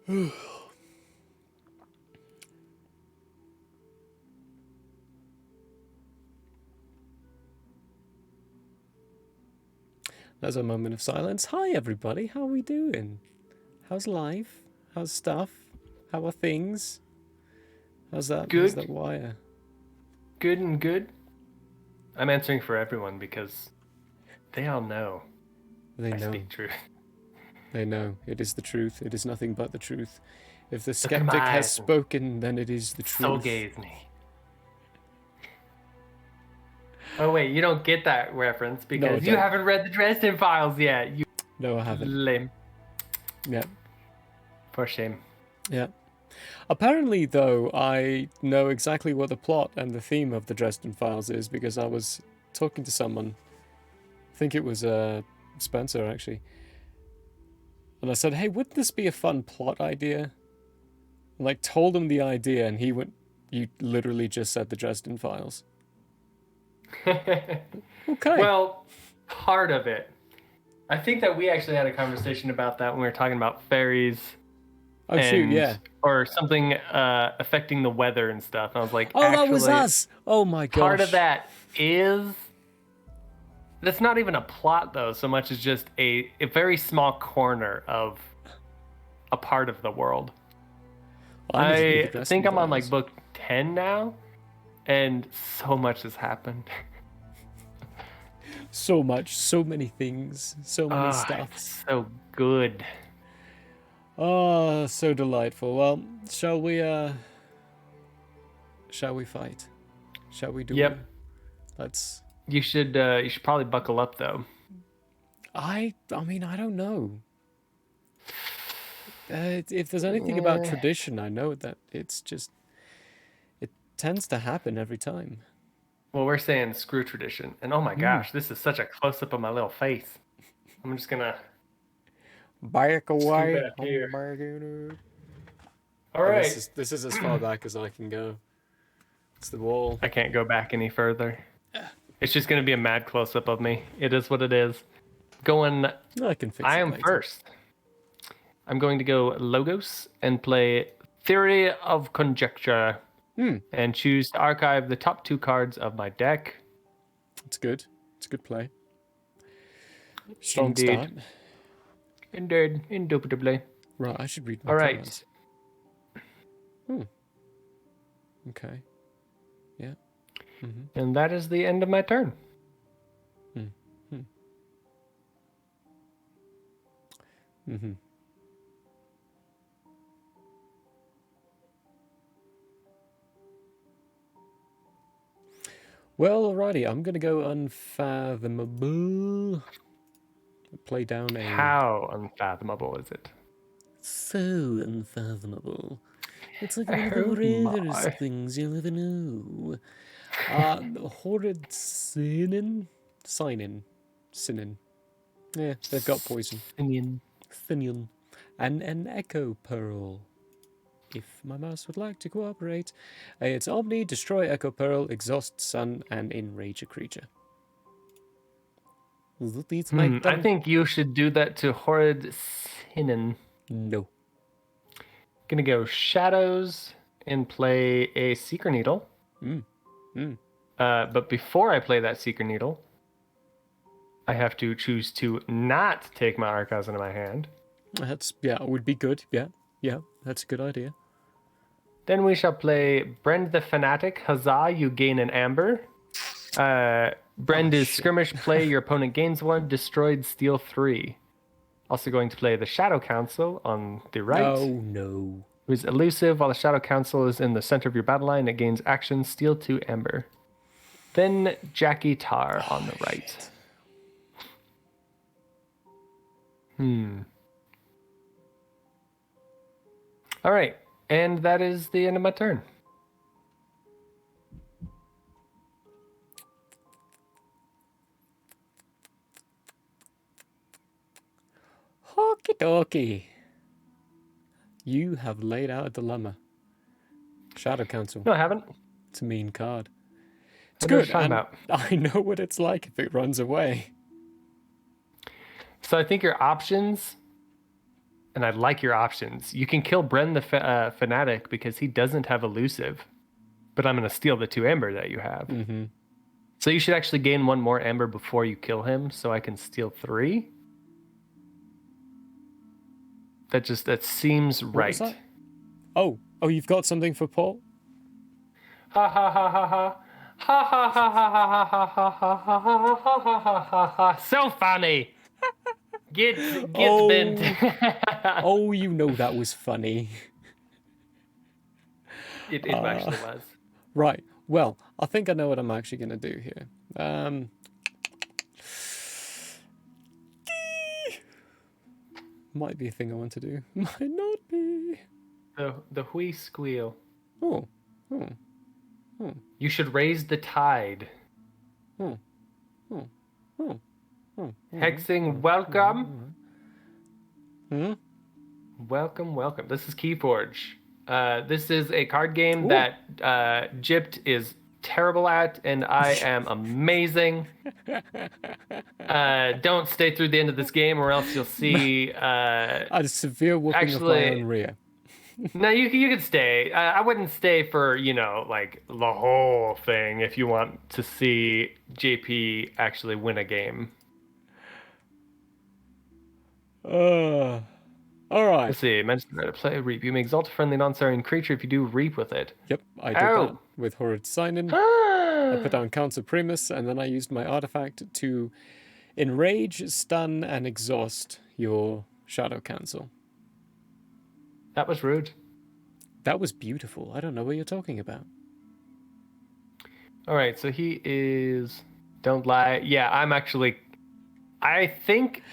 There's a moment of silence. Hi, everybody. How are we doing? How's life? How's stuff? How are things? How's that? How's Good. that wire? Good and good. I'm answering for everyone because they all know They I know. speak truth. They know. It is the truth. It is nothing but the truth. If the at skeptic my has eyes. spoken, then it is the Soul truth. gaze me. Oh wait, you don't get that reference because you don't. haven't read the Dresden Files yet. You No, I haven't. lame. Yeah. For shame. Yeah. Apparently, though, I know exactly what the plot and the theme of the Dresden Files is because I was talking to someone. I think it was Spencer, actually. And I said, hey, wouldn't this be a fun plot idea? And, like, told him the idea, and he went, you literally just said the Dresden Files. Okay. Well, part of it. I think that we actually had a conversation about that when we were talking about fairies. Oh, shoot, yeah. Or something affecting the weather and stuff. And I was like, oh, that was us! Oh my gosh. Part of that is... That's not even a plot, though, so much as just a very small corner of a part of the world. I think I'm on, like, book 10 now, and so much has happened. So much, so many things, so many stuff. It's so good. Oh, so delightful. Well, shall we fight? Shall we do it? Yep. Let's... You should probably buckle up, though. I mean, I don't know. If there's anything about tradition, I know that it's just... It tends to happen every time. Well, we're saying screw tradition. And oh my gosh, this is such a close-up of my little face. I'm just gonna... Back away. Back here. All Oh, right. This is as far back as I can go. It's the wall. I can't go back any further. It's just gonna be a mad close-up of me. It is what it is. Going... I can fix it I am later. first. I'm going to go Logos and play Theory of Conjecture. And choose to archive the top 2 cards of my deck. It's good. It's a good play. Strong Indeed. start. Indeed. Indubitably. Right, I should read my All cards. right. Okay. Yeah. And that is the end of my turn. Well, alrighty, I'm gonna go unfathomable. Play down a... How unfathomable is it? So unfathomable. It's like one of the rarest things you'll ever know. Horrid Sinin? Sinin. Yeah, they've got poison. Finion. And an Echo Pearl. If my mouse would like to cooperate. It's Omni, destroy Echo Pearl, exhaust Sun, and enrage a creature. I think you should do that to Horrid Sinin. No. Gonna go Shadows and play a Seeker Needle. But before I play that Seeker Needle, I have to choose to not take my Archives into my hand. That's, yeah, it would be good. Yeah, that's a good idea. Then we shall play Brend the Fanatic. Huzzah, you gain an Amber. Brend is skirmish play. Your opponent gains 1. Destroyed, steal 3. Also going to play the Shadow Council on the right. Oh, no. Who's elusive. While the Shadow Council is in the center of your battle line, it gains action, steal 2 Amber. Then Jackie Tar on the right. All right. And that is the end of my turn. Okie dokie. You have laid out a dilemma. Shadow Council. No, I haven't. It's a mean card. It's What are you good. talking And about? I know what it's like if it runs away. So I think your options and I like your options. You can kill Bren the Fanatic because he doesn't have elusive, but I'm going to steal the 2 amber that you have. Mm-hmm. So you should actually gain 1 more amber before you kill him, so I can steal 3. That seems What was right. that? Oh, you've got something for Paul? Ha ha ha ha ha. Ha ha ha ha ha ha ha ha ha ha ha ha ha. So funny. Get bent. Oh, you know that was funny. It actually was. Right. Well, I think I know what I'm actually going to do here. Might be a thing I want to do. Might not be. The hui squeal. Oh. You should raise the tide. Hexing, welcome. Welcome. This is KeyForge. This is a card game that Gypt is terrible at, and I am amazing. Don't stay through the end of this game, or else you'll see. A severe whooping of my own rear. No, you can stay. I wouldn't stay for like the whole thing if you want to see JP actually win a game. All right. Let's see. Mention to play Reap. You may exalt a friendly non-starring creature if you do Reap with it. Yep, I did that with Horrid Sign-In. I put down Count Supremus, and then I used my artifact to enrage, stun, and exhaust your Shadow Cancel. That was rude. That was beautiful. I don't know what you're talking about. All right, so he is... Don't lie. Yeah, I'm actually... I think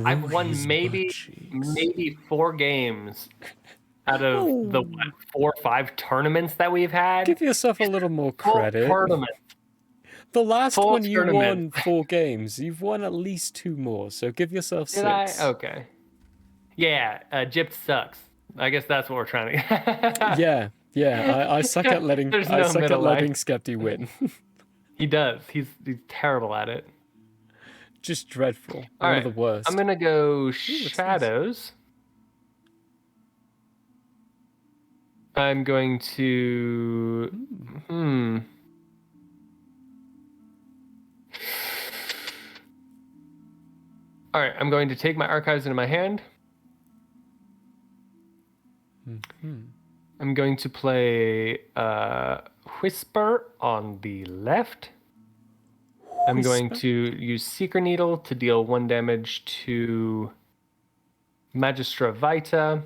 I've won maybe 4 games out of the 4 or 5 tournaments that we've had. Give yourself a little more credit. The last one you won 4 games. You've won at least 2 more, so give yourself 6. Did I? Okay. Yeah, Gypt sucks. I guess that's what we're trying to... Yeah. I suck at letting Skepti win. He does. He's terrible at it. Just dreadful. One of the worst. I'm gonna go shadows. I'm going to All right, I'm going to take my archives into my hand. I'm going to play Whisper on the left. I'm going to use Seeker Needle to deal 1 damage to Magistra Vita.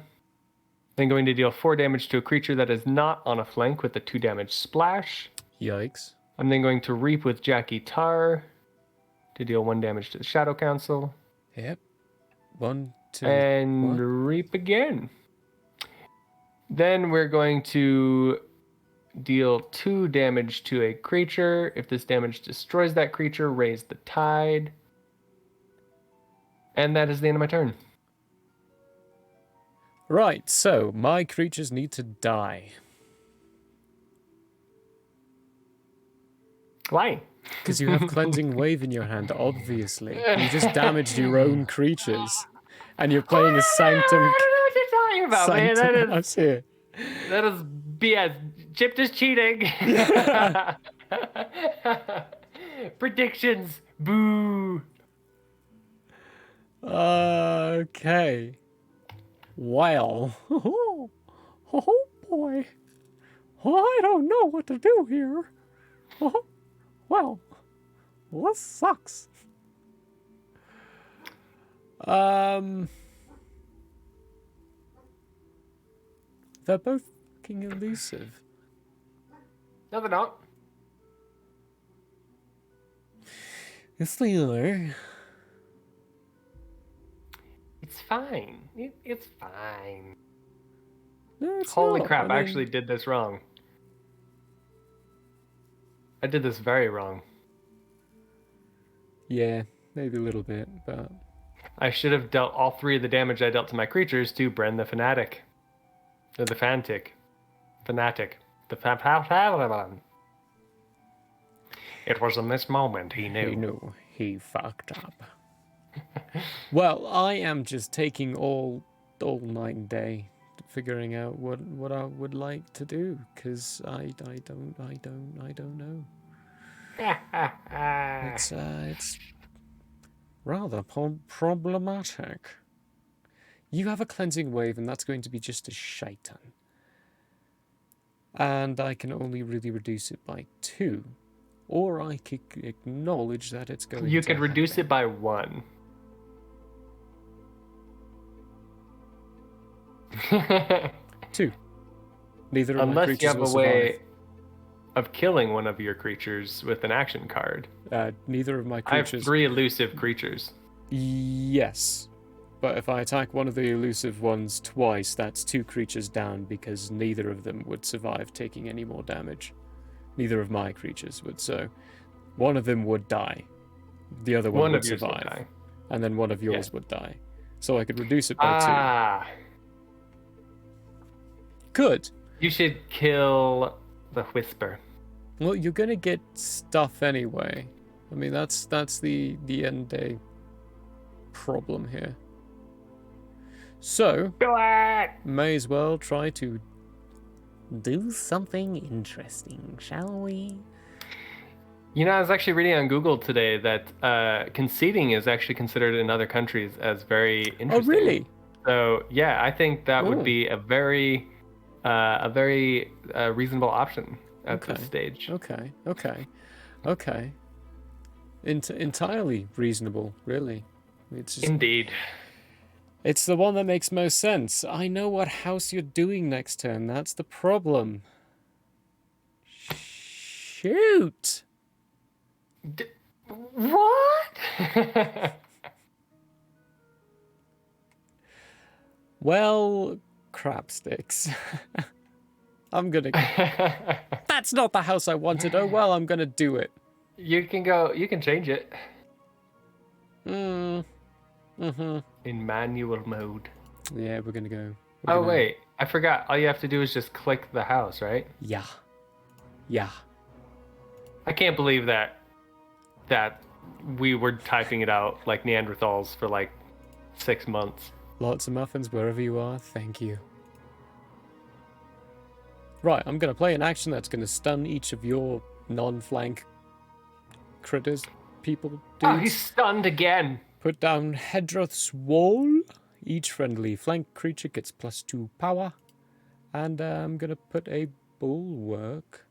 Then going to deal 4 damage to a creature that is not on a flank with a 2 damage splash. Yikes. I'm then going to Reap with Jackie Tar to deal 1 damage to the Shadow Council. Yep. 1, 2, and 1. Reap again. Then we're going to deal 2 damage to a creature. If this damage destroys that creature, raise the tide. And that is the end of my turn. Right, so my creatures need to die. Why? Because you have Cleansing Wave in your hand, obviously. You just damaged your own creatures. And you're playing a Sanctum... I don't know what you're talking about, man. That is BS. Gypt is cheating. Predictions. Boo. Okay. Well. Oh boy. I don't know what to do here. Well, this sucks. They're both fucking elusive. No, they're not. Yes, they are. It's fine. It's fine. No, it's Holy not. crap, I actually did this wrong. I did this very wrong. Yeah, maybe a little bit, but... I should have dealt all 3 of the damage I dealt to my creatures to Bren the Fanatic. Or the Fanatic. It was in this moment he knew. He knew. He fucked up. Well, I am just taking all all night and day figuring out what I would like to do, because I don't know. It's rather problematic. You have a cleansing wave, and that's going to be just a shaitan. And I can only really reduce it by 2. Or I could acknowledge that it's going You to could reduce happen. it by 1. 2. Neither of my Unless you creatures have will a way survive. of killing one of your creatures with an action card. Neither of my I have creatures... 3 elusive creatures. Yes. But if I attack one of the elusive ones twice, that's 2 creatures down, because neither of them would survive taking any more damage. Neither of my creatures would, so one of them would die. The other one would yours survive. would die. And then one of yours would die. So I could reduce it by 2. Good. You should kill the Whisper. Well, you're gonna get stuff anyway. I mean, that's the end day problem here. So, may as well try to do something interesting, shall we? You know, I was actually reading on Google today that conceding is actually considered in other countries as very interesting. Oh, really? So, yeah, I think that would be a very reasonable option at this stage. Okay. Entirely reasonable, really. It's just, Indeed. it's the one that makes most sense. I know what house you're doing next turn. That's the problem. Shoot! What? Well, crap sticks. I'm gonna... That's not the house I wanted. Oh, well, I'm gonna do it. You can change it. In manual mode. Yeah, we're gonna go. Wait, I forgot. All you have to do is just click the house, right? Yeah. I can't believe that we were typing it out like Neanderthals for like 6 months. Lots of muffins wherever you are. Thank you. Right, I'm gonna play an action that's gonna stun each of your non-flank critters, people, dudes. Oh, he's stunned again. Put down Hedroth's Wall. Each friendly flank creature gets +2 power. And I'm gonna put a bulwark.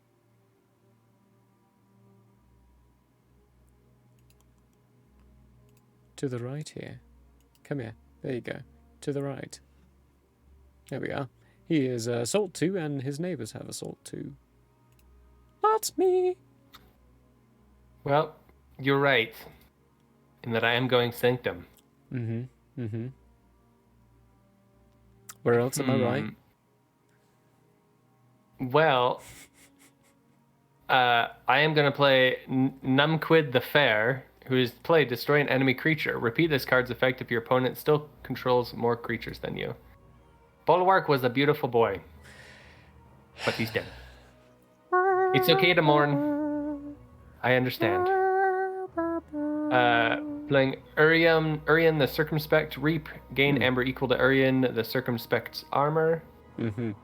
To the right here. Come here. There you go. To the right. There we are. He is Assault 2, and his neighbours have Assault 2. That's me. Well, you're right. In that I am going Sanctum. Where else am I right? Well, I am going to play Numquid the Fair, who is play destroy an enemy creature. Repeat this card's effect if your opponent still controls more creatures than you. Bulwark was a beautiful boy, but he's dead. It's okay to mourn. I understand. Playing Urian the Circumspect. Reap. Gain Amber equal to Urian the Circumspect's armor. Then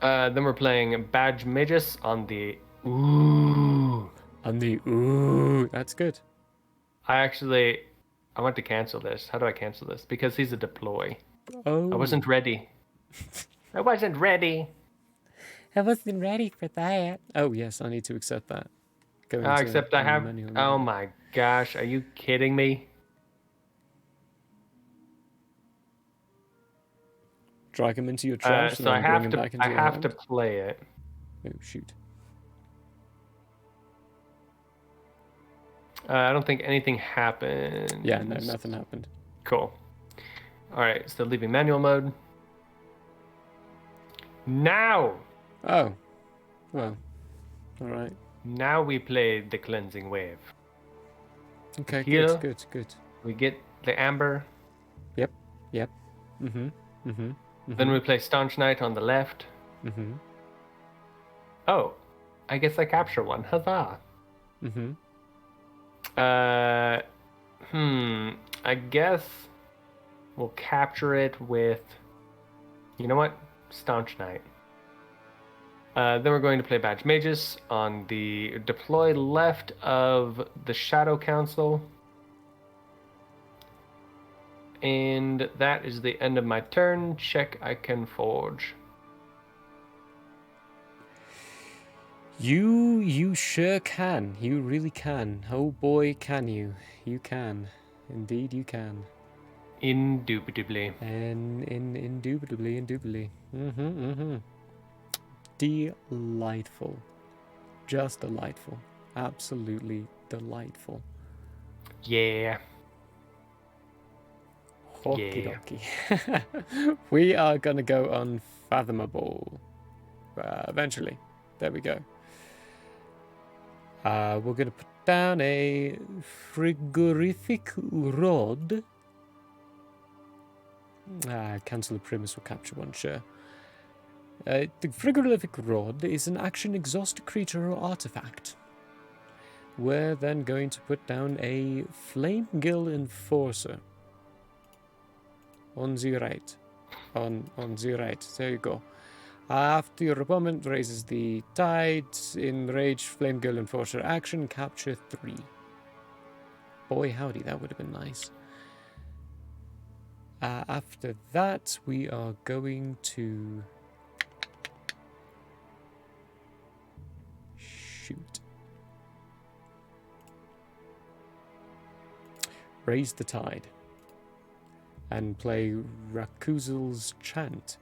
we're playing Badge Magus on the Ooh. On the Ooh. That's good. I want to cancel this. How do I cancel this? Because he's a deploy. Oh. I wasn't ready. I wasn't ready for that. Oh, yes, I need to accept that. Except I have... Oh my gosh, are you kidding me? Drag him into your trash so and then bring him back into your hand? to play it. Oh, shoot. I don't think anything happened. Yeah, no, nothing happened. Cool. Alright, so leaving manual mode. Now! Oh. Well. Alright. Now we play the Cleansing Wave. Okay, Heal. good. We get the Amber. Yep. Then we play Staunch Knight on the left. Oh, I guess I capture one. Huzzah! I guess We'll capture it with, you know what? Staunch Knight. Then we're going to play Badge Magus on the deploy left of the Shadow Council. And that is the end of my turn. Check I can forge. You sure can. You really can. Oh boy, can you. You can. Indeed you can. Indubitably. And indubitably. Delightful. Just delightful. Absolutely delightful. Yeah. Okie dokie. We are gonna go unfathomable. Eventually. There we go. We're gonna put down a frigorific rod. Cancel the premise or capture one, sure. The frigorific rod is an action exhaust creature or artifact. We're then going to put down a flame gill enforcer. On the right. On the right. There you go. After your opponent raises the tide, enraged flame gill enforcer action, capture 3. Boy howdy, that would have been nice. After that, we are going to shoot. Raise the tide. And play Raccoon's chant.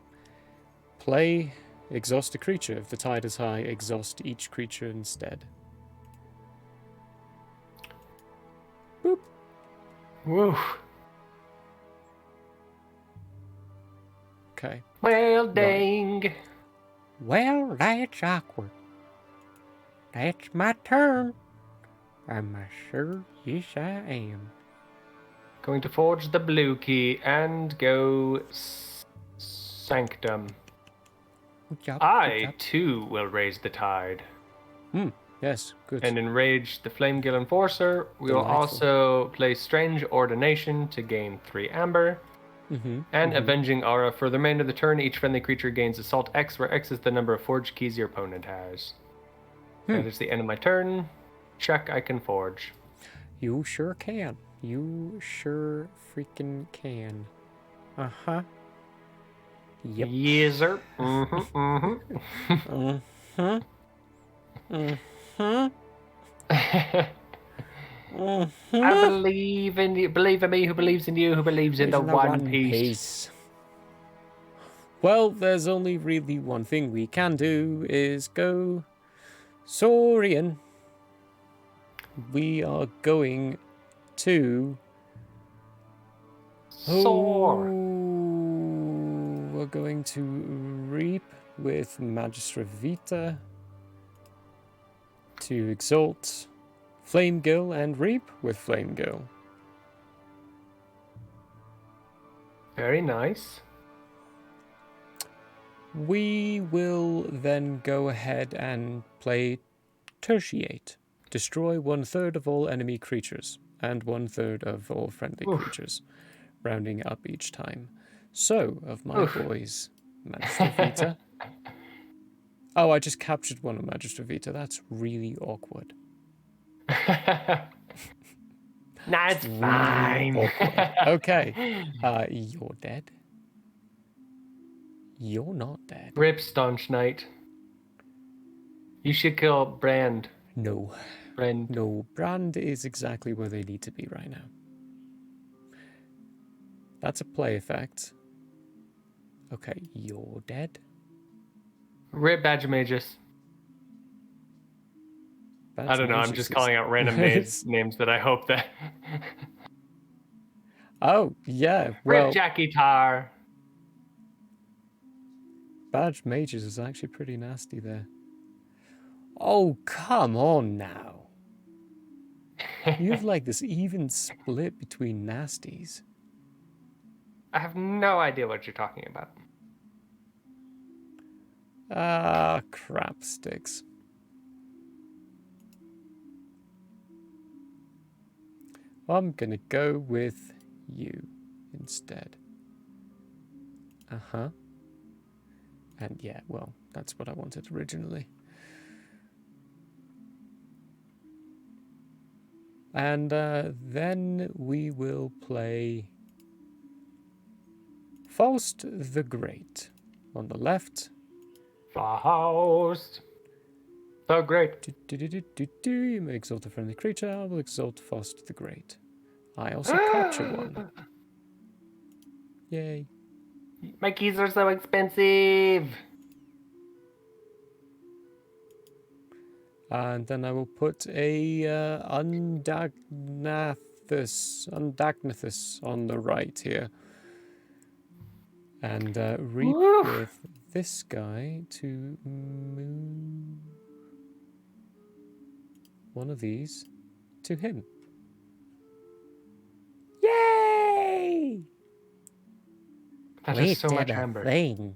Play exhaust a creature. If the tide is high, exhaust each creature instead. Boop. Woo. Okay. Well, dang. Right. Well, that's awkward. That's my turn. I'm sure yes I am. Going to forge the blue key and go Sanctum. Good job. I, too, will raise the tide. Yes, good. And enrage the Flame Gill Enforcer. We will Delightful. also play Strange Ordination to gain 3 amber. And Avenging Aura. For the remainder of the turn, each friendly creature gains Assault X, where X is the number of forged keys your opponent has. That is the end of my turn. Check I can forge. You sure can. You sure freaking can. Uh-huh. Yep. Yes, sir. I believe in you. Believe in me who believes in you, who believes in the One Piece. Well, there's only really one thing we can do is go Saurian. We are going to Soar. We're going to reap with Magistra Vita to exalt Flame Gill and reap with Flame Gill. Very nice. We will then go ahead and play Tertiate. Destroy 1/3 of all enemy creatures and 1/3 of all friendly creatures, rounding up each time. So, of my boys, Magistra Vita. Oh, I just captured one of Magistra Vita. That's really awkward. Nah, it's fine. Awkward. Okay, you're dead. You're not dead. Rip Staunch Knight. You should kill Brand. No. Brand. No, Brand is exactly where they need to be right now. That's a play effect. Okay, you're dead. Rip Badge Magus. I don't know, I'm just calling out random names that I hope that... Oh, yeah, well... Rip Jackie Tar. Badge Mages is actually pretty nasty there. Oh, come on now. You have like this even split between nasties. I have no idea what you're talking about. Crap sticks. I'm gonna go with you instead. Uh-huh. And yeah, well, that's what I wanted originally. And then we will play Faust the Great on the left. Faust the Great. You may exalt a friendly creature. I will exalt Faust the Great. I also capture one. Yay. My keys are so expensive. And then I will put a Undagnathus on the right here. And reap with this guy to move one of these to him. Yay! That is so much amber. Thing.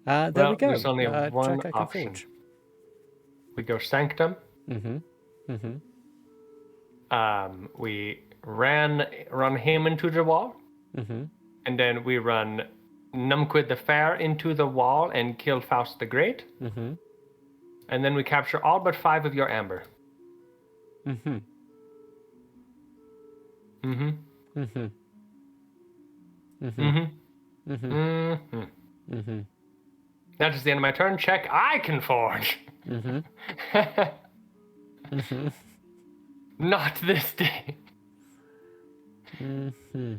There Well, we go. there's only one Jack I can option. forge. We go Sanctum. Mm-hmm. We run him into the wall. Mm-hmm. And then we run Numquid the Fair into the wall and kill Faust the Great. Mm-hmm. And then we capture all but 5 of your amber. Mm-hmm. Mm-hmm. Mm-hmm. Mm-hmm. Mm-hmm. Mm-hmm. Mm-hmm. That is the end of my turn. Check I can forge. Mm-hmm. Mm-hmm. Not this day. Mm-hmm.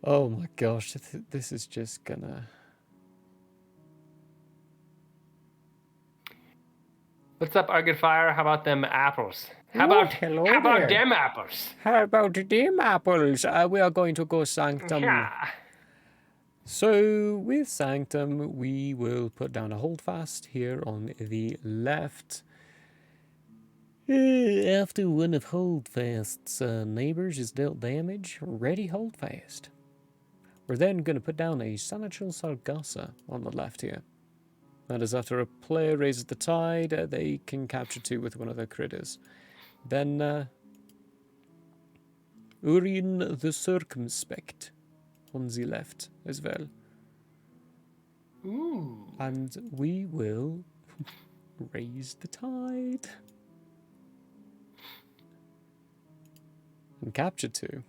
Oh my gosh, this is just gonna... What's up, Argid Fire? How about them apples? How about them apples? How about them apples? We are going to go Sanctum. Yeah. So with Sanctum, we will put down a holdfast here on the left. After one of Holdfast's neighbors is dealt damage, ready Holdfast. We're then going to put down a Sanachal Sargassa on the left here. That is after a player raises the tide, they can capture 2 with one of their critters. Then Urien the Circumspect on the left as well. Ooh. And we will raise the tide. And capture 2.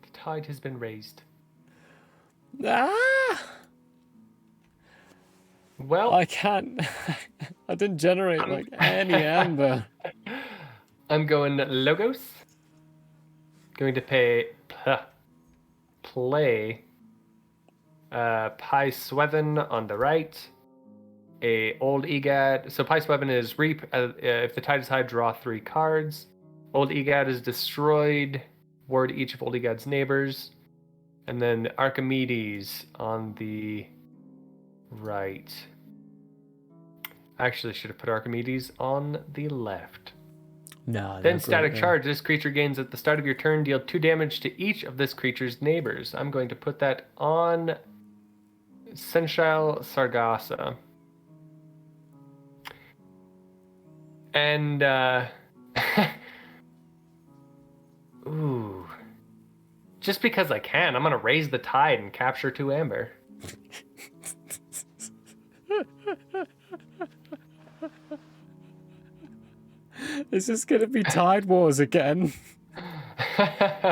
The tide has been raised. Ah! Well, I can't. I didn't generate like any amber. I'm going Logos. Going to play Pie-Sweven on the right. A Old Egad. So Pie-Sweven is reap. If the tide is high, draw 3 cards. Old Egad is destroyed. Ward each of Old Egad's neighbors. And then Archimedes on the right. Actually, should have put Archimedes on the left. No. Then static charge. This creature gains at the start of your turn. Deal 2 damage to each of this creature's neighbors. I'm going to put that on Senshal Sargassa. And ooh. Just because I can, I'm gonna raise the tide and capture 2 amber. Is this gonna be Tide Wars again?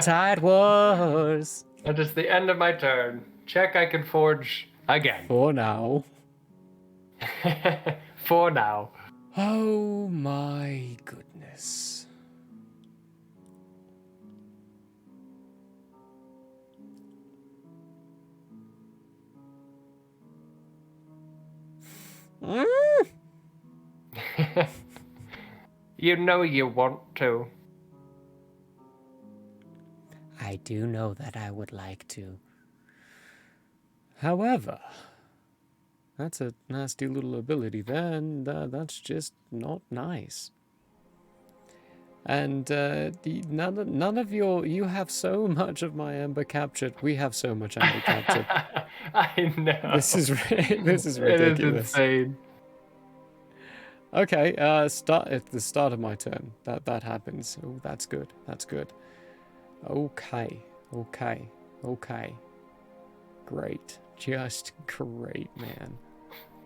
Tide Wars! That is the end of my turn. Check I can forge again. For now. For now. Oh my goodness. You know you want to. I do know that I would like to. However, that's a nasty little ability there, and that's just not nice. And none of you have so much of my amber captured. We have so much amber captured. I know. This is ridiculous. It is insane. Okay, start at the start of my turn. That happens. Oh, that's good. That's good. Okay. Okay. Okay. Great. Just great, man.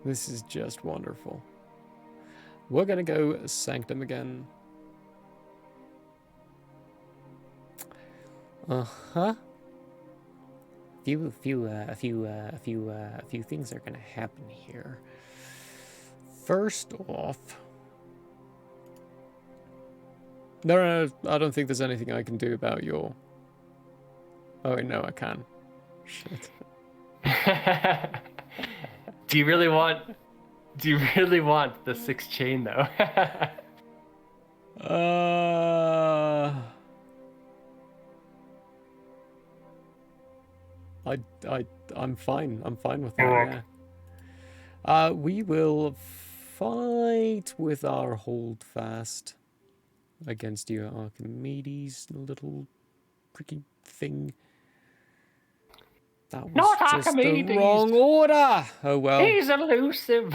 This is just wonderful. We're gonna go Sanctum again. Uh-huh. A few things are gonna happen here. First off, no, I don't think there's anything I can do about your. Oh wait, no, I can. Shit. Do you really want? Do you really want the 6 chain though? I, I'm fine. I'm fine with that. Yeah. We will fight with our hold fast against your Archimedes, little pricky thing. That was Not just Archimedes. the wrong order. Oh well. He's elusive.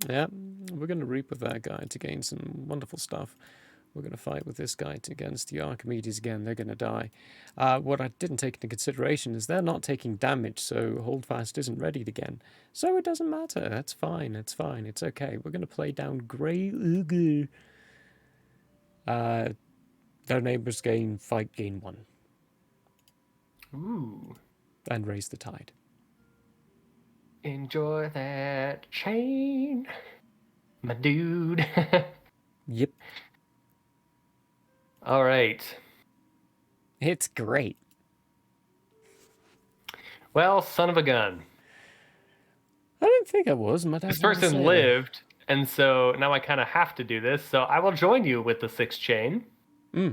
Yeah. We're gonna reap with that guy to gain some wonderful stuff. We're going to fight with this guy against the Archimedes again. They're going to die. What I didn't take into consideration is they're not taking damage, so Holdfast isn't readied again. So it doesn't matter. That's fine. It's fine. It's okay. We're going to play down Grey Ogre. Their neighbors gain 1. Ooh. And raise the tide. Enjoy that chain, my dude. Yep. All right. It's great. Well, son of a gun. I didn't think I was. My dad This person lived, and so now I kind of have to do this. So I will join you with the 6 chain. Yeah.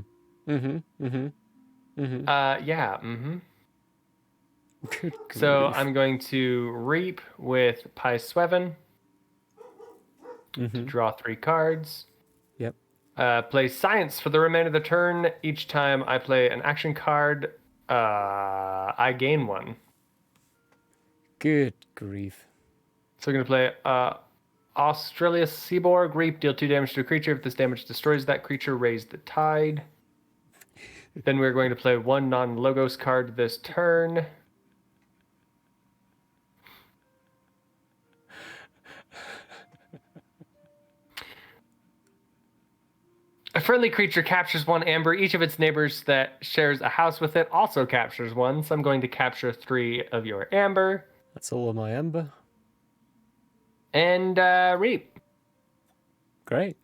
Good So grief. I'm going to reap with Pi Sweven to draw 3 cards. Yep. Play Science for the remainder of the turn. Each time I play an action card, I gain 1. Good grief. So we're going to play Australia Seaborg. Reap, deal 2 damage to a creature. If this damage destroys that creature, raise the tide. Then we're going to play 1 non-logos card this turn. A friendly creature captures 1 amber. Each of its neighbors that shares a house with it also captures 1. So I'm going to capture 3 of your amber. That's all of my ember. And reap. Great.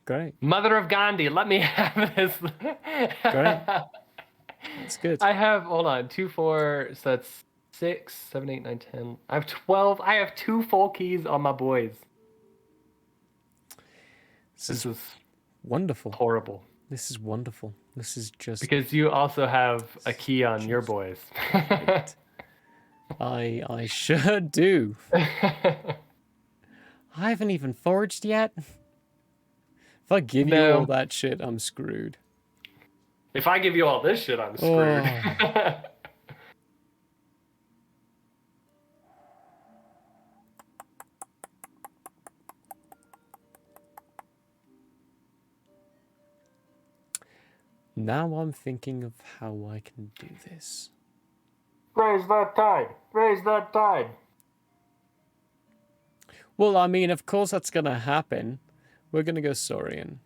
Great. Mother of Gandhi, let me have this. Great. That's good. I have, hold on, 2, 4, so that's 6, 7, 8, 9, 10. I have 12. I have 2 full keys on my boys. This is wonderful. Horrible. This is wonderful. This is just... Because you also have a key on your boys. I sure do. I haven't even forged yet. If I give you all that shit, I'm screwed. If I give you all this shit, I'm screwed. Oh. Now I'm thinking of how I can do this. Raise that tide. Raise that tide. Well, I mean, of course that's going to happen. We're going to go Saurian.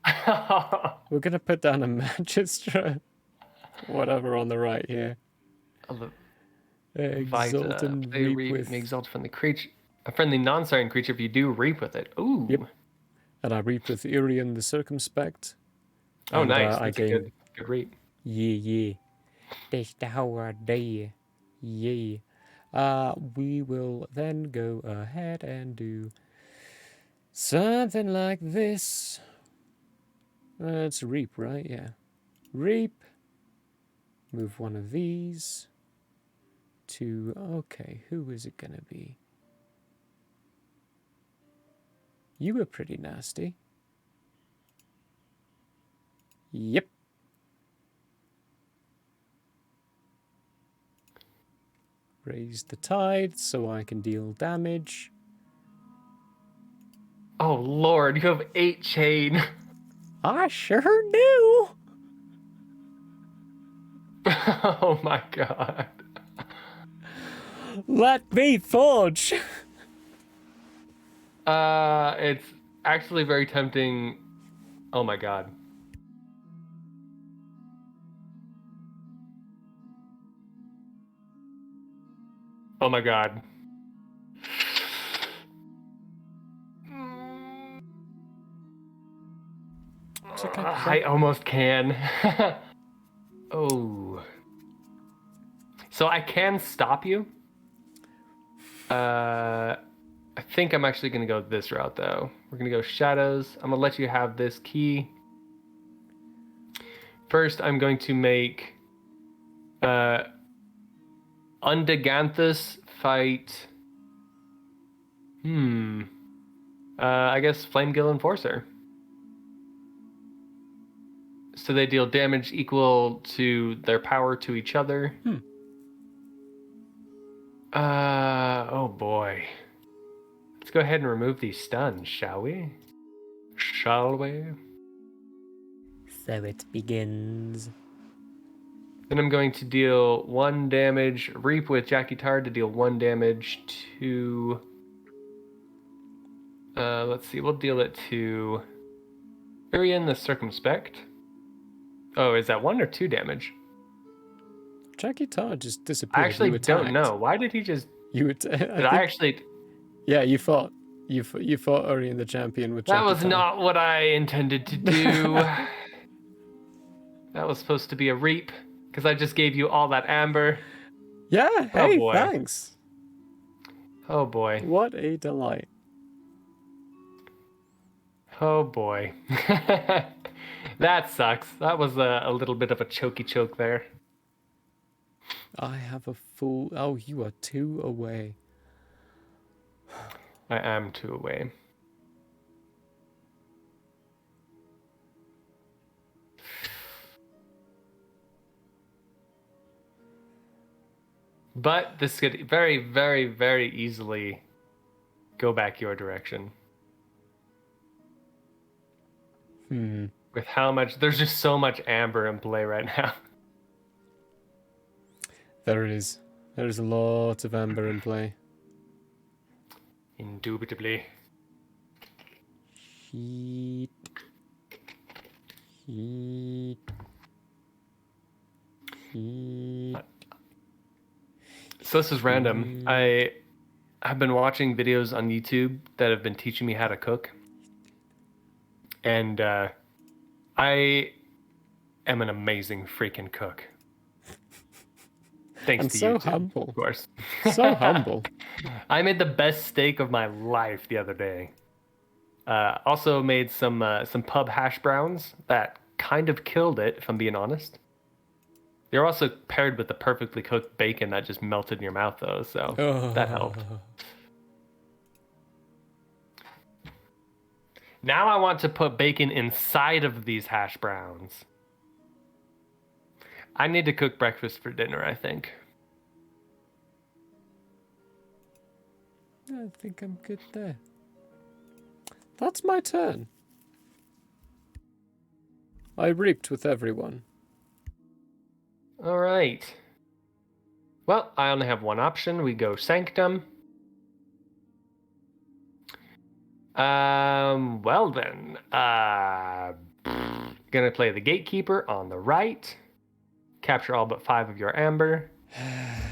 We're going to put down a Magistra. Whatever on the right here. Exultant reap with... Exalt from the creature. A friendly non-Saurian creature if you do reap with it. Ooh. Yep. And I reap with Irian the Circumspect. Oh, and, nice. I gain... Good reap. Yeah. That's the whole day. Yeah. We will then go ahead and do something like this. It's reap, right? Yeah. Reap. Move one of these to... Okay, who is it going to be? You were pretty nasty. Yep. Raise the tide so I can deal damage. Oh Lord, you have 8 chain. I sure do. Oh my God. Let me forge. It's actually very tempting. Oh my God. Oh my God. I almost can. Oh. So I can stop you. I think I'm actually going to go this route, though. We're going to go shadows. I'm going to let you have this key. First, I'm going to make Undiganthus fight... I guess Flamegill Enforcer. So they deal damage equal to their power to each other. Oh boy. Let's go ahead and remove these stuns, shall we? Shall we? So it begins. Then I'm going to deal 1 damage. Reap with Jackie Tard to deal 1 damage to... let's see, we'll deal it to... Urian the Circumspect. Oh, is that 1 or 2 damage? Jackie Tar just disappeared. I actually don't know. Why did he just... I actually... Yeah, you fought Urian the champion with Jackie That was Tar. not what I intended to do. That was supposed to be a reap, because I just gave you all that amber. Yeah, hey, thanks. Oh boy. What a delight. Oh boy. That sucks. That was a little bit of a chokey choke there. I have a full... Oh, you are 2 away. I am 2 away. But this could very, very, very easily go back your direction. With how much... There's just so much amber in play right now. There it is. There's a lot of amber in play. Indubitably. Heat. Heat. Heat. So this is random. I have been watching videos on YouTube that have been teaching me how to cook. And I am an amazing freaking cook. Thanks to so YouTube, humble. of course. So humble. I made the best steak of my life the other day. Also made some pub hash browns that kind of killed it, if I'm being honest. They're also paired with the perfectly cooked bacon that just melted in your mouth, though, so that helped. Now I want to put bacon inside of these hash browns. I need to cook breakfast for dinner, I think. I think I'm good there. That's my turn. I reaped with everyone. All right. Well, I only have one option. We go Sanctum. Well then, gonna play the Gatekeeper on the right. Capture all but 5 of your amber.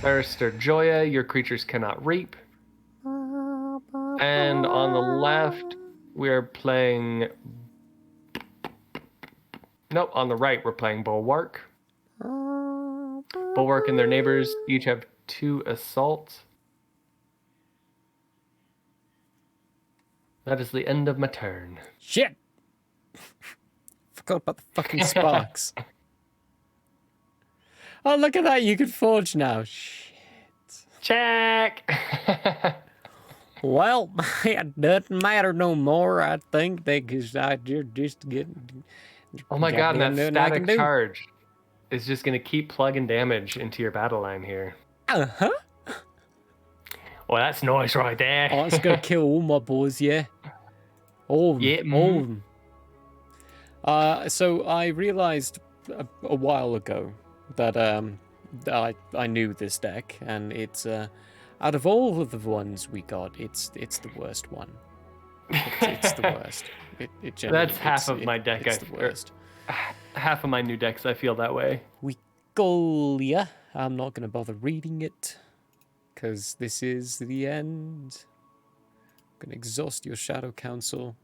Barrister Joya, your creatures cannot reap. And on the left, we're playing... Nope, on the right, we're playing Bulwark. Bulwark and their neighbors each have 2 assault. That is the end of my turn. Shit! Forgot about the fucking sparks. Oh, look at that. You can forge now. Shit. Check! Well, it doesn't matter no more, I think, because you're just getting... Oh my god, and that static charge is just going to keep plugging damage into your battle line here. Uh-huh. Well, that's nice right there. Oh, it's going to kill all my boys, yeah? All of them. Yeah, All of them. So I realized a while ago that I knew this deck, and it's out of all of the ones we got, it's the worst one. It's the worst. It generally, That's half of my deck. It's the worst. Half of my new decks, I feel that way. We go, yeah. I'm not gonna bother reading it, because this is the end. I'm gonna exhaust your Shadow Council.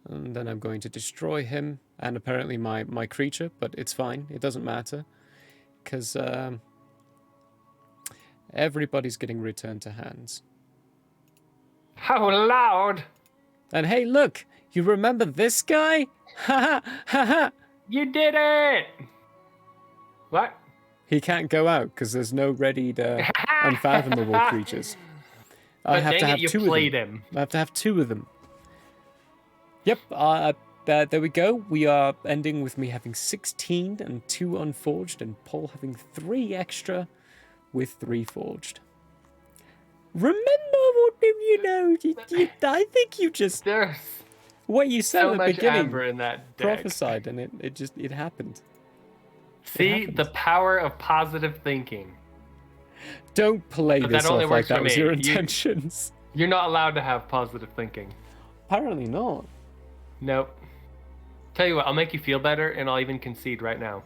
And then I'm going to destroy him, and apparently my creature, but it's fine. It doesn't matter, because everybody's getting returned to hands. How loud! And hey, look! You remember this guy? Ha ha ha ha! You did it! What? He can't go out, because there's no readied unfathomable creatures. I have to have two of them. I have to have two of them. Yep, there we go. We are ending with me having 16 and 2 unforged, and Paul having 3 extra with 3 forged. Remember what I think you just... There's what you said so at the much beginning amber in that deck. prophesied, and it happened. See, the power of positive thinking. Don't play But this that only off like works for that was me. your intentions. You're not allowed to have positive thinking. Apparently not. Nope. Tell you what, I'll make you feel better, and I'll even concede right now.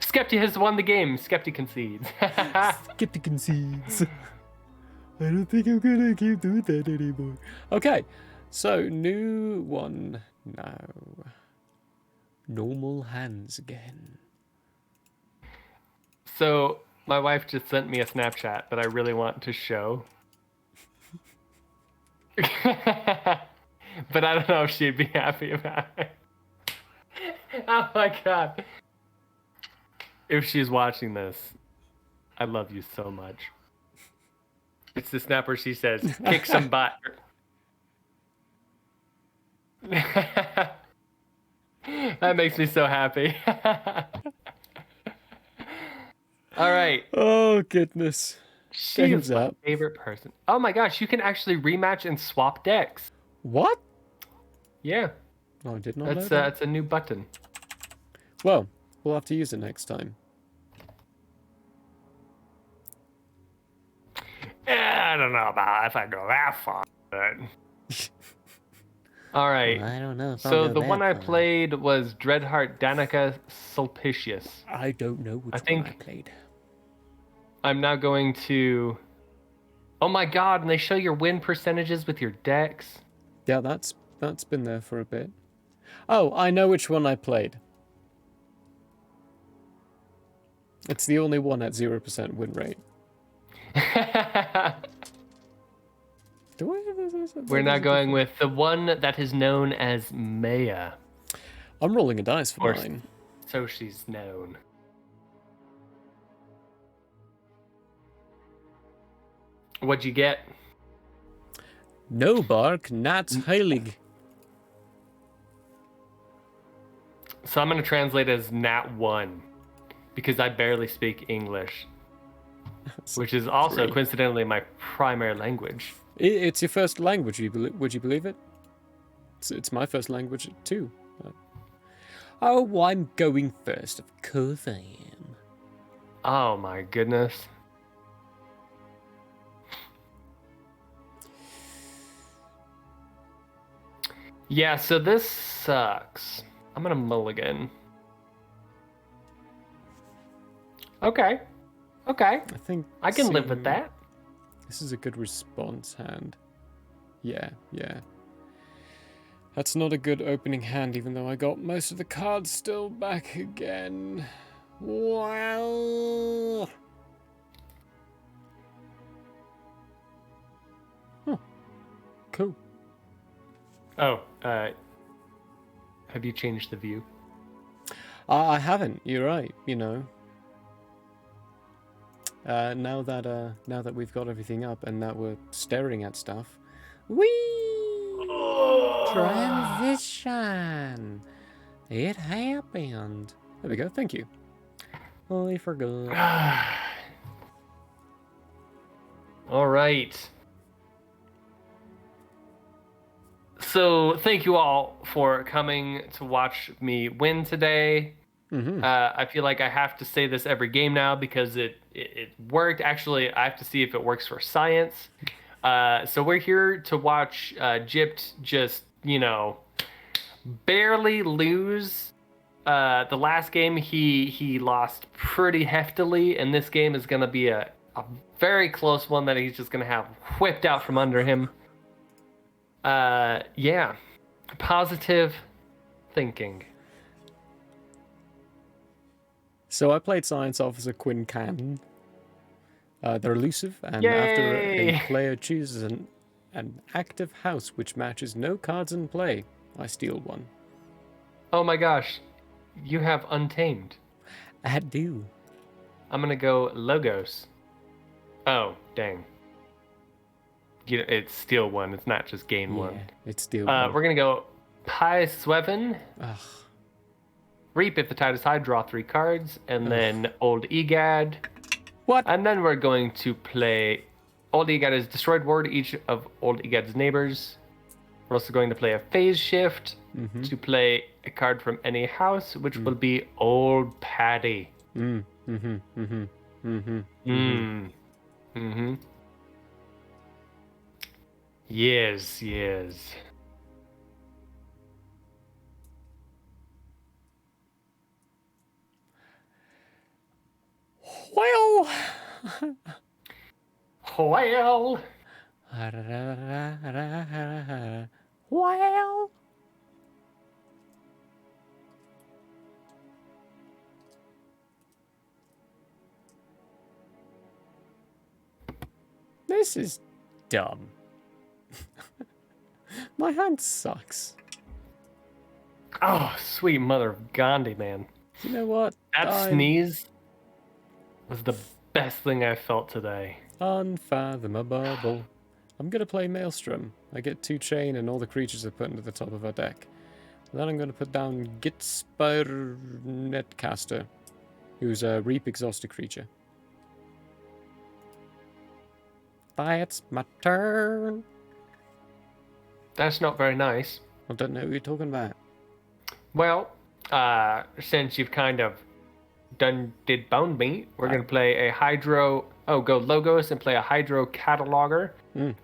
Skepti has won the game. Skepti concedes. Skepti concedes. I don't think I'm gonna keep doing that anymore. Okay, so new one now. Normal hands again. So, my wife just sent me a Snapchat that I really want to show. But I don't know if she'd be happy about it. Oh my god. If she's watching this, I love you so much. It's the snap where she says, kick some butt. That makes me so happy. All right. Oh, goodness. She is my favorite person. Oh my gosh, you can actually rematch and swap decks. What? Yeah. Oh, I did not know that. That's a new button. Well, we'll have to use it next time. I don't know about if I go that far, but... All right. Well, I don't know. So the one I played was Dreadheart Danica Sulpicius. I don't know which one I played. I'm now going to... Oh my god, and they show your win percentages with your decks. Yeah, that's been there for a bit. Oh, I know which one I played. It's the only one at 0% win rate. We're now going with the one that is known as Maya. I'm rolling a dice for mine. So she's known. What'd you get? No bark, Nats heilig. So I'm going to translate as Nat 1 because I barely speak English, which is also coincidentally my primary language. It's your first language, would you believe it? It's my first language too. Oh, I'm going first. Of course I am. Oh my goodness. Yeah, so this sucks. I'm gonna mulligan. Okay. I think I can live with that. This is a good response hand. Yeah. That's not a good opening hand, even though I got most of the cards still back again. Well... Huh. Cool. Oh, have you changed the view? I haven't. You're right. You know. Now that we've got everything up and that we're staring at stuff, transition. It happened. There we go. Thank you. I forgot. All right. So thank you all for coming to watch me win today. I feel like I have to say this every game now because it worked. Actually, I have to see if it works for science. So we're here to watch Gypt just, barely lose. The last game he lost pretty heftily, and this game is going to be a very close one that he's just going to have whipped out from under him. Yeah. Positive thinking. So I played Science Officer Quinn Cannon. They're elusive, and Yay! after a player chooses an active house which matches no cards in play, I steal one. Oh my gosh. You have Untamed. I do. I'm going to go Logos. Oh, dang. It's steal one. It's not just gain one. It's steal one. We're going to go Pi Sweven. Ugh. Reap if the tide is high, draw 3 cards, and then Old Egad. What? And then we're going to play Old Egad is destroyed ward each of Old Egad's neighbors. We're also going to play a phase shift to play a card from any house, which will be Old Paddy. Yes. Well. Well. Well. This is dumb. My hand sucks. Oh, sweet mother of Gandhi, man. You know what? That sneeze was the best thing I felt today. Unfathomable. I'm going to play Maelstrom. I get 2 chain and all the creatures are put into the top of our deck. Then I'm going to put down Gitspire Netcaster, who's a Reap Exhausted creature. That's my turn. That's not very nice. I don't know what you're talking about. Well, since you've kind of did Bone Me, we're going to play a Hydro... Oh, go Logos and play a Hydro Cataloger.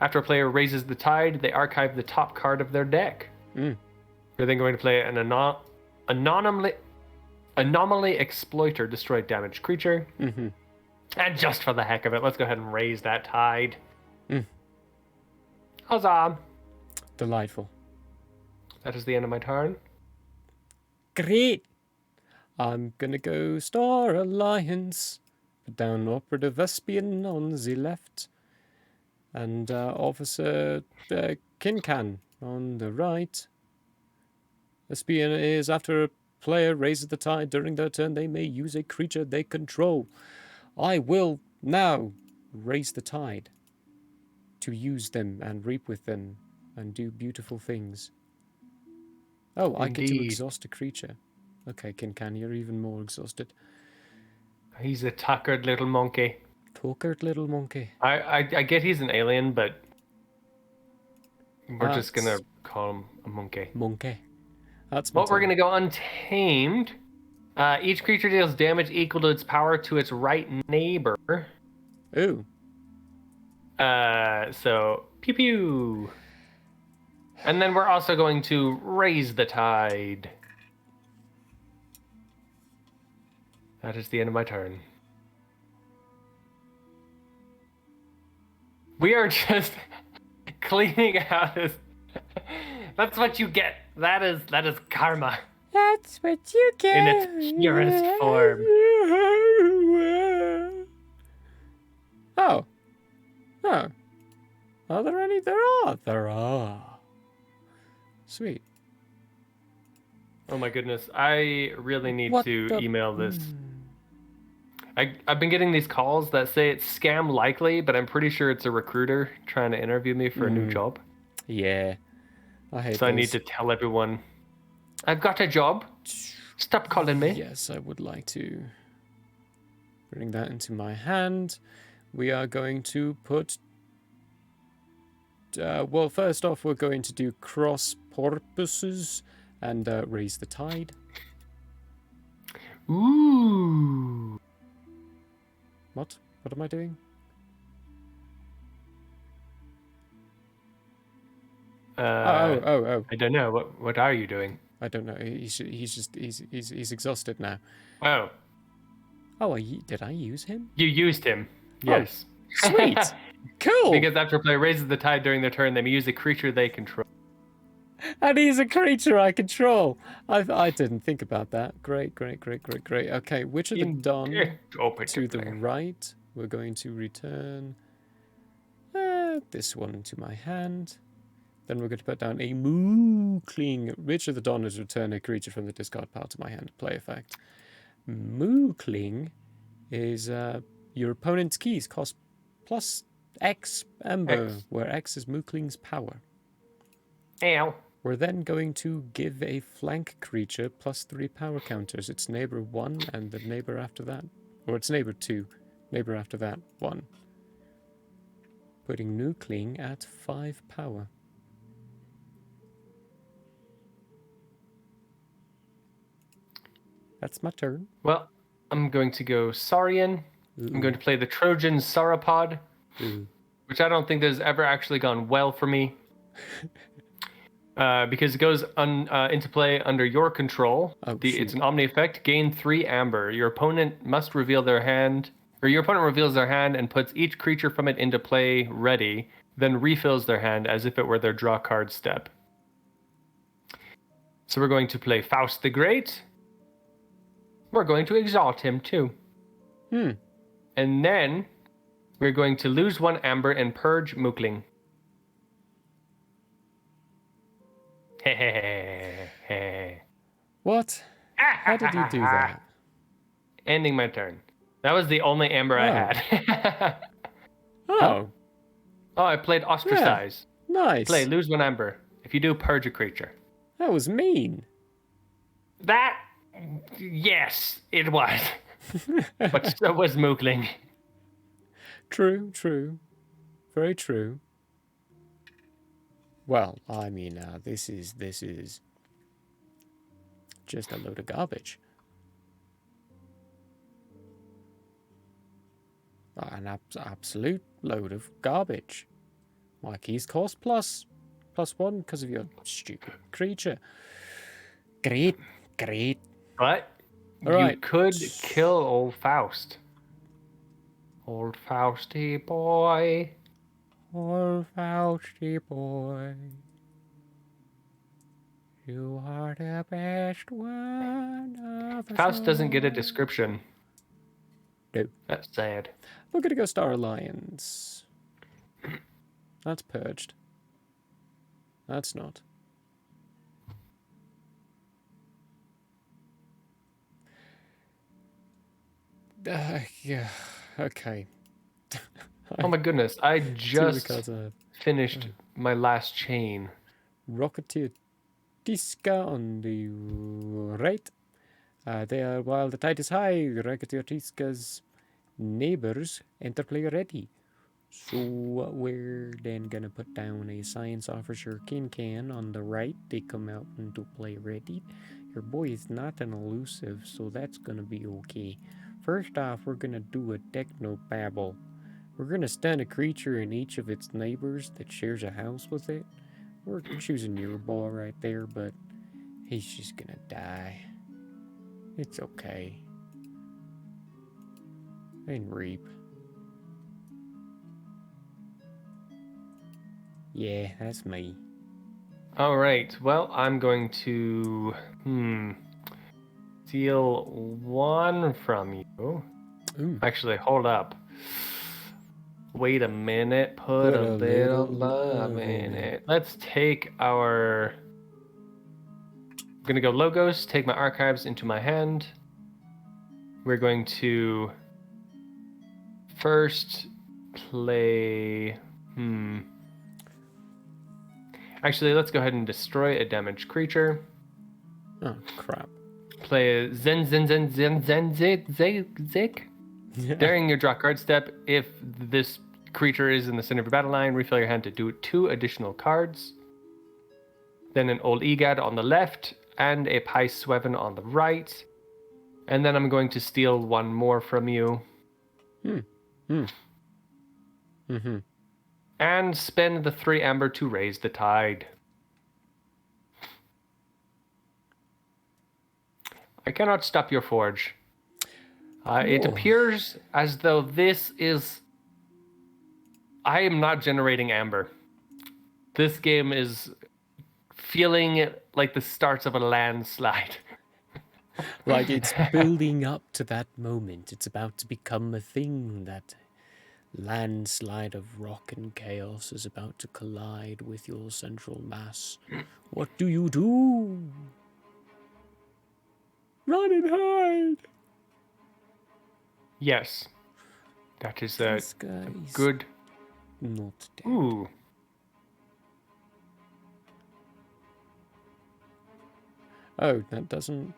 After a player raises the tide, they archive the top card of their deck. We're then going to play an Anomaly Exploiter, destroy damaged creature. And just for the heck of it, let's go ahead and raise that tide. Huzzah! Delightful. That is the end of my turn. Great! I'm gonna go Star Alliance. Put down Operative Vespian on the left. And Officer Kincan on the right. Vespian is after a player raises the tide during their turn, they may use a creature they control. I will now raise the tide to use them and reap with them and do beautiful things. Oh, I get to exhaust a creature. Okay, Kincan, you're even more exhausted. He's a tuckered little monkey. Tuckered little monkey. I get he's an alien, but we're just gonna call him a monkey. Monkey. That's But we're gonna go Untamed. Each creature deals damage equal to its power to its right neighbor. Ooh. So pew pew. And then we're also going to raise the tide. That is the end of my turn. We are just cleaning out this. That's what you get. That is karma. That's what you get. In its purest form. Oh. Oh. Are there any? There are. There are. Sweet. Oh my goodness. I really need to email this. I've been getting these calls that say it's scam likely, but I'm pretty sure it's a recruiter trying to interview me for a new job. Yeah. I hate So I need to tell everyone, I've got a job. Stop calling me. Yes, I would like to bring that into my hand. We are going to put Well, first off, we're going to do cross purposes and raise the tide. Ooh. What? What am I doing? Oh. I don't know. What are you doing? I don't know. He's exhausted now. Oh, Oh, did I use him? you used him. Oh, Yes. sweet. Cool. Because after a player raises the tide during their turn, they may use a creature they control. And he's a creature I control. I didn't think about that. Great. Okay, which of the done to the right? We're going to return this one to my hand. Then we're going to put down a Mookling. Which of the Dawn is return a creature from the discard pile to my hand? Play effect. Mookling is your opponent's keys cost plus X Ember, X. where X is Mookling's power. Ow. We're then going to give a flank creature plus 3 power counters. Its neighbor 1 and the neighbor after that. Or its neighbor 2. Neighbor after that 1. Putting Mookling at 5 power. That's my turn. Well, I'm going to go Saurian. I'm going to play the Trojan Sauropod, which I don't think has ever actually gone well for me. Because it goes into play under your control. It's an Omni effect. Gain 3 amber. Your opponent must reveal their hand, or your opponent reveals their hand and puts each creature from it into play ready, then refills their hand as if it were their draw card step. So we're going to play Faust the Great. We're going to exalt him too. And then we're going to lose 1 amber and purge Mookling. What? How did you do that? Ending my turn. That was the only amber I had. Oh, I played Ostracize. nice. Play, lose 1 amber. If you do, purge a creature. That was mean. Yes, it was. But so was Mookling. True. Very true. Well, I mean, this is just a load of garbage. An absolute load of garbage. My keys cost plus 1 because of your stupid creature. Great. But you could kill old Faust. Old Fausty boy. Old Fausty boy. You are the best one of us Faust doesn't all. get a description. No. That's sad. We're going to go Star Alliance. That's purged. That's not. Yeah, okay. Oh my goodness, I just finished my last chain. Rocketeer Tisca on the right. They are, while the tide is high, Rocketeer Tisca's neighbors enter play ready. So we're then gonna put down a science officer Can on the right. They come out into play ready. Your boy is not an elusive, so that's gonna be okay. First off, we're gonna do a technobabble. We're gonna stun a creature in each of its neighbors that shares a house with it. We're choosing your boy right there, but he's just gonna die. It's okay. And reap. Yeah, that's me. All right. Well, I'm going to steal 1 from you. Ooh. Actually, hold up. Wait a minute. Put a little love in it. Let's take our... I'm going to go logos, take my archives into my hand. We're going to first play... Actually, let's go ahead and destroy a damaged creature. Oh, crap. Play a Zik. During your draw card step, if this creature is in the center of your battle line, refill your hand to do 2 additional cards. Then an Old Egad on the left, and a Pai Sweven on the right. And then I'm going to steal 1 more from you. And spend the 3 amber to raise the tide. I cannot stop your forge. It appears as though this is... I am not generating amber. This game is feeling like the starts of a landslide. Like it's building up to that moment. It's about to become a thing. That landslide of rock and chaos is about to collide with your central mass. What do you do? Run and hide! Yes. That is a good... Not dead. Ooh. Oh, that doesn't...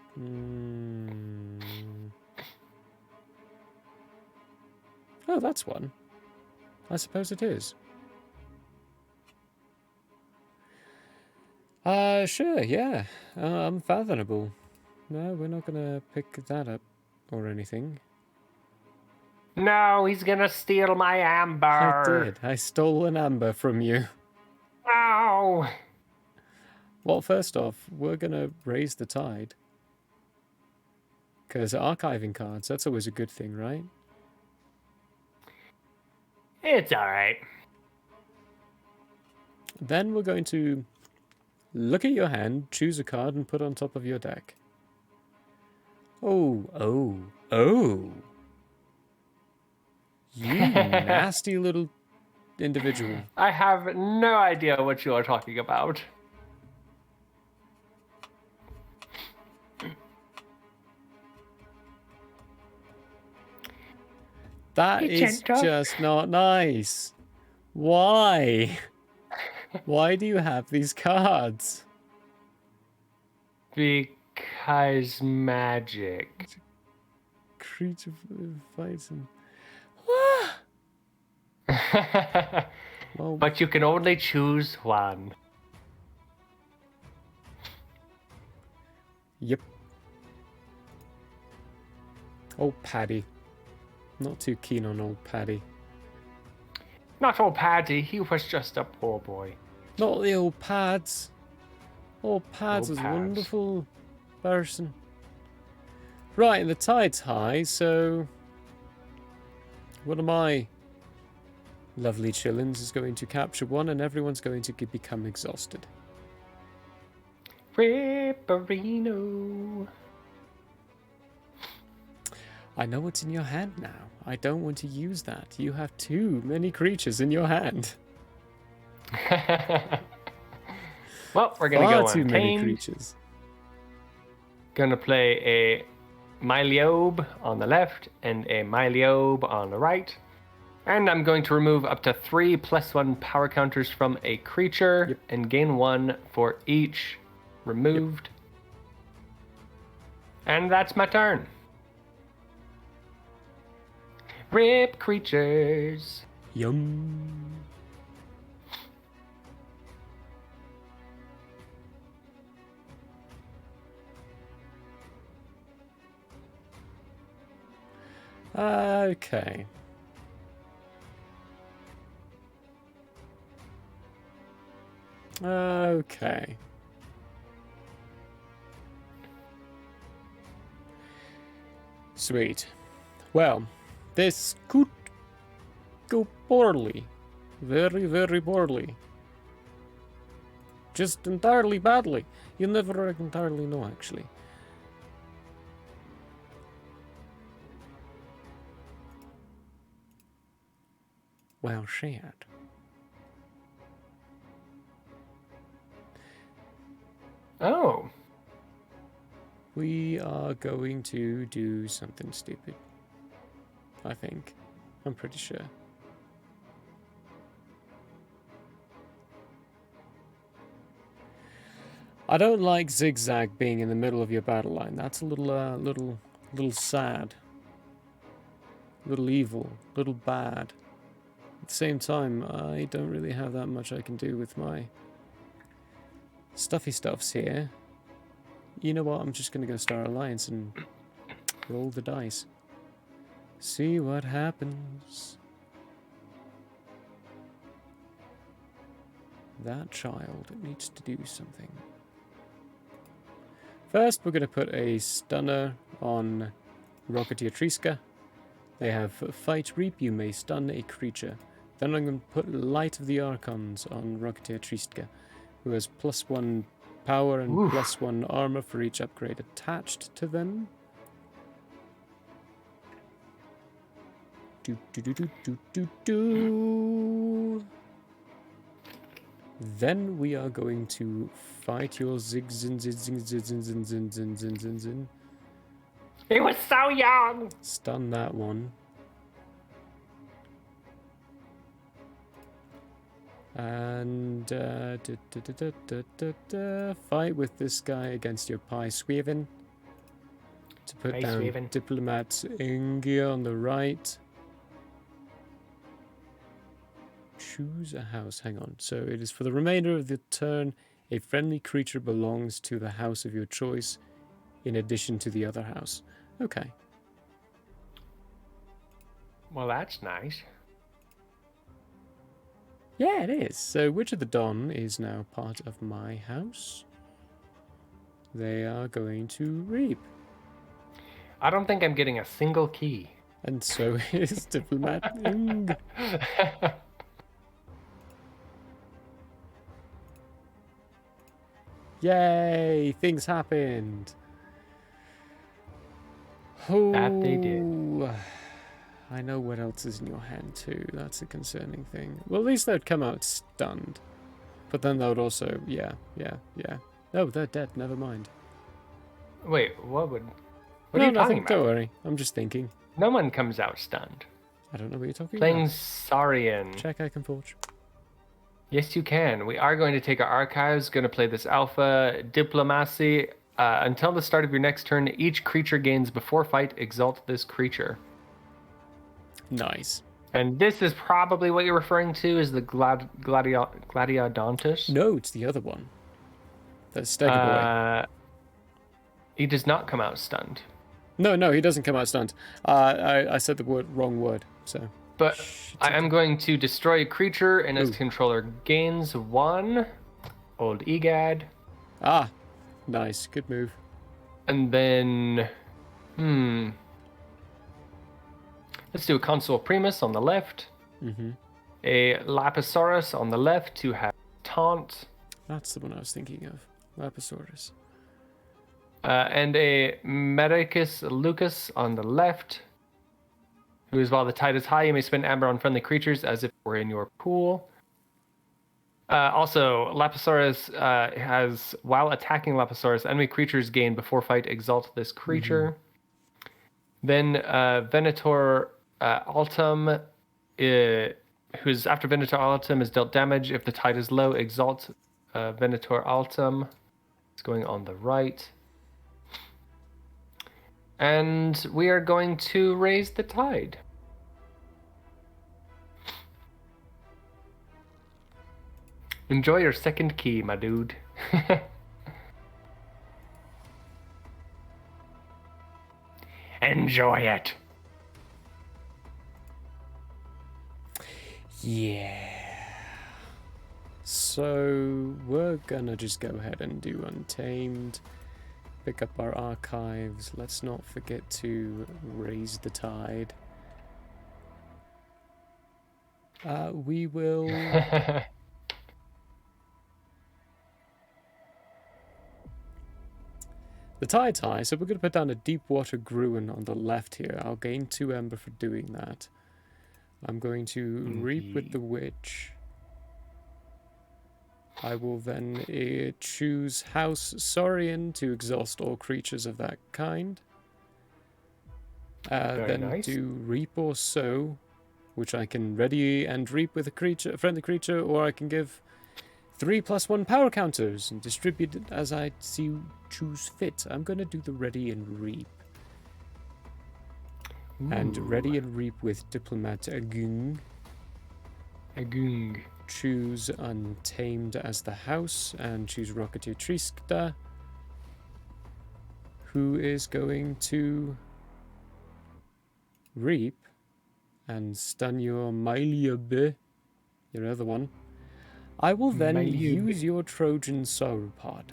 Oh, that's one. I suppose it is. Sure, yeah. Unfathomable. No, we're not gonna pick that up or anything. No, he's gonna steal my amber. I did. I stole an amber from you. No. Well, first off, we're gonna raise the tide. Because archiving cards, that's always a good thing, right? It's alright. Then we're going to look at your hand, choose a card, and put on top of your deck. Oh. You nasty little individual. I have no idea what you are talking about. That is just not nice. Why? Why do you have these cards? Because magic. Creature fights and... Well, but you can only choose one. Yep. Old Paddy. Not too keen on old Paddy. Not old Paddy, he was just a poor boy. Not the old Pads. Old Pads was a wonderful person. Right, and the tide's high, so... one of my lovely chillins is going to capture one, and everyone's going to become exhausted. Ripperino. I know what's in your hand now. I don't want to use that. You have too many creatures in your hand. Well, we're gonna go on too many Tame. creatures. Gonna play a Myliobe on the left and a Myliobe on the right. And I'm going to remove up to 3 +1 power counters from a creature and gain 1 for each removed. And that's my turn. Rip creatures. Yum. Okay. Okay. Sweet. Well, this could go poorly. Very, very poorly. Just entirely badly. You never entirely know, actually. Well, shit. Oh. We are going to do something stupid. I think. I'm pretty sure. I don't like Zigzag being in the middle of your battle line. That's a little sad. Little evil. Little bad. At the same time, I don't really have that much I can do with my stuffy stuffs here. You know what? I'm just going to go Star Alliance and roll the dice. See what happens. That child needs to do something. First, we're going to put a stunner on Rocketeer Triska. They have Fight Reap, you may stun a creature. Then I'm going to put Light of the Archons on Rocketeer Triska, who has +1 power and +1 armor for each upgrade attached to them. Then we are going to fight your zig-zin-zin-zin-zin-zin-zin-zin-zin-zin. He was so young! Stun that one. And fight with this guy against your Pie Sweven. To put down Diplomat Ingia on the right. Choose a house. Hang on. So it is for the remainder of the turn, a friendly creature belongs to the house of your choice, in addition to the other house. Okay. Well, that's nice. Yeah, it is. So Witch of the Dawn is now part of my house. They are going to reap. I don't think I'm getting a single key. And so is Diplomat Ing. Yay! Things happened. Oh, That they did. I know what else is in your hand too. That's a concerning thing. Well, at least they'd come out stunned. But then they would also, yeah. No, they're dead. Never mind. Wait, what are you nothing, talking about? Don't worry. I'm just thinking. No one comes out stunned. I don't know what you're talking Playing about. Saurian. Check KeyForge. Yes, you can. We are going to take our archives, going to play this alpha diplomacy. Until the start of your next turn, each creature gains before fight, exalt this creature. Nice. And this is probably what you're referring to as the Gladiodontus. No, it's the other one. That's Stegoboy. He does not come out stunned. No, he doesn't come out stunned. I said the wrong word, so. But I am going to destroy a creature, and its controller gains 1. Old Egad. Ah, nice. Good move. And then, let's do a Consul Primus on the left. Mm-hmm. A Lapisaurus on the left to have Taunt. That's the one I was thinking of. Lapisaurus. And a Medicus Lucas on the left. Who is, while the tide is high, you may spend amber on friendly creatures as if it were in your pool. Also, Lapisaurus has, while attacking Lapisaurus, enemy creatures gain before fight, exalt this creature. Mm-hmm. Then Venator Altum, who's after Venator Altum is dealt damage. If the tide is low, exalt Venator Altum. It's going on the right. And we are going to raise the tide. Enjoy your second key, my dude. Enjoy it. Yeah. So we're gonna just go ahead and do Untamed. Pick up our archives. Let's not forget to raise the tide. We will... The tide's high, so we're going to put down a Deepwater Gruen on the left here. I'll gain 2 Ember for doing that. I'm going to Reap with the Witch. I will then choose House Saurian to exhaust all creatures of that kind. Then nice. do Reap or Sow, which I can ready and reap with a friendly creature, or I can give 3+1 power counters and distribute it as I choose fit. I'm going to do the ready and reap. Ooh. And ready and reap with Diplomat Agung. Agung. Choose Untamed as the house and choose Rocketeer Triskda, who is going to reap and stun your Mailiabe, your other one. I will then use your Trojan Sauropod.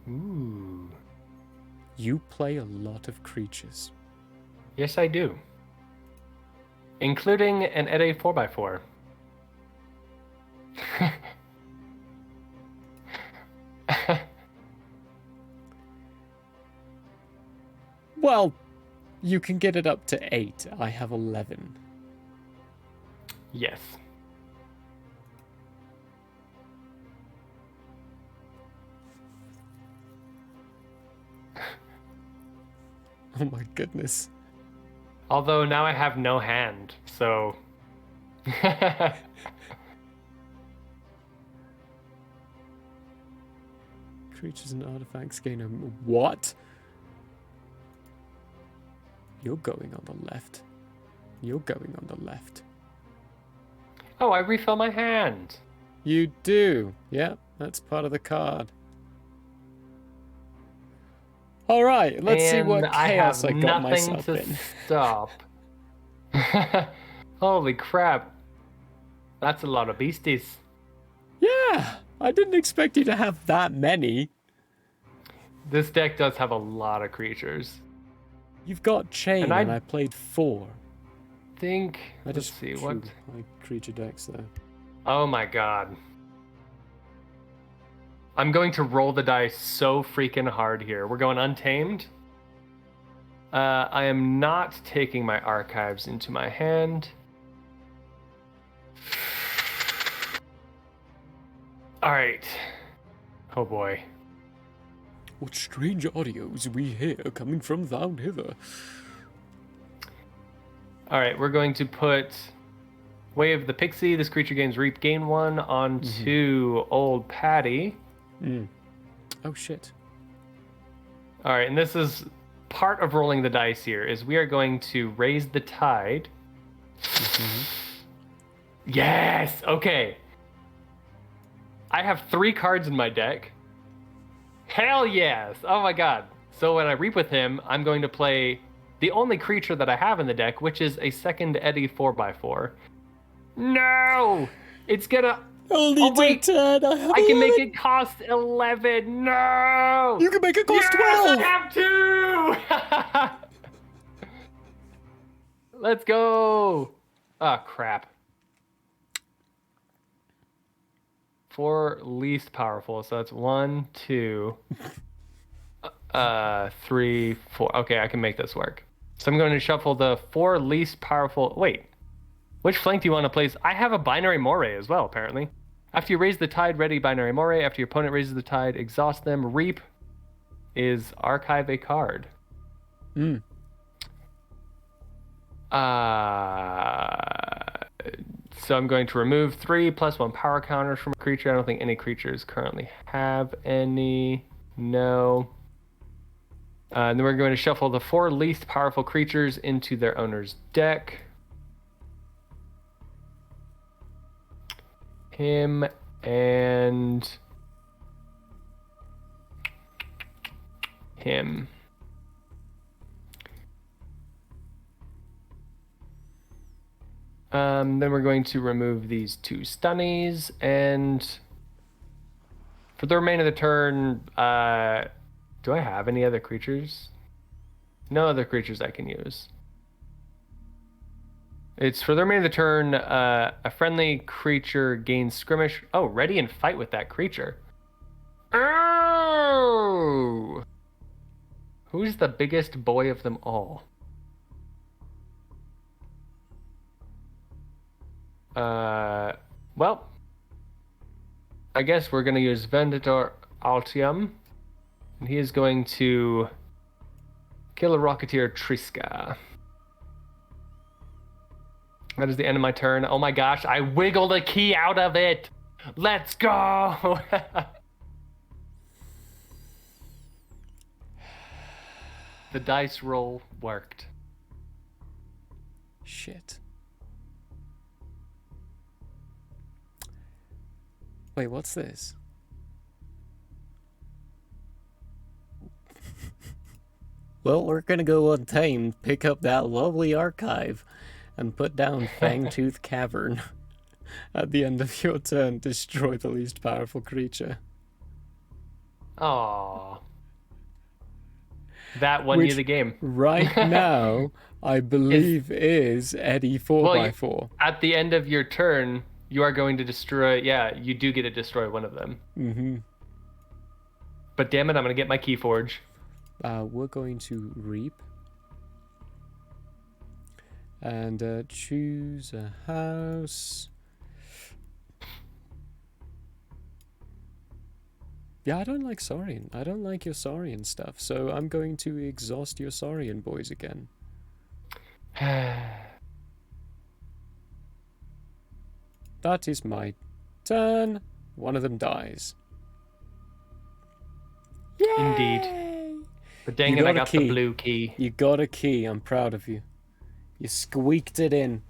Ooh. You play a lot of creatures. Yes, I do. Including an Ede 4x4. Well, you can get it up to 8. I have 11. Yes. Oh my goodness. Although now I have no hand, so... Creatures and artifacts gain a... What? You're going on the left. You're going on the left. Oh, I refill my hand. You do. Yep, that's part of the card. All right, let's see what chaos I got myself in. Nothing to stop. Holy crap. That's a lot of beasties. Yeah, I didn't expect you to have that many. This deck does have a lot of creatures. You've got Chain, and I played 4. Let's see, what? My creature decks there. Oh my god. I'm going to roll the dice so freaking hard here. We're going Untamed. I am not taking my archives into my hand. Alright. Oh boy. What strange audios we hear coming from down hither. Alright, we're going to put Way of the Pixie. This creature gains Reap, gain 1 onto Old Patty. Oh shit. Alright, and this is part of rolling the dice here, is we are going to raise the tide. Yes! Okay. I have 3 cards in my deck. Hell yes! Oh my god. So when I reap with him, I'm going to play the only creature that I have in the deck, which is a second Ede 4x4. No! It's gonna... Only wait! 10. I can make it cost 11. No! You can make it cost 12! I have 2! Let's go! Oh, crap. 4 least powerful, so that's 1, 2, 3, 4. Okay, I can make this work. So I'm going to shuffle the 4 least powerful... Wait. Which flank do you want to place? I have a binary moray as well, apparently. After you raise the tide, ready binary moray. After your opponent raises the tide, exhaust them. Reap is archive a card. So I'm going to remove 3 + 1 power counters from a creature. I don't think any creatures currently have any. No. And then we're going to shuffle the 4 least powerful creatures into their owner's deck. Him and him. Then we're going to remove these 2 stunnies, and for the remainder of the turn, do I have any other creatures? No other creatures I can use. It's for the remainder of the turn, a friendly creature gains skirmish. Oh, ready and fight with that creature. Oh! Who's the biggest boy of them all? Well, I guess we're going to use Venditor Altium. And he is going to kill a Rocketeer Triska. That is the end of my turn. Oh my gosh, I wiggled a key out of it! Let's go! The dice roll worked. Shit. Wait, what's this? Well, we're gonna go untamed, pick up that lovely archive, and put down Fangtooth Cavern. At the end of your turn, destroy the least powerful creature. Aww. That won you the game. Right now, I believe is Eddie 4x4. At the end of your turn, you are going to destroy... Yeah, you do get to destroy one of them. Mm-hmm. But damn it, I'm going to get my KeyForge. We're going to reap. And choose a house. Yeah, I don't like Saurian. I don't like your Saurian stuff, so I'm going to exhaust your Saurian boys again. That is my turn. One of them dies. Yay! Indeed. But dang it, I got the blue key. You got a key. I'm proud of you. You squeaked it in.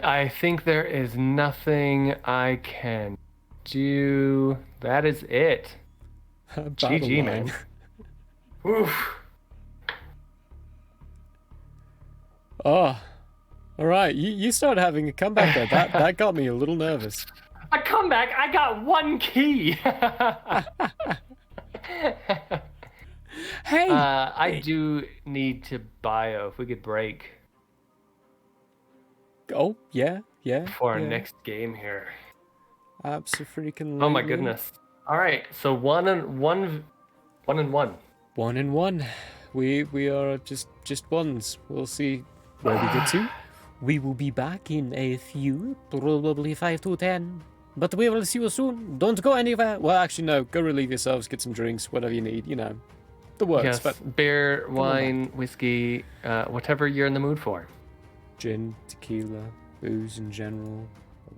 I think there is nothing I can do. That is it. GG, man. Oof. Oh, all right. You started having a comeback there. That got me a little nervous. A comeback? I got one key. Hey. I do need to bio if we could break. Oh yeah. For our next game here. Absolutely. Oh my goodness. All right, so one and one. 1 and 1. 1 and 1. We are just ones. We'll see where we get to. We will be back in a few, probably 5 to 10. But we will see you soon. Don't go anywhere. Well, actually, no. Go relieve yourselves, get some drinks, whatever you need. You know, the works. Yes, but beer, wine, whiskey, whatever you're in the mood for. Gin, tequila, booze in general.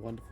Wonderful.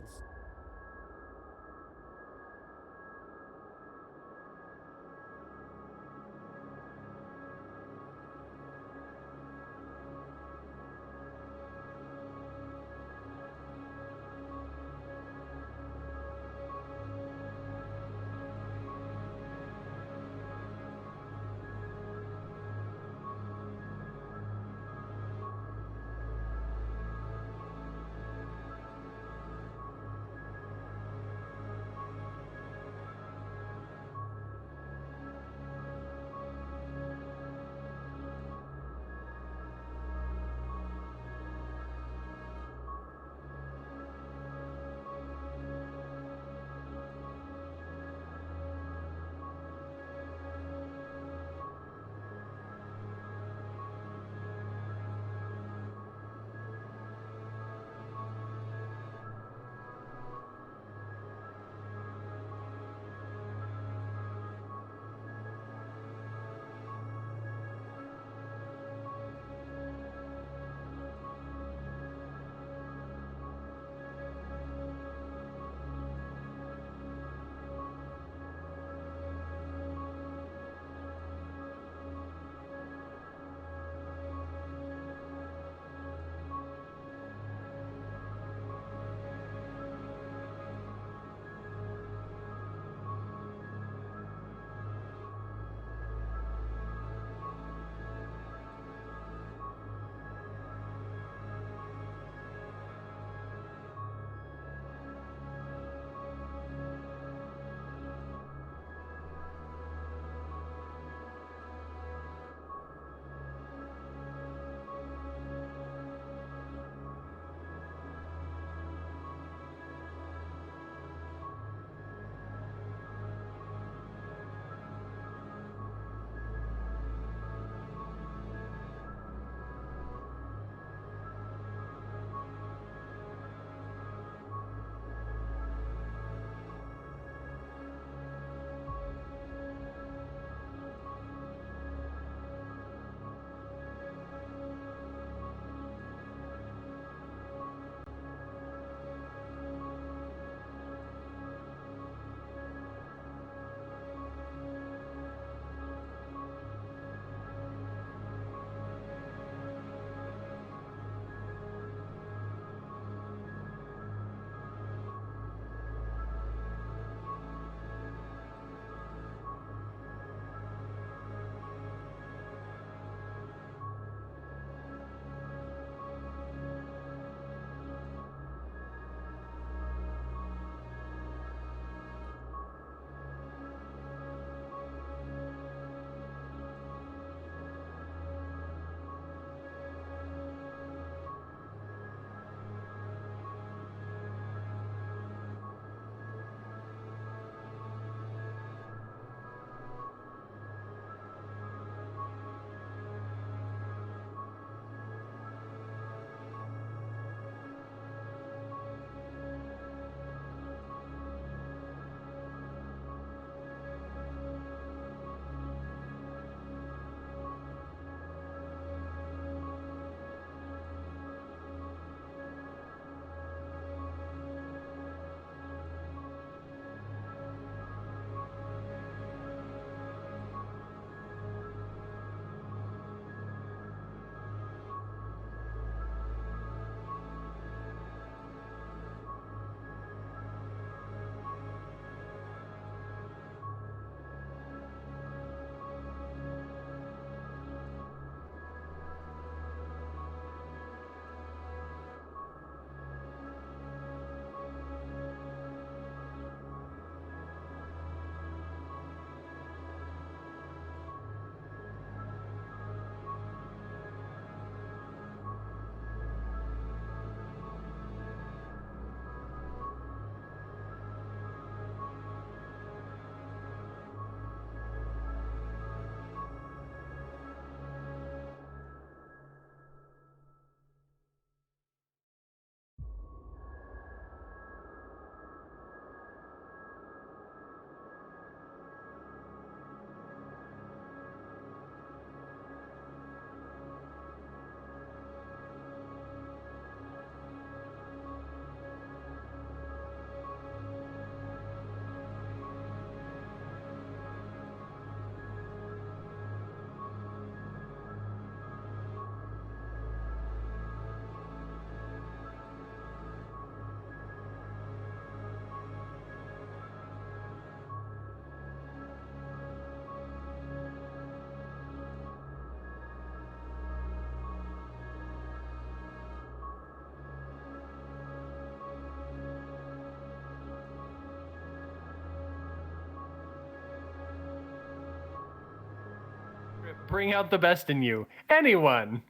Bring out the best in you. Anyone.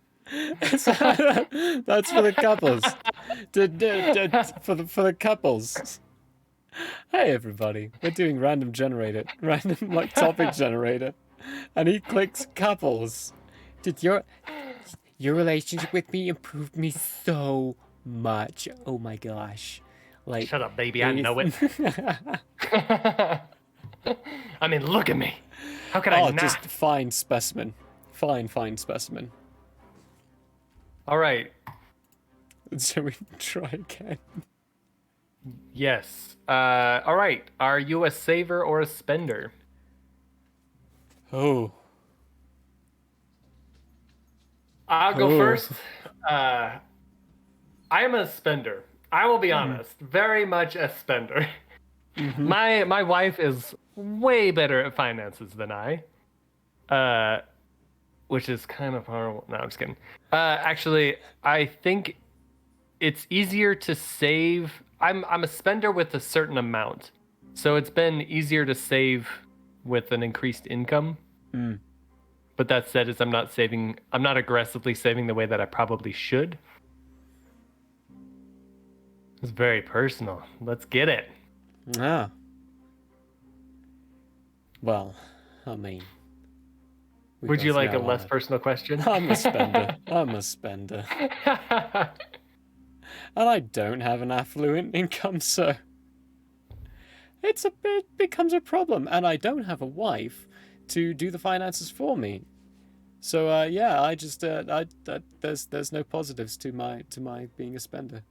That's for the couples. For the couples. Hey everybody, we're doing random like topic generator, and he clicks couples. Did your relationship with me improved me so much? Oh my gosh! Like, shut up, baby. I know it. I mean, look at me. How could I not? Just fine specimen. Fine specimen. All right. So we try again. Yes. All right. Are you a saver or a spender? Oh. I'll go first. I am a spender. I will be honest. Very much a spender. Mm-hmm. My wife is way better at finances than I. Which is kind of horrible. No, I'm just kidding. Actually, I think it's easier to save. I'm a spender with a certain amount, so it's been easier to save with an increased income. Mm. But that said, I'm not aggressively saving the way that I probably should. It's very personal. Let's get it. Ah. Well, I mean. Would you like a less personal question? I'm a spender. And I don't have an affluent income, so it becomes a problem. And I don't have a wife to do the finances for me. So yeah, I just there's no positives to my being a spender.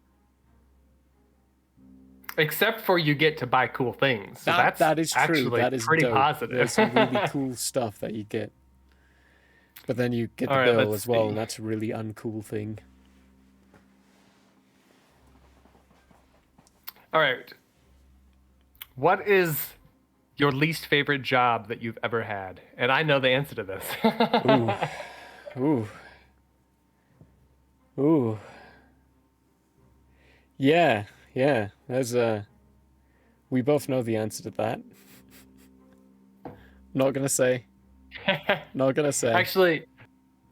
Except for you get to buy cool things. So that is true. That is pretty dope. positive. There's some really cool stuff that you get. But then you get the bill as well, and that's a really uncool thing. All right. What is your least favorite job that you've ever had? And I know the answer to this. Ooh. Yeah. There's we both know the answer to that. Not gonna say. Actually,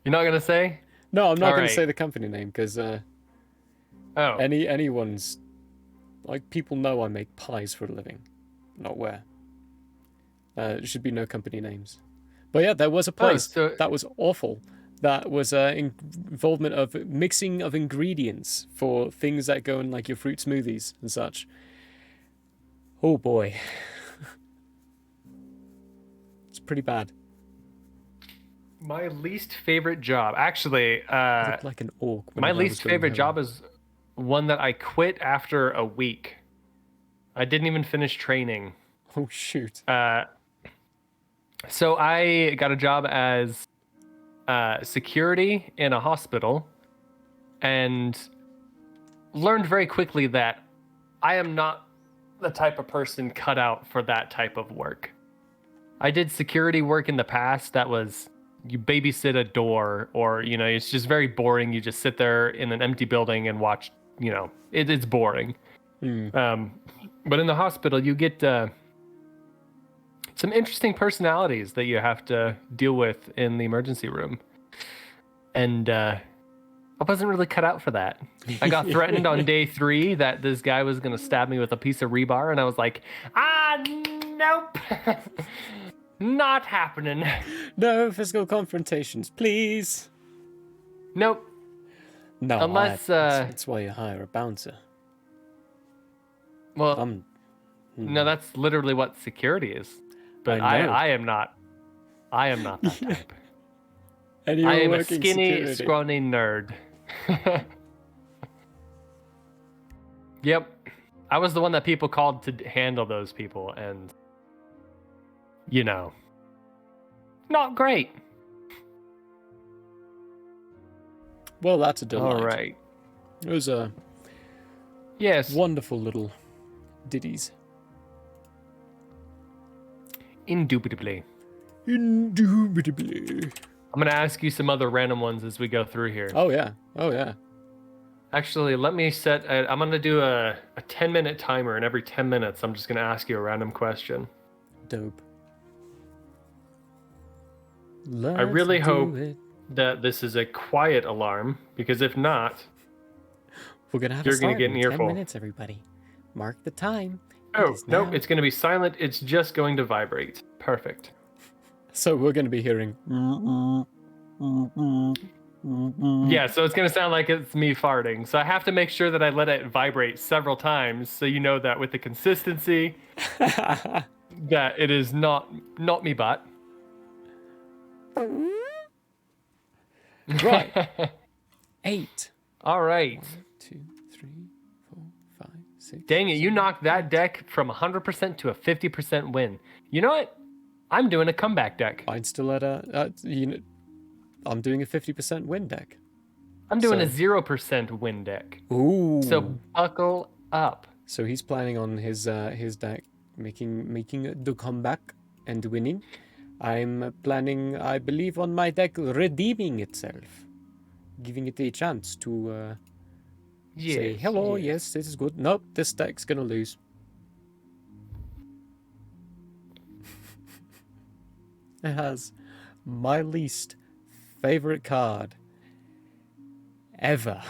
you're not gonna say? No, I'm not gonna say the company name because oh, anyone's like people know I make pies for a living, not where. There should be no company names. But yeah, there was a place that was awful. That was involvement of mixing of ingredients for things that go in like your fruit smoothies and such. Oh boy. It's pretty bad. My least favorite job, actually, I look like an orc. My least favorite job is one that I quit after a week. I didn't even finish training. Oh shoot. So I got a job as security in a hospital and learned very quickly that I am not the type of person cut out for that type of work. I did security work in the past that was you babysit a door or, it's just very boring. You just sit there in an empty building and watch, it's boring. But in the hospital, you get some interesting personalities that you have to deal with in the emergency room. And I wasn't really cut out for that. I got threatened on day 3 that this guy was going to stab me with a piece of rebar. And I was like, nope. Not happening. No physical confrontations, please. Nope. No, unless that's why you hire a bouncer. Well, no, that's literally what security is. But I am not that type. And I am a skinny, scrawny nerd. Yep. I was the one that people called to handle those people, and not great. Well, that's a delight. All right. Those are wonderful little ditties. Indubitably. I'm going to ask you some other random ones as we go through here. Oh, yeah. Actually, let me I'm going to do a 10-minute timer, and every 10 minutes, I'm just going to ask you a random question. Dope. I really Let's hope do it. that this is a quiet alarm, because if not, We're gonna have you're a going to start get in an 10 earful. minutes, everybody. Mark the time. It Oh, is nope, now. it's going to be silent. It's just going to vibrate. Perfect. So we're gonna be hearing. Yeah, so it's going to sound like it's me farting. So I have to make sure that I let it vibrate several times, so you know that with the consistency, that it is not me butt. Right. 8. All right. 1, 2, 3, 4, 5, 6. Dang it, you 7, knocked that 8. deck from 100% to a 50% win. You know what? I'm doing a comeback deck. I'm still at I'm doing a 50% win deck. I'm doing a So- 0% win deck. Ooh. So buckle up. So he's planning on his deck making the comeback and winning. I'm planning, I believe, on my deck redeeming itself, giving it a chance to say hello. Yes, this is good. Nope, this deck's gonna lose. It has my least favorite card ever.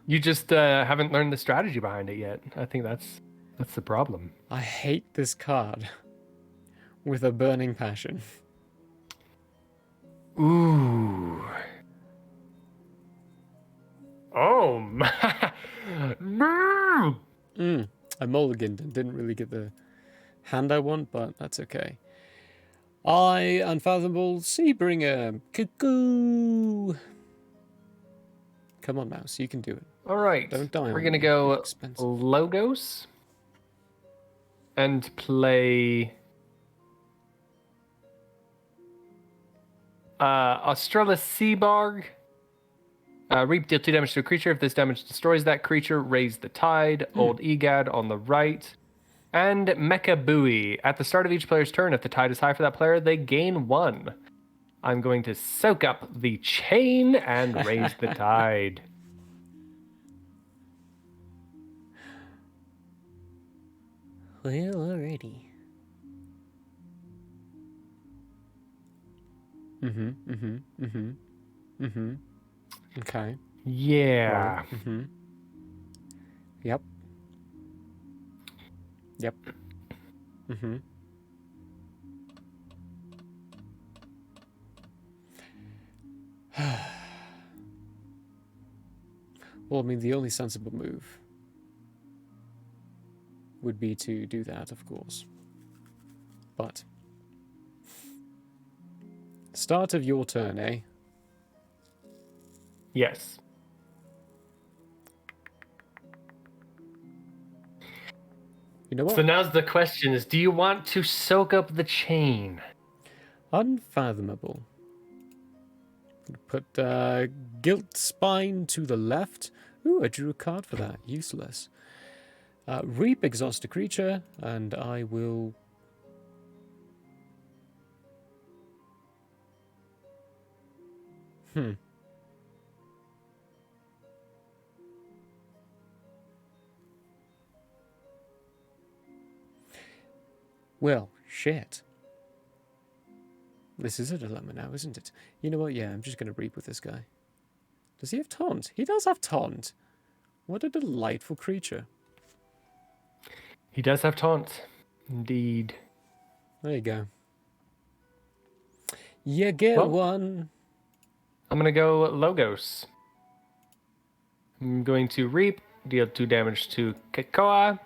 You just haven't learned the strategy behind it yet. I think that's the problem. I hate this card with a burning passion. Ooh. Oh my. No. I mulliganed and didn't really get the hand I want, but that's okay. Unfathomable Seabringer. Cuckoo. Come on, Mouse, you can do it. All right. Don't die on We're going to me. go Expensive. Logos and play Australis Seabarg. Reap, deal 2 damage to a creature. If this damage destroys that creature, raise the tide. Old Egad on the right. And Mecha Buoy. At the start of each player's turn, if the tide is high for that player, they gain 1. I'm going to soak up the chain and raise the tide. Well, alrighty. Okay. Yeah. Right. Yep. Yep. Well, I mean, the only sensible move would be to do that, of course. But start of your turn, eh? Yes. You know what? So now's the question is, do you want to soak up the chain? Unfathomable. Put Guilt Spine to the left. Ooh, I drew a card for that. Useless. Reap, exhaust a creature, and I will... Well, shit. This is a dilemma now, isn't it? You know what? Yeah, I'm just going to reap with this guy. Does he have taunt? He does have taunt. What a delightful creature. He does have taunt. Indeed. There you go. You get one. I'm going to go Logos. I'm going to Reap, deal 2 damage to Kekoa.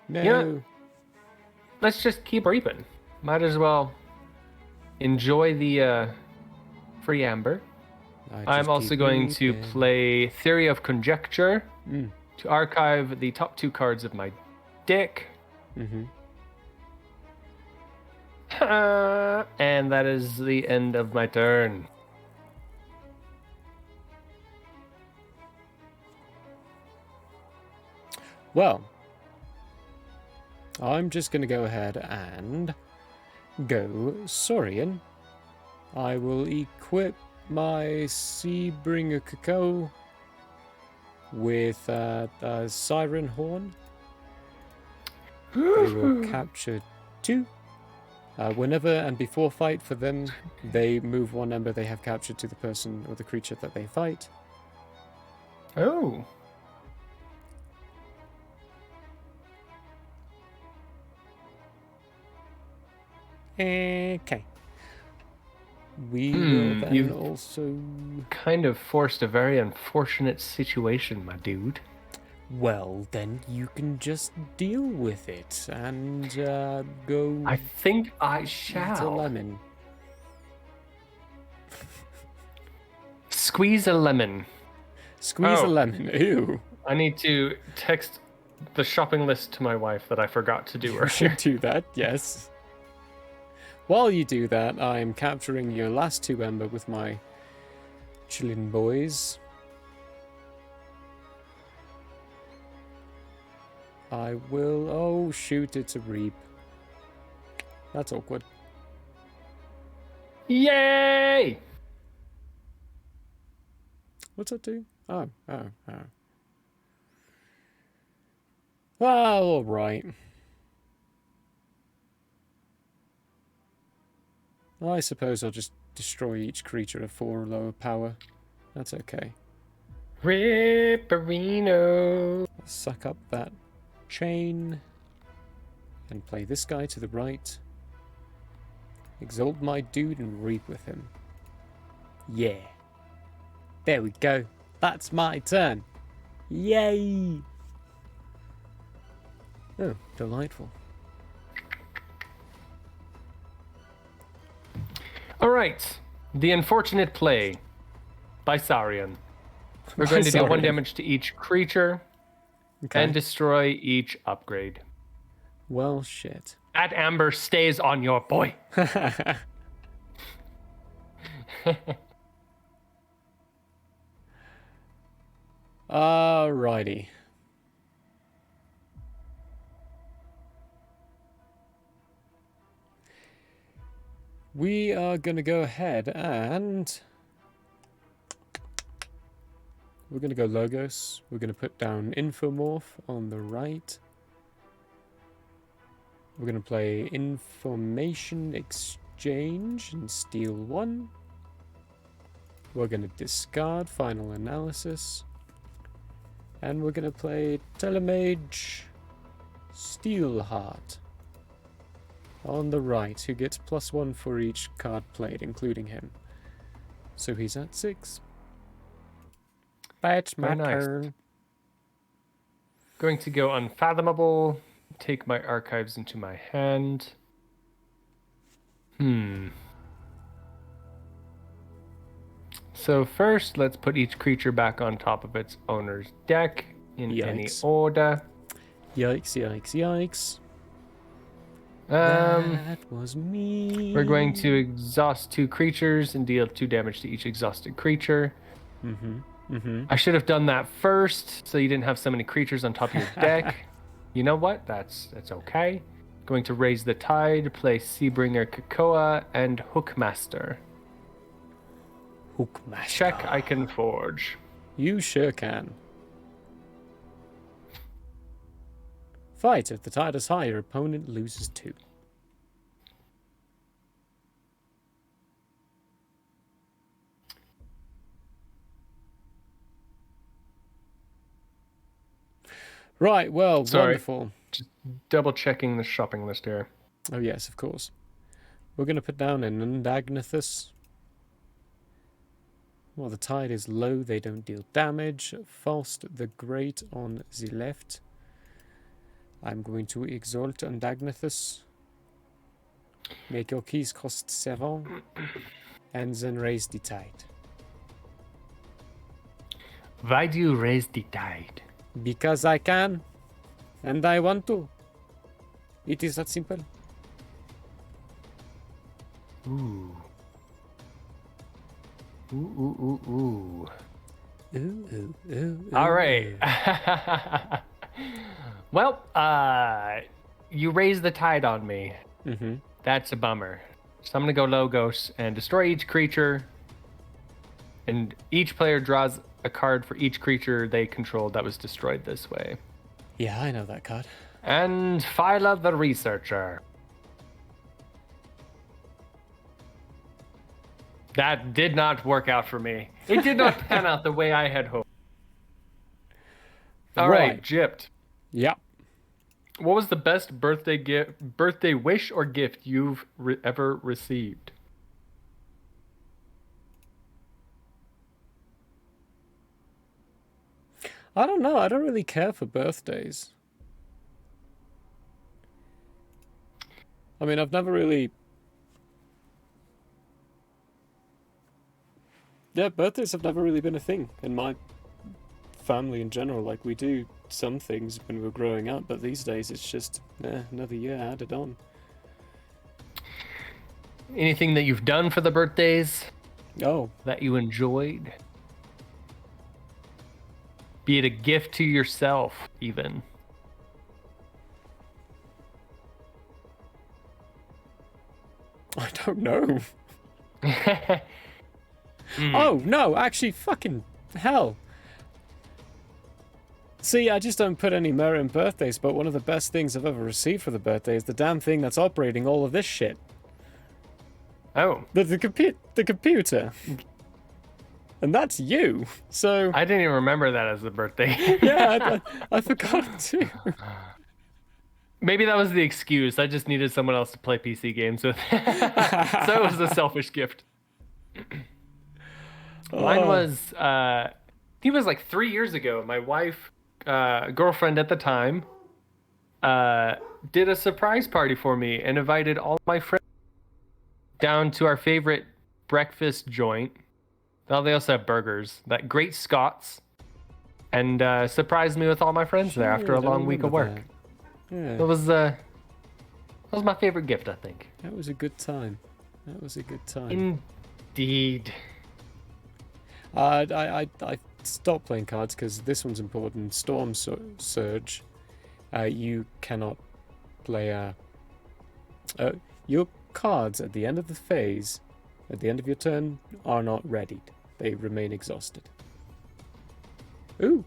No. You know, let's just keep reaping. Might as well enjoy the free amber. I'm also going to play Theory of Conjecture to archive the top 2 cards of my deck. And that is the end of my turn. Well, I'm just going to go ahead and go Saurian. I will equip my Seabringer Cacao with a Siren Horn. They will capture 2. Whenever and before fight for them, they move one number they have captured to the person or the creature that they fight. Oh. Okay. We will then you've also... kind of forced a very unfortunate situation, my dude. Well, then you can just deal with it and go I think I eat a shall. lemon. Squeeze a lemon. Squeeze a lemon. Ew. I need to text the shopping list to my wife that I forgot to do You earlier. should do that, yes. While you do that, I'm capturing your last 2 ember with my chillin' boys. I will... Oh, shoot, it's a reap. That's awkward. Yay! What's that do? Oh. Well, alright. I suppose I'll just destroy each creature at 4 lower power. That's okay. Ripperino. Suck up that chain. And play this guy to the right. Exalt my dude and reap with him. Yeah. There we go. That's my turn. Yay! Oh, delightful. All right. The Unfortunate Play by Saurian. We're going to deal 1 damage to each creature and destroy each upgrade. Well, shit. That amber stays on your boy. Alrighty. We are going to go ahead and... We're going to go Logos. We're going to put down Infomorph on the right. We're going to play Information Exchange and steal 1. We're going to discard Final Analysis. And we're going to play Telemage Steelheart on the right, who gets +1 for each card played, including him. So he's at 6. That's my turn. Going to go Unfathomable. Take my archives into my hand. So first, let's put each creature back on top of its owner's deck in any order. Yikes, yikes, yikes. That was me. We're going to exhaust 2 creatures and deal 2 damage to each exhausted creature. I should have done that first, so you didn't have so many creatures on top of your deck. You know what? That's okay. Going to raise the tide, play Seabringer Kakoa, and Hookmaster. Hookmaster. Check I can forge. You sure can. Fight. If the tide is high, your opponent loses 2. Right, well, wonderful. Just double checking the shopping list here. Oh yes, of course. We're going to put down an Undagnathus. While the tide is low, they don't deal damage. Faust the Great on the left. I'm going to exalt Undagnathus. Make your keys cost 7. And then raise the tide. Why do you raise the tide? Because I can. And I want to. It is that simple. Ooh. Ooh, ooh, ooh, ooh. Ooh, ooh, ooh, ooh. All right. Well, you raised the tide on me. That's a bummer. So I'm going to go Logos and destroy each creature. And each player draws a card for each creature they controlled that was destroyed this way. Yeah, I know that card. And Phyla the Researcher. That did not work out for me. It did not pan out the way I had hoped. All right, Gypped. Yep. What was the best birthday wish or gift you've ever received? I don't know. I don't really care for birthdays. I mean, I've never really... Yeah, birthdays have never really been a thing in my family in general. Like, we do some things when we were growing up, but these days it's just, another year added on. Anything that you've done for the birthdays? Oh. That you enjoyed? Be it a gift to yourself, even. I don't know. Oh, no, actually, fucking hell. See, I just don't put any merit in birthdays, but one of the best things I've ever received for the birthday is the damn thing that's operating all of this shit. Oh. The computer. And that's you. So I didn't even remember that as the birthday. Yeah, I forgot it too. Maybe that was the excuse. I just needed someone else to play PC games with. So it was a selfish gift. Mine was, he was like 3 years ago. My wife, girlfriend at the time, did a surprise party for me and invited all my friends down to our favorite breakfast joint. Well, they also have burgers. That Great Scots. And surprised me with all my friends there after a long week of work. Yeah. That was my favorite gift, I think. That was a good time. That was a good time. Indeed. I stopped playing cards because this one's important. Storm Surge. You cannot play your cards at the end of the phase, at the end of your turn, are not readied. They remain exhausted. Ooh.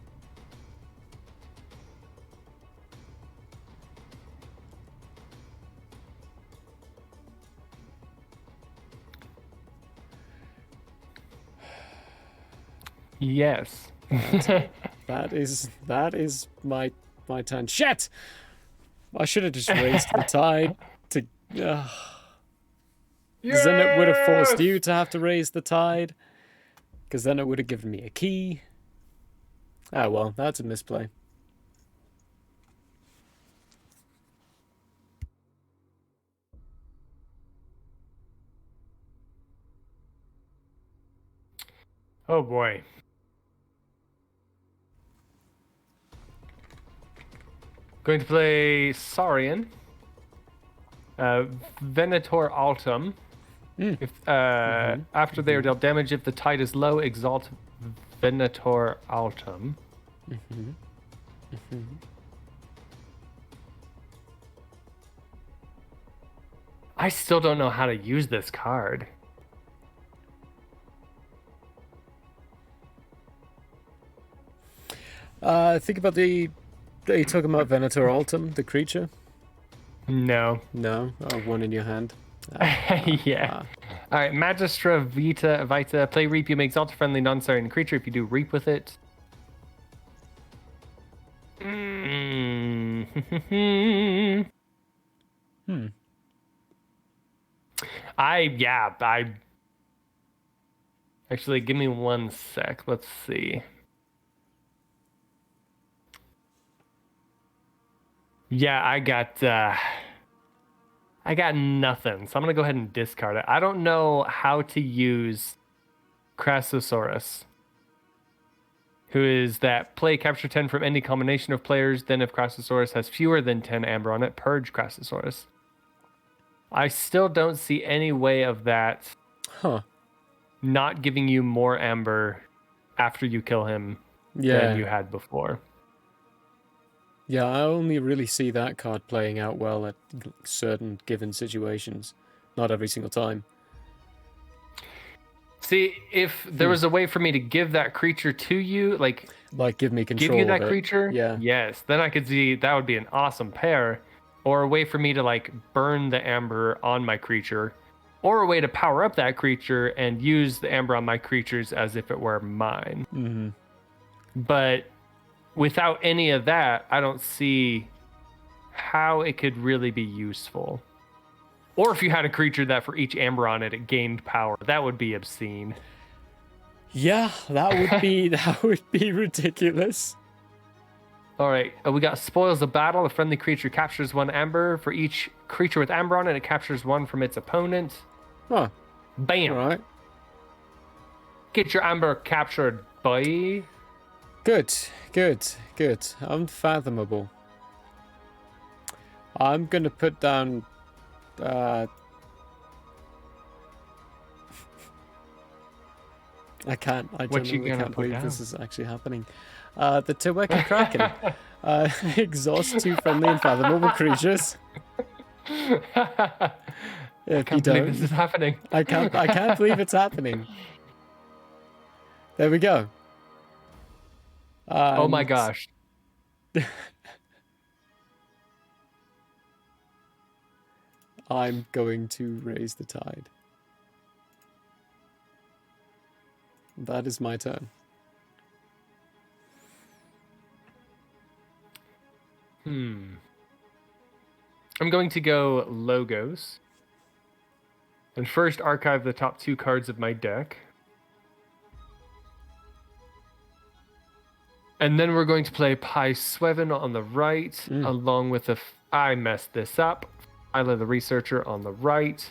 Yes. That is my turn. Shit! I should have just raised the tide to. Because then it would have forced you to have to raise the tide. Because then it would have given me a key. Ah, well, that's a misplay. Oh boy. Going to play Saurian. Venator Altum. If after they are dealt damage, if the tide is low, exalt Venator Altum. I still don't know how to use this card. Think about the. Are you talking about Venator Altum, the creature? No. No? Oh, one in your hand. Yeah. All right, Magistra Vita. Play Reap. You may exalt a friendly non-Saurian creature. If you do, Reap with it. I actually, give me 1 sec. Let's see. Yeah, I got nothing, so I'm gonna go ahead and discard it. I don't know how to use Crassosaurus, who is that play capture 10 from any combination of players. Then if Crassosaurus has fewer than 10 amber on it, purge Crassosaurus. I still don't see any way of that not giving you more amber after you kill him than you had before. Yeah, I only really see that card playing out well at certain given situations. Not every single time. See, if there was a way for me to give that creature to you, like give me control give you that of it. creature, yes, then I could see that would be an awesome pair. Or a way for me to like burn the amber on my creature or a way to power up that creature and use the amber on my creatures as if it were mine. Mm-hmm. But without any of that, I don't see how it could really be useful. Or if you had a creature that for each amber on it, it gained power, that would be obscene. Yeah, that would be ridiculous. All right, we got Spoils of Battle. A friendly creature captures 1 amber. For each creature with amber on it, it captures 1 from its opponent. Huh. Bam. All right. Get your amber captured, boy. Good. Unfathomable. I'm going to put down... I can't. I genuinely can't believe this is actually happening. The Taweki Kraken. Exhaust 2 friendly and fathomable creatures. I can't believe this is happening. I can't believe it's happening. There we go. Oh my gosh. I'm going to raise the tide. That is my turn. I'm going to go logos. And first archive the top 2 cards of my deck. And then we're going to play Pi Sweven on the right, along with I messed this up. Isla the Researcher on the right.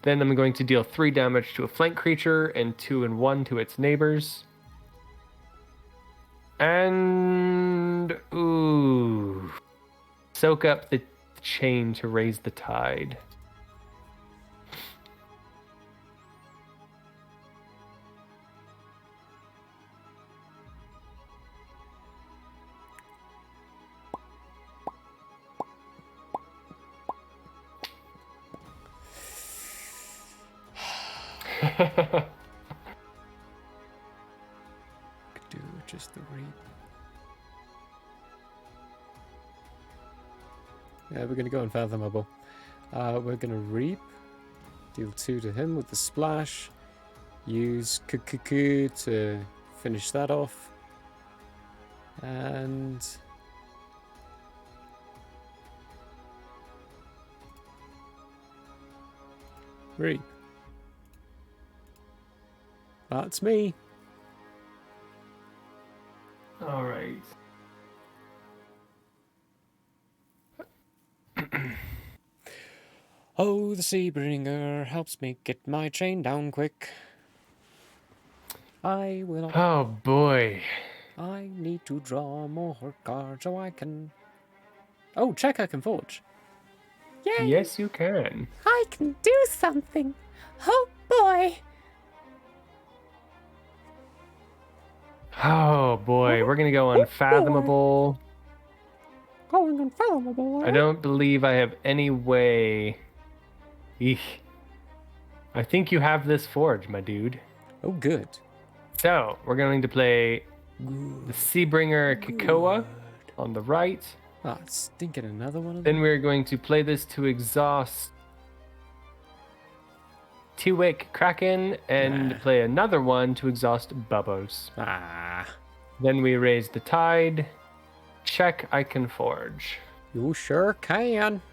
Then I'm going to deal 3 damage to a flank creature and 2 and 1 to its neighbors. And soak up the chain to raise the tide. Could do just the reap. Yeah, we're gonna go unfathomable. We're gonna reap. Deal 2 to him with the splash. Use Kukuku to finish that off. And reap. That's me. All right. Oh, the Seabringer helps me get my chain down quick. I will. Oh boy. I need to draw more cards so I can. Oh, check! I can forge. Yay! Yes, you can. I can do something. Oh boy! Oh boy, we're gonna go unfathomable. Going unfathomable. I don't believe I have any way. Eek. I think you have this forge, my dude. Oh, good. So we're going to play the Seabringer Kikoa on the right. Ah, stinking another one of them. Then we're going to play this to exhaust T-Wick Kraken and play another one to exhaust Bubbles. Ah. Then we raise the tide. Check, I can forge. You sure can.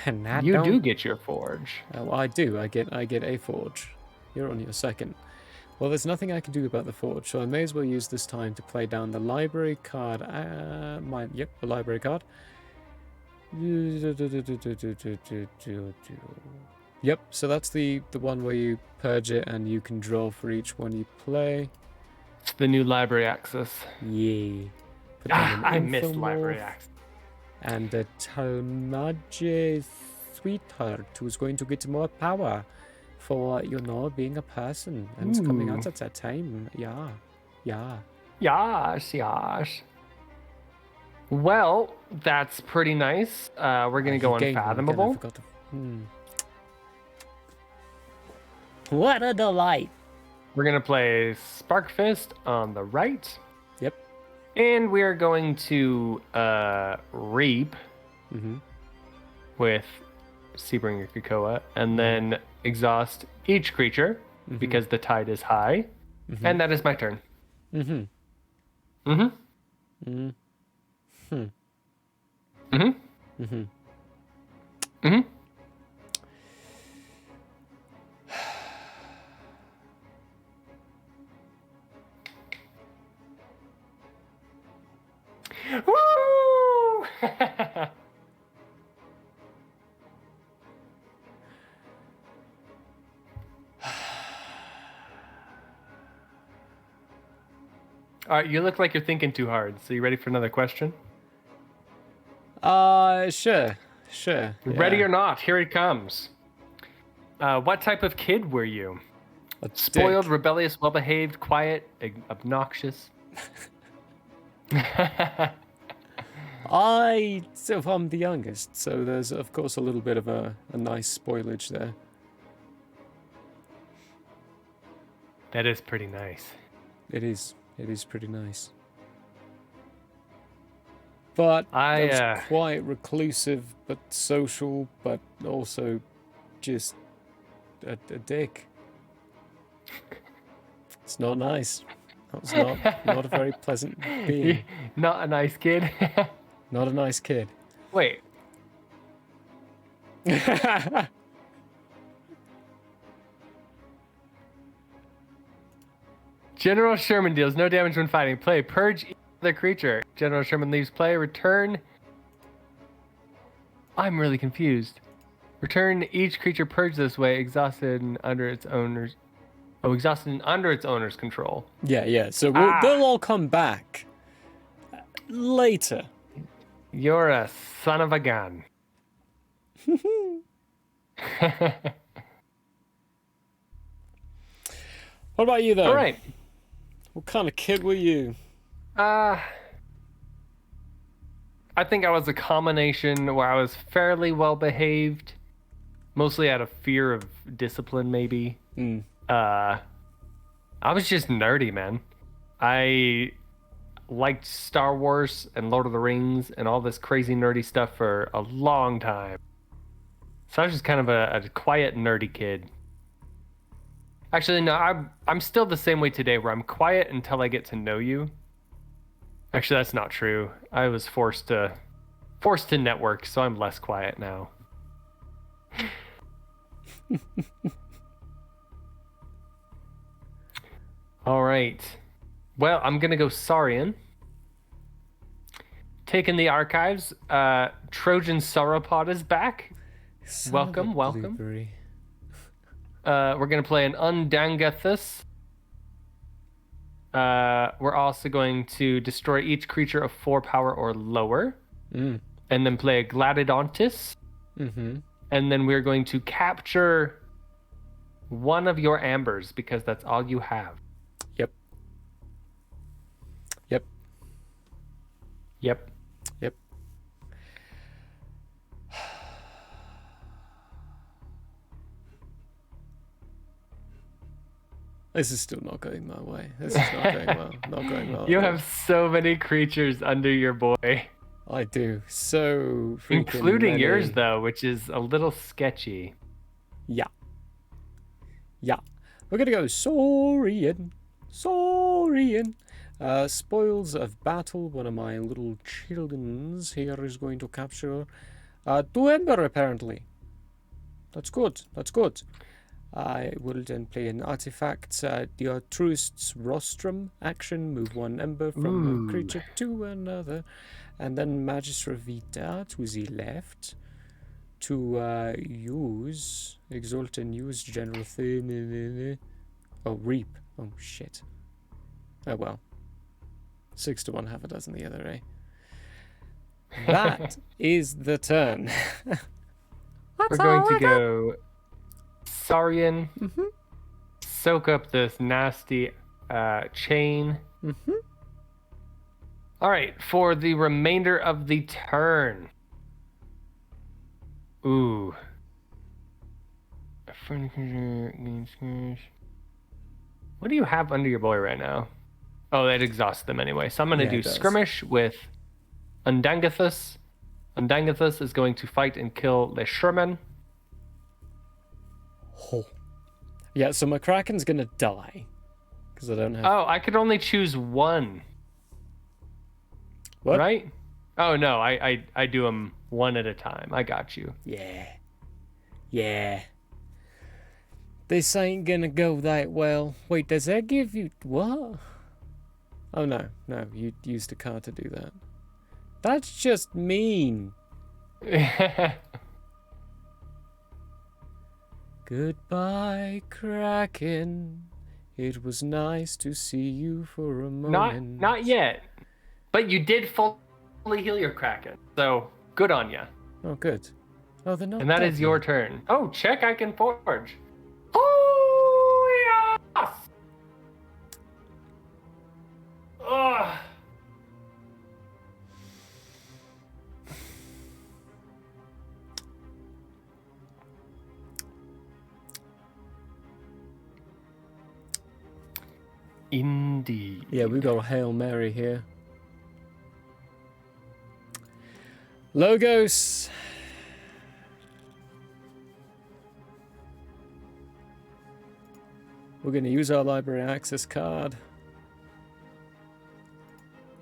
And that You don't... do get your forge. Well, I do. I get a forge. You're on your second. Well, there's nothing I can do about the forge, so I may as well use this time to play down the library card. The library card. Yep, so that's the one where you purge it and you can draw for each one you play. It's the new library access. Yeah. I missed library access. And a Tonaji sweetheart who's going to get more power for, being a person and coming out at that time. Yeah. Yes. Well, that's pretty nice. We're going to go unfathomable. What a delight! We're going to play Spark Fist on the right. Yep. And we're going to reap with Seabringer Kikoa. And then exhaust each creature because the tide is high. And that is my turn. Mm-hmm. Mm-hmm. Mm-hmm. Mm-hmm. Mm-hmm. Mm-hmm. Woo! All right, you look like you're thinking too hard. So you ready for another question? Sure. Ready or not, here it comes. What type of kid were you? A Spoiled, dick. rebellious, well-behaved, quiet, obnoxious? I'm the youngest, so there's of course a little bit of a nice spoilage there. That is pretty nice. It is pretty nice. But I was quite reclusive, but social, but also just a dick. It's not nice. That was not a very pleasant being. Not a nice kid. Not a nice kid. Wait. General Sherman deals no damage when fighting. Play. Purge each other creature. General Sherman leaves play. Return. I'm really confused. Return each creature purged this way, exhausted and under its owner's. Oh, exhausted and under its owner's control. Yeah. So they'll all come back later. You're a son of a gun. What about you, though? All right. What kind of kid were you? I think I was a combination where I was fairly well behaved, mostly out of fear of discipline, maybe. I was just nerdy, man. I liked Star Wars and Lord of the Rings and all this crazy nerdy stuff for a long time. So I was just kind of a quiet, nerdy kid. Actually, no, I'm still the same way today, where I'm quiet until I get to know you. Actually, that's not true. I was forced to network, so I'm less quiet now. All right. Well, I'm gonna go Saurian. Taking the archives. Trojan Sauropod is back. Welcome. Blueberry. We're gonna play an Undangathus. We're also going to destroy each creature of 4 power or lower, and then play a Gladodontis. And then we're going to capture one of your ambers because that's all you have. Yep. This is still not going my way. This is not going well. Not going well. You have so many creatures under your boy. I do. So freaking including many. yours, though, which is a little sketchy. Yeah. We're gonna go Saurian. Spoils of battle. One of my little children's here is going to capture 2 ember, apparently. That's good. I will then play an artifact, the Altruist's Rostrum action, move 1 ember from a creature to another, and then Magistra Vita to the left to use Exalt and use General Thing. Oh, Reap. Oh, shit. Oh, well. 6 to 1, half a dozen the other, eh? That is the turn. We're going to go Saurian, soak up this nasty chain. All right, for the remainder of the turn. Ooh. What do you have under your boy right now? Oh, that exhausts them anyway. So I'm going to do Skirmish with Undangathus. Undangathus is going to fight and kill the Sherman. Oh. Yeah, so my Kraken's gonna die. Because I don't have... Oh, I could only choose one. What? Right? Oh, no, I do them one at a time. I got you. Yeah. Yeah. This ain't gonna go that well. Wait, does that give you... What? Oh, no. No, you used a card to do that. That's just mean. Goodbye, Kraken. It was nice to see you for a moment. Not yet. But you did fully heal your Kraken. So, good on you. Oh, good. Oh, they're not And that dead is your yet. turn. Oh, check, I can forge. Oh, yes! Ugh. Indeed. Yeah, we got a Hail Mary here. Logos. We're going to use our library access card.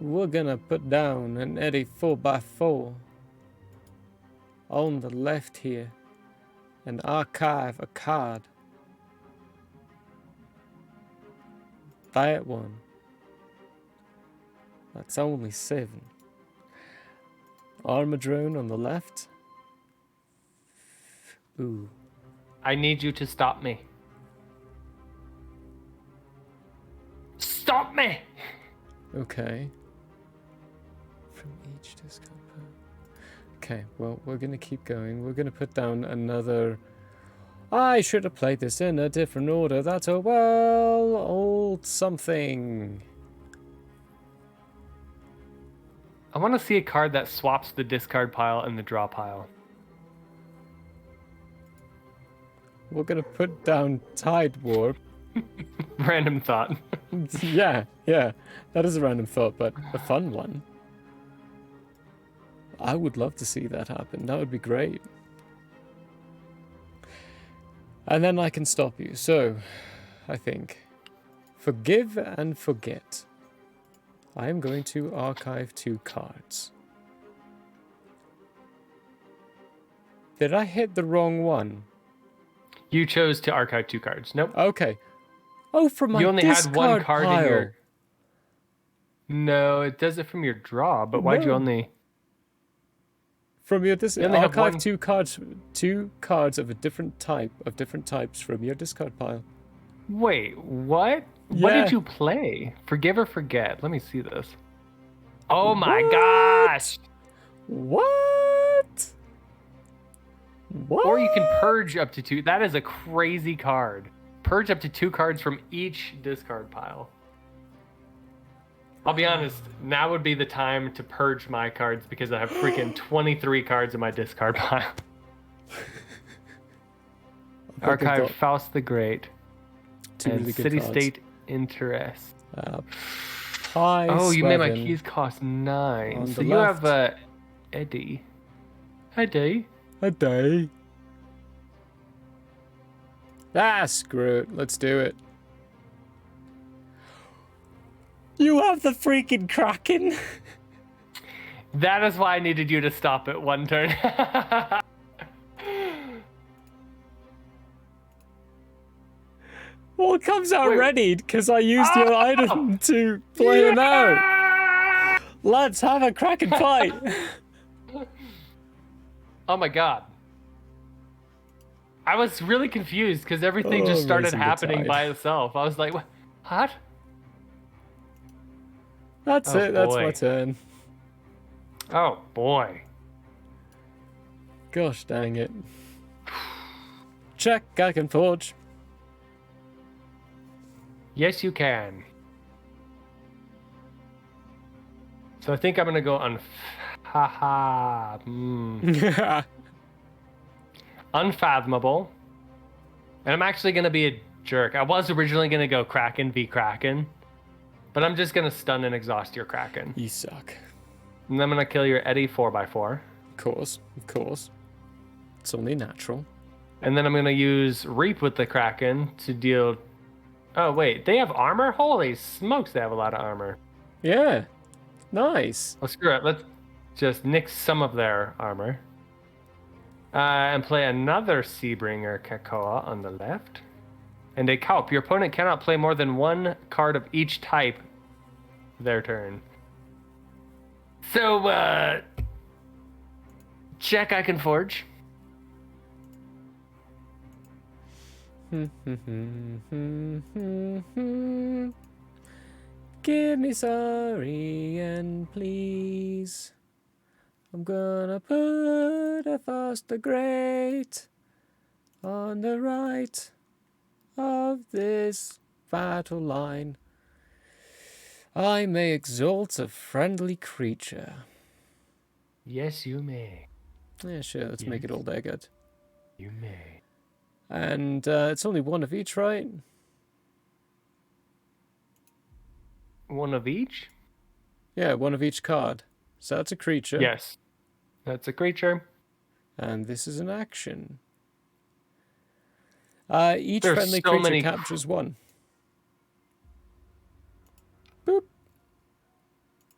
We're going to put down an Eddie 4x4 on the left here and archive a card. That one. That's only 7. Armadrone on the left. Ooh. I need you to stop me. Stop me! Okay. From each discard pile. Okay, well, we're gonna keep going. We're gonna put down another... I should have played this in a different order. That's a well old something. I want to see a card that swaps the discard pile and the draw pile. We're gonna put down Tide Warp. Random thought. Yeah, that is a random thought, but a fun one. I would love to see that happen. That would be great. And then I can stop you. So, I think, forgive and forget. I am going to archive 2 cards. Did I hit the wrong one? You chose to archive 2 cards. Nope. Okay. Oh, from my You only had one discard card pile. in your... No, it does it from your draw, but why'd you No. only... From your You only have archive one- 2 cards of a different type, of different types from your discard pile. Wait, what? What Yeah. did you play? Forgive or forget? Let me see this. Oh my What? gosh! What? What? Or you can purge up to 2. That is a crazy card. Purge up to 2 cards from each discard pile. I'll be honest, now would be the time to purge my cards because I have freaking 23 cards in my discard pile. Archive Faust the Great. 2 And really good City cards. State Interest. Pie Oh, you made my Sweven. keys cost 9. On So the you left. have Eddie. Eddie. A day. Ah, screw it. Let's do it. You have the freaking Kraken. That is why I needed you to stop it one turn. Well, it comes out Wait. readied because I used your item to play him out. Let's have a Kraken fight. Oh my god. I was really confused because everything just started raising the happening tide. by itself. I was like, what? That's Oh, it. That's boy. my turn. Oh boy. Gosh dang it. Check. I can forge. Yes, you can. So I think I'm gonna go on. Haha. Unfathomable. And I'm actually gonna be a jerk. I was originally gonna go Kraken v Kraken, but I'm just gonna stun and exhaust your Kraken. You suck. And I'm gonna kill your Eddie 4x4. Of course. Of course. It's only natural. And then I'm going to use Reap with the Kraken to deal... Oh, wait. They have armor? Holy smokes, they have a lot of armor. Yeah. Nice. Well, screw it. Let's just nix some of their armor. And play another Seabringer Kakoa on the left. And a Kaup. Your opponent cannot play more than one card of each type their turn. So, check I can forge. Give me sorry and please. I'm gonna put a Fast the Great on the right of this battle line. I may exalt a friendly creature. Yes, you may. Yeah, sure, let's make it all there good. You may. And it's only one of each, right? One of each? Yeah, one of each card. So that's a creature. Yes. That's a creature. And this is an action. Each There's friendly so creature many captures one. Boop.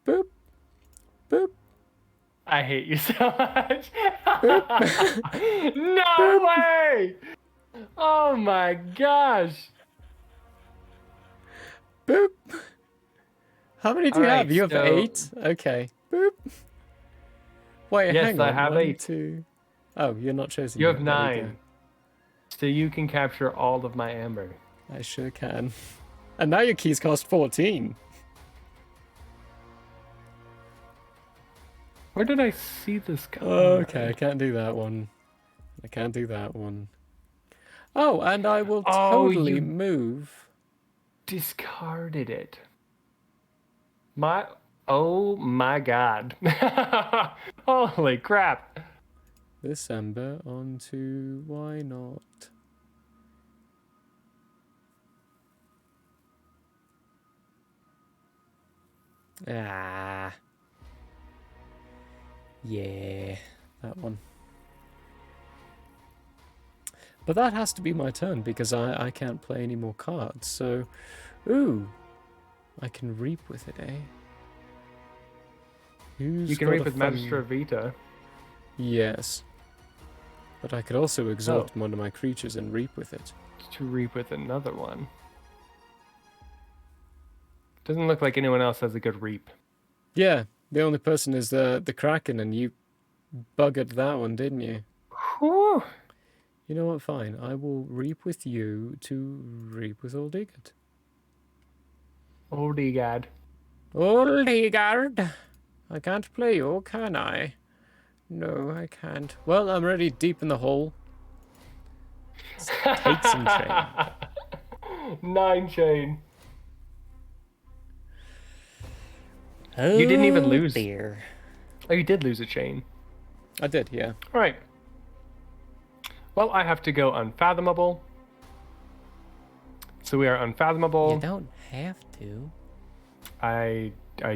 Boop. Boop. I hate you so much. Boop. No way! Oh my gosh. Boop. How many do you Alright, have? You have so- 8? Okay. Boop. Wait, Yes, hang on. I have 1, 8. 2. Oh, you're not chosen You yet. have There we 9. go. So you can capture all of my amber. I sure can. And now your keys cost 14. Where did I see this card? Okay, I can't do that one. I can't do that one. Oh, and I will Oh, totally you- move. Discarded it. Oh my god. Holy crap. This ember onto why not? Ah. Yeah, that one. But that has to be my turn because I can't play any more cards. So, ooh, I can reap with it, eh? Who's You can got reap a with fun- Magistra Vita. Yes. But I could also exalt one of my creatures and reap with it. To reap with another one. Doesn't look like anyone else has a good reap. Yeah, the only person is the Kraken, and you buggered that one, didn't you? Whew. You know what, fine. I will reap with you to reap with Old Egad. Oldie god. Old Egad! I can't play you, can I? No, I can't. Well, I'm already deep in the hole. Let's take some chain. 9 chain. Oh, You didn't even lose. dear. Oh, you did lose a chain. I did, yeah. All right. Well, I have to go unfathomable. So we are unfathomable. You don't have to. I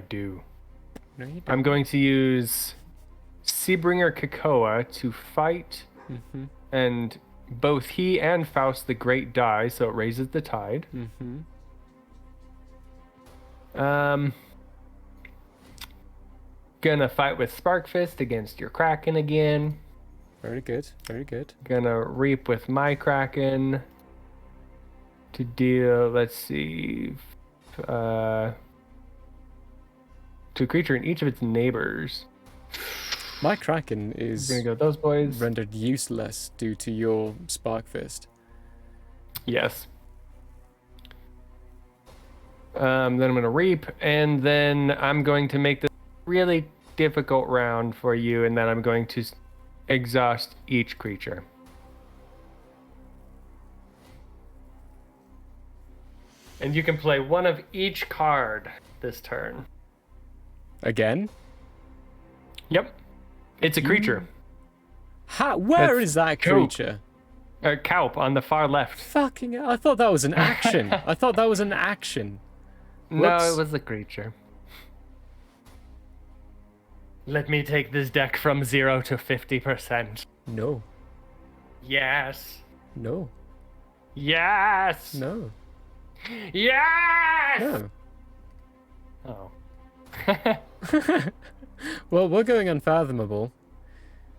do. No, you don't. I'm going to use Seabringer Kakoa to fight, and both he and Faust the Great die, so it raises the tide. Gonna fight with Sparkfist against your Kraken again. Very good, very good. Gonna reap with my Kraken to deal, let's see, to a creature in each of its neighbors. My Kraken is Gonna go those boys. rendered useless due to your Spark Fist. Yes. Then I'm gonna reap, and then I'm going to make this really difficult round for you, and then I'm going to exhaust each creature. And you can play one of each card this turn. Again? Yep. It's a creature. Where It's is that cool. creature? A Kaup on the far left. Fucking hell, I thought that was an action. I thought that was an action. No, Whoops. it was a creature. Let me take this deck from 0 to 50%. No. Yes. No. Yes. No. Yes. No. Oh. Well, we're going unfathomable.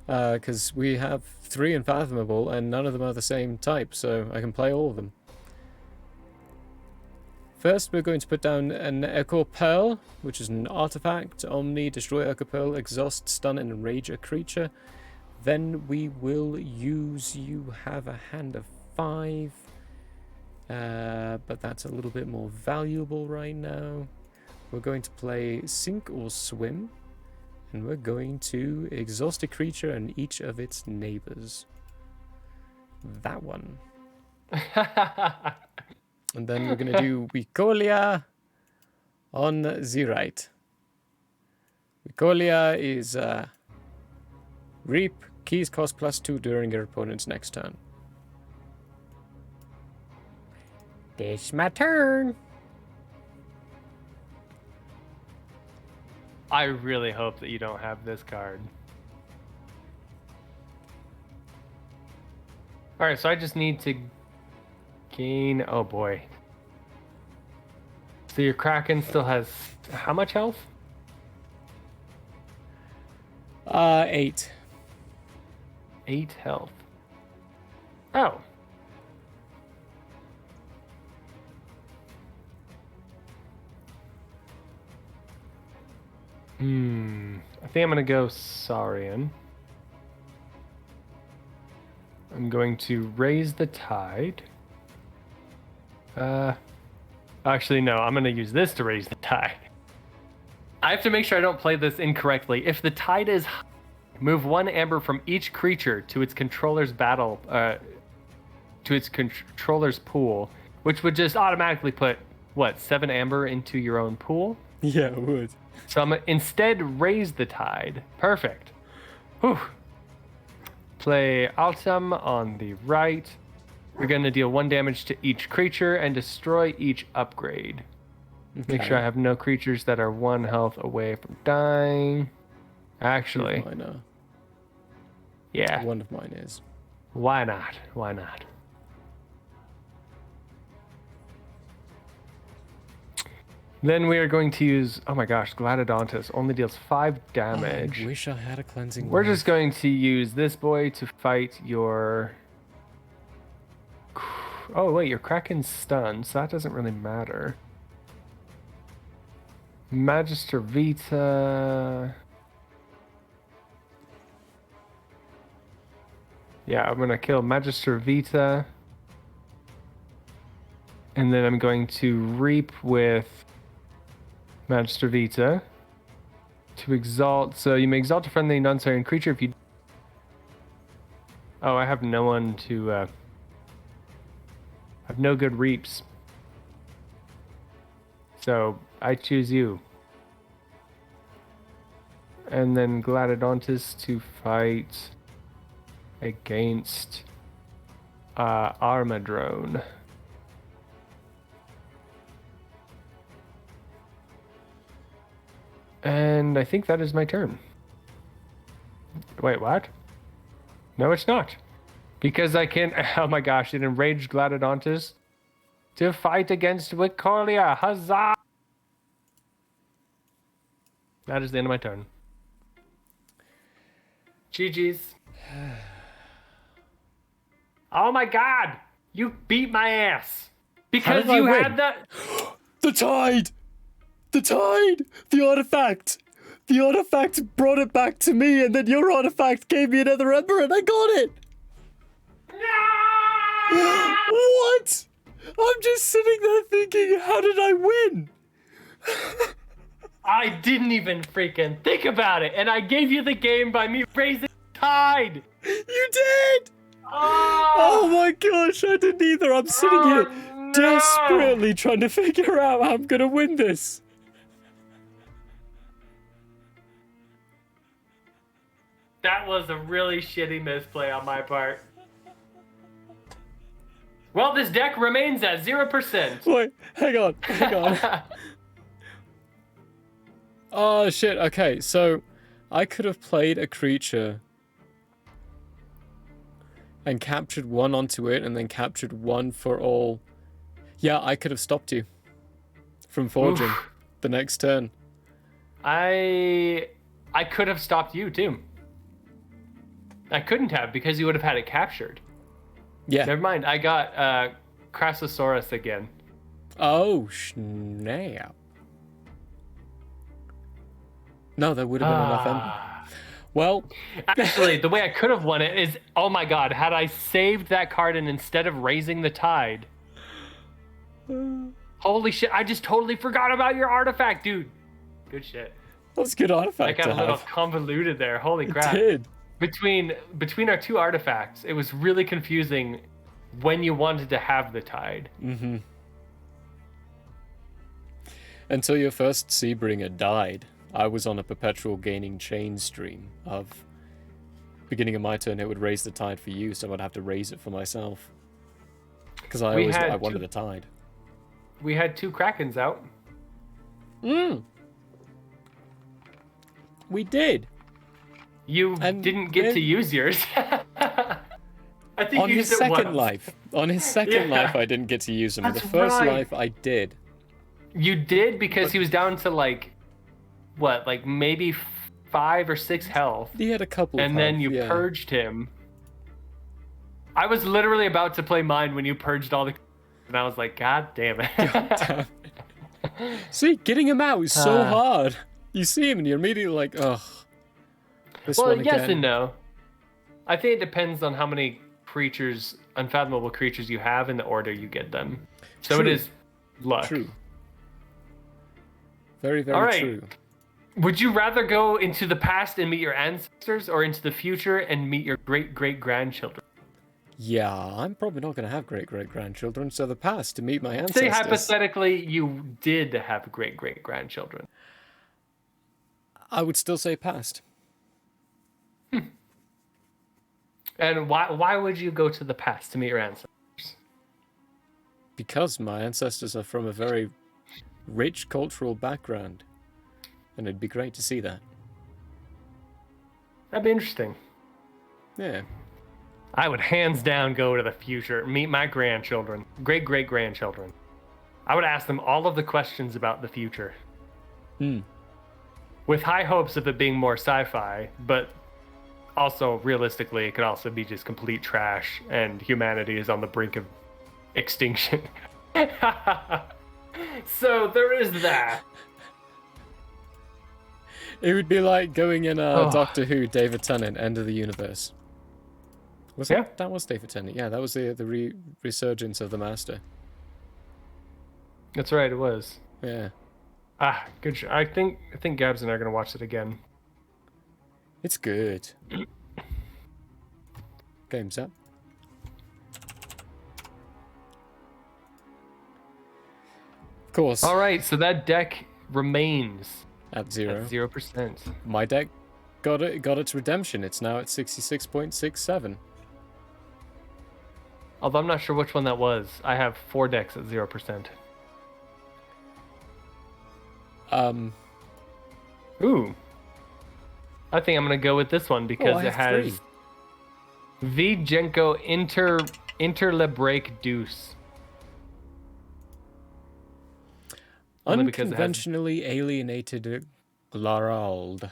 Because we have 3 unfathomable, and none of them are the same type, so I can play all of them. First, we're going to put down an Echo Pearl, which is an artifact. Omni, destroy Echo Pearl, exhaust, stun, and enrage a creature. Then we will use You Have a Hand of 5. But that's a little bit more valuable right now. We're going to play Sink or Swim. And we're going to exhaust a creature and each of its neighbors. That one. And then we're going to do Wicolia on the right. Wicolia is Reap. Keys cost +2 during your opponent's next turn. It's my turn. I really hope that you don't have this card. Alright, so I just need to gain... Oh boy. So your Kraken still has how much health? 8. 8 health. Oh. I think I'm gonna go Saurian. I'm going to raise the tide. Actually, no, I'm gonna use this to raise the tide. I have to make sure I don't play this incorrectly. If the tide is high, move 1 amber from each creature to its controller's controller's pool, which would just automatically put, what, 7 amber into your own pool? Yeah, it would. So I'm instead raise the tide. Perfect. Whew. Play Altum on the right. We're going to deal 1 damage to each creature and destroy each upgrade. Okay. Make sure I have no creatures that are 1 health away from dying. Actually, Mine are. yeah. One of mine is. Why not? Why not? Then we are going to use, oh my gosh, Gladodontus only deals 5 damage. I wish I had a cleansing. We're just going to use this boy to fight your... Oh wait, your Kraken's stunned, so that doesn't really matter. Magister Vita... Yeah, I'm gonna kill Magister Vita. And then I'm going to reap with Magister Vita to exalt. So you may exalt a friendly non-Saurian creature if you... Oh, I have no one to... I have no good reaps. So I choose you. And then Gladodontus to fight against Armadrone. And I think that is my turn. Wait, what? No, it's not. Because I can... Oh my gosh, it enraged Gladodontus to fight against Wicolia. Huzzah! That is the end of my turn. GG's. Oh my god! You beat my ass! Because you had that... The tide! The tide! The artifact! The artifact brought it back to me, and then your artifact gave me another ember, and I got it! No! What? I'm just sitting there thinking, how did I win? I didn't even freaking think about it, and I gave you the game by me raising the tide! You did! Oh, Oh my gosh, I didn't either. I'm sitting here no! desperately trying to figure out how I'm gonna win this. That was a really shitty misplay on my part. Well, this deck remains at 0%. Wait, hang on. Oh shit, okay, so I could have played a creature and captured one onto it and then captured one for all. Yeah, I could have stopped you from forging the next turn. I could have stopped you too. I couldn't have because you would have had it captured. Yeah. Never mind. I got Crassosaurus again. Oh, snap. No, there would have been enough ember. Well, actually, the way I could have won it is, oh my god, had I saved that card and instead of raising the tide. Holy shit, I just totally forgot about your artifact, dude. Good shit. That's a good artifact. I got a little convoluted there. Holy crap. It did. Between our two artifacts, it was really confusing when you wanted to have the tide. Mm-hmm. Until your first Seabringer died, I was on a perpetual gaining chain stream of beginning of my turn it would raise the tide for you, so I'd have to raise it for myself. Because I wanted a tide. We had 2 Krakens out. We did. You didn't get to use yours. I think on his second life. On his second life, I didn't get to use him. The first life, I did. You did because he was down to maybe 5 or 6 health. He had a couple. And then you purged him. I was literally about to play mine when you purged all the. And I was like, God damn it. God damn it. See, getting him out is so hard. You see him and you're immediately like, ugh. Well, yes and no. I think it depends on how many creatures, unfathomable creatures you have in the order you get them. So it is luck. True. Very, very true. Would you rather go into the past and meet your ancestors or into the future and meet your great-great-grandchildren? Yeah, I'm probably not going to have great-great-grandchildren, so the past to meet my ancestors. Say hypothetically you did have great-great-grandchildren. I would still say past. And why would you go to the past to meet your ancestors? Because my ancestors are from a very rich cultural background. And it'd be great to see that. That'd be interesting. Yeah. I would hands down go to the future, meet my grandchildren, great-great-grandchildren. I would ask them all of the questions about the future. With high hopes of it being more sci-fi, but also realistically, it could also be just complete trash and humanity is on the brink of extinction. So there is that. It would be like going in Doctor Who, David Tennant, End of the Universe. Was it? Yeah. That was David Tennant. Yeah, that was the resurgence of the Master. That's right, it was. Yeah. Good. I think Gabs and I are gonna watch it again. It's good. Game's up. Of course. All right, so that deck remains at 0%. My deck got its redemption. It's now at 66.67. Although I'm not sure which one that was. I have 4 decks at 0%. Ooh. I think I'm gonna go with this one because it has 3. Vjenko Interlebrake Deuce. Unconventionally alienated Glarald.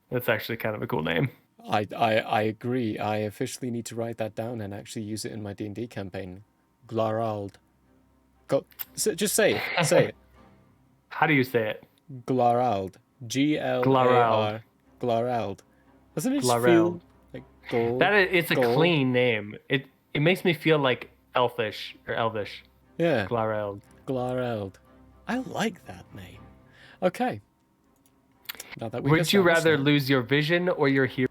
That's actually kind of a cool name. I agree. I officially need to write that down and actually use it in my D&D campaign. Glarald. Just say it. Say it. How do you say it? Glarald. Glar. Glarald. Doesn't it just feel like gold? It's a clean name. It makes me feel like elfish or elvish. Yeah. Glarald. Glarald. I like that name. Okay. Now that would you rather lose your vision or your hearing?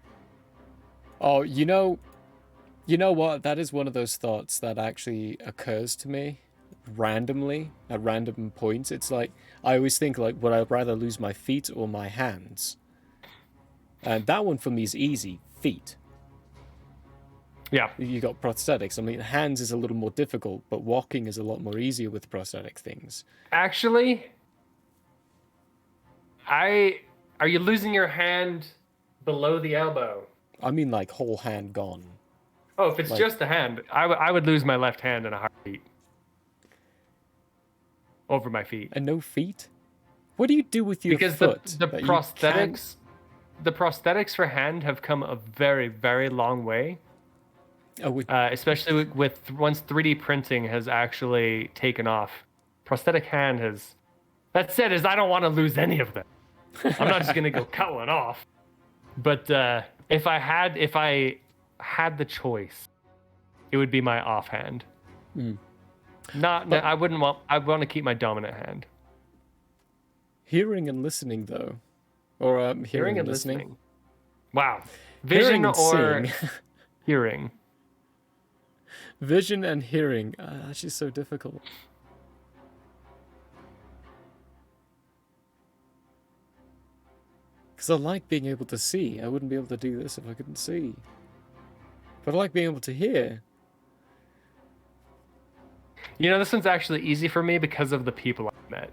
Oh, you know what? That is one of those thoughts that actually occurs to me randomly at random points. It's like I always think like, would I rather lose my feet or my hands? And that one for me is easy. Feet. Yeah. You got prosthetics. I mean, hands is a little more difficult, but walking is a lot more easier with prosthetic things. Actually, are you losing your hand below the elbow? I mean, like whole hand gone. Oh, if it's Like- just a hand, I would lose my left hand in a heartbeat. Over my feet. And no feet? What do you do with your Because foot? the that you can't- prosthetics for hand have come a very, very long way. Oh, Especially with once 3D printing has actually taken off. Prosthetic hand has. That said, is I don't want to lose any of them. I'm not just gonna go cut one off. But if I had the choice, it would be my offhand. I wouldn't want. I want to keep my dominant hand. hearing and listening, though. Or hearing and listening. Wow. Vision Hearing and or seeing. hearing. Vision and hearing. That's just so difficult. Because I like being able to see. I wouldn't be able to do this if I couldn't see. But I like being able to hear. You know, this one's actually easy for me because of the people I met.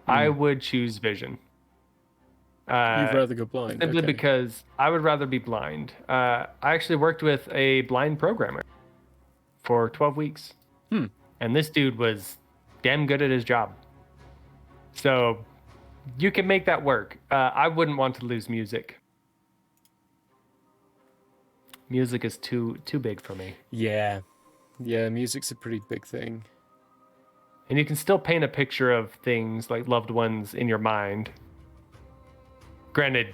I would choose vision. You'd rather go blind. Simply okay. because I would rather be blind. I actually worked with a blind programmer for 12 weeks. And this dude was damn good at his job. So you can make that work. I wouldn't want to lose music. Music is too big for me. Yeah. Yeah, music's a pretty big thing. And you can still paint a picture of things like loved ones in your mind. Granted,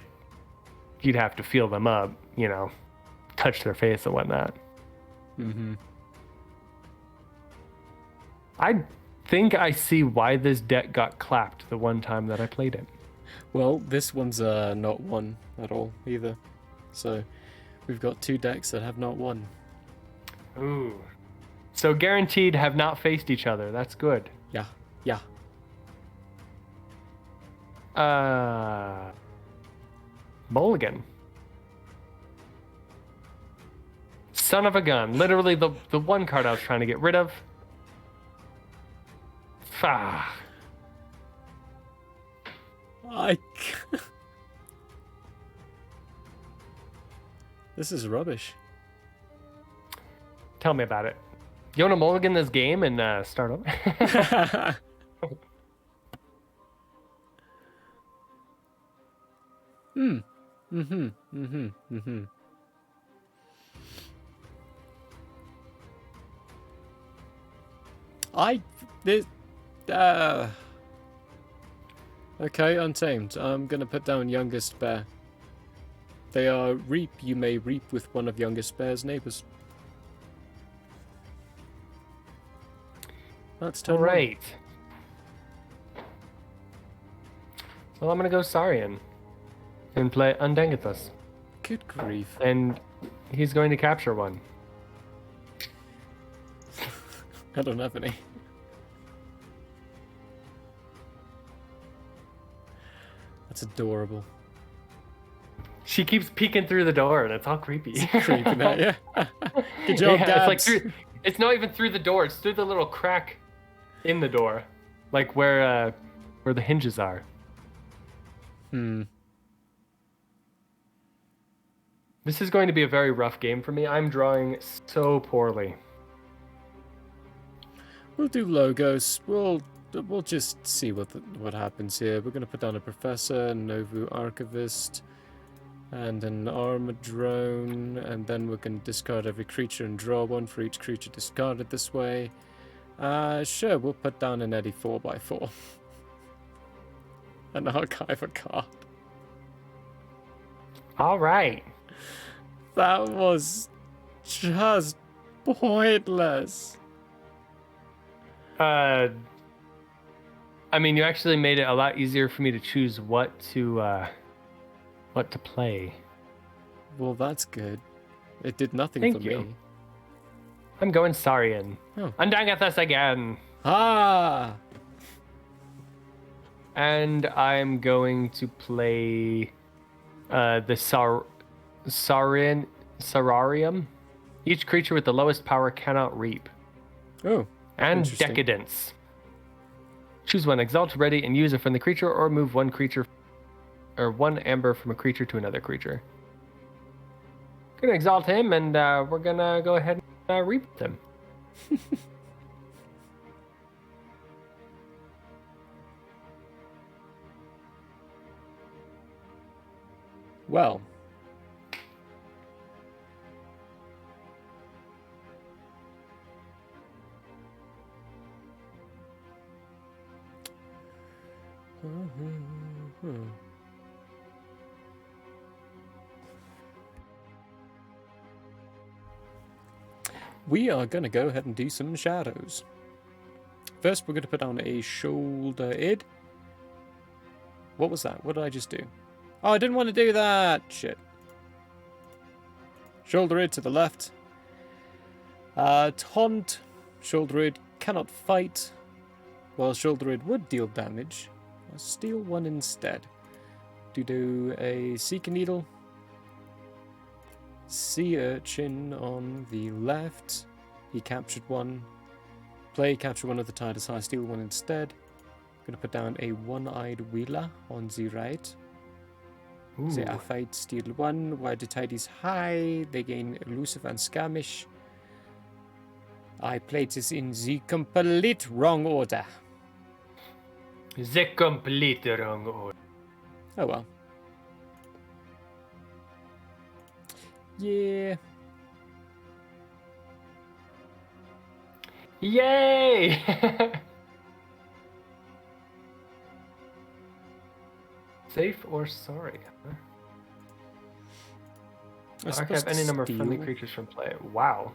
you'd have to feel them up, you know, touch their face and whatnot. I think I see why this deck got clapped the one time that I played it. Well, this one's not one at all either. So we've got 2 decks that have not one. Ooh. So guaranteed have not faced each other. That's good. Yeah. Yeah. Mulligan. Son of a gun. Literally the one card I was trying to get rid of. Ah. This is rubbish. Tell me about it. You want to mulligan this game and start over? Okay, Untamed. I'm gonna put down Youngest Bear. They are reap. You may reap with one of Youngest Bear's neighbors. That's turn All right. Well, I'm gonna go Sarian and play Undangathus, Good grief. and he's going to capture one. I don't have any. That's adorable. She keeps peeking through the door, and it's all creepy. Creeping at you. Good job, Yeah, Gabs. it's like it's not even through the door; it's through the little crack in the door, like where the hinges are. This is going to be a very rough game for me. I'm drawing so poorly. We'll do logos. We'll just see what happens here. We're gonna put down a professor, a Novu archivist, and an armored drone, and then we can discard every creature and draw one for each creature discarded this way. Sure, we'll put down an Eddie 4x4. An archive a card. All right. That was just pointless. I mean, you actually made it a lot easier for me to choose what to play. Well, that's good. It did nothing Thank for you. me. I'm going Sarian. Oh. Undangathus again. Ah! And I'm going to play the Sararium. Each creature with the lowest power cannot reap. Oh. And Interesting. Decadence. Choose one Exalt, ready, and use it from the creature, or move one creature or one amber from a creature to another creature. gonna exalt him, and we're gonna go ahead and reap him. Well. We are going to go ahead and do some shadows. First, we're going to put on a shoulder id. What was that? What did I just do? Oh, I didn't want to do that! Shit. Shoulder id to the left. Taunt. Shoulder id cannot fight. Well, shoulder id would deal damage. I'll steal one instead. Do a Seeker Needle. Sea Urchin on the left. He captured one. Play, capture one of the Titus High, steal one instead. Gonna put down a One-Eyed Wheeler on the right. They are fight, steal one. While the Titus High, they gain elusive and skirmish. I played this in the complete wrong order. The complete wrong order. Oh well. Yeah. Yay! Safe or sorry? Huh? Archive any number of friendly creatures from play. Wow.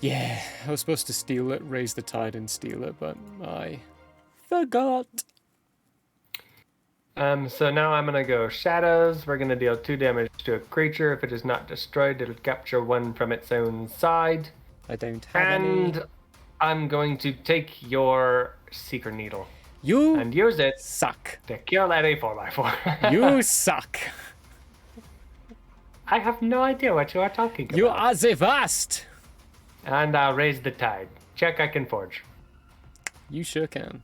Yeah, I was supposed to steal it, raise the tide and steal it, but I forgot. So now I'm gonna go shadows. We're gonna deal 2 damage to a creature. If it is not destroyed, it'll capture 1 from its own side. I don't have any. And I'm going to take your Seeker Needle. You and use it suck. to kill any 4x4. You suck. I have no idea what you are talking about. You are the worst. And I'll raise the tide. Check I can forge. You sure can.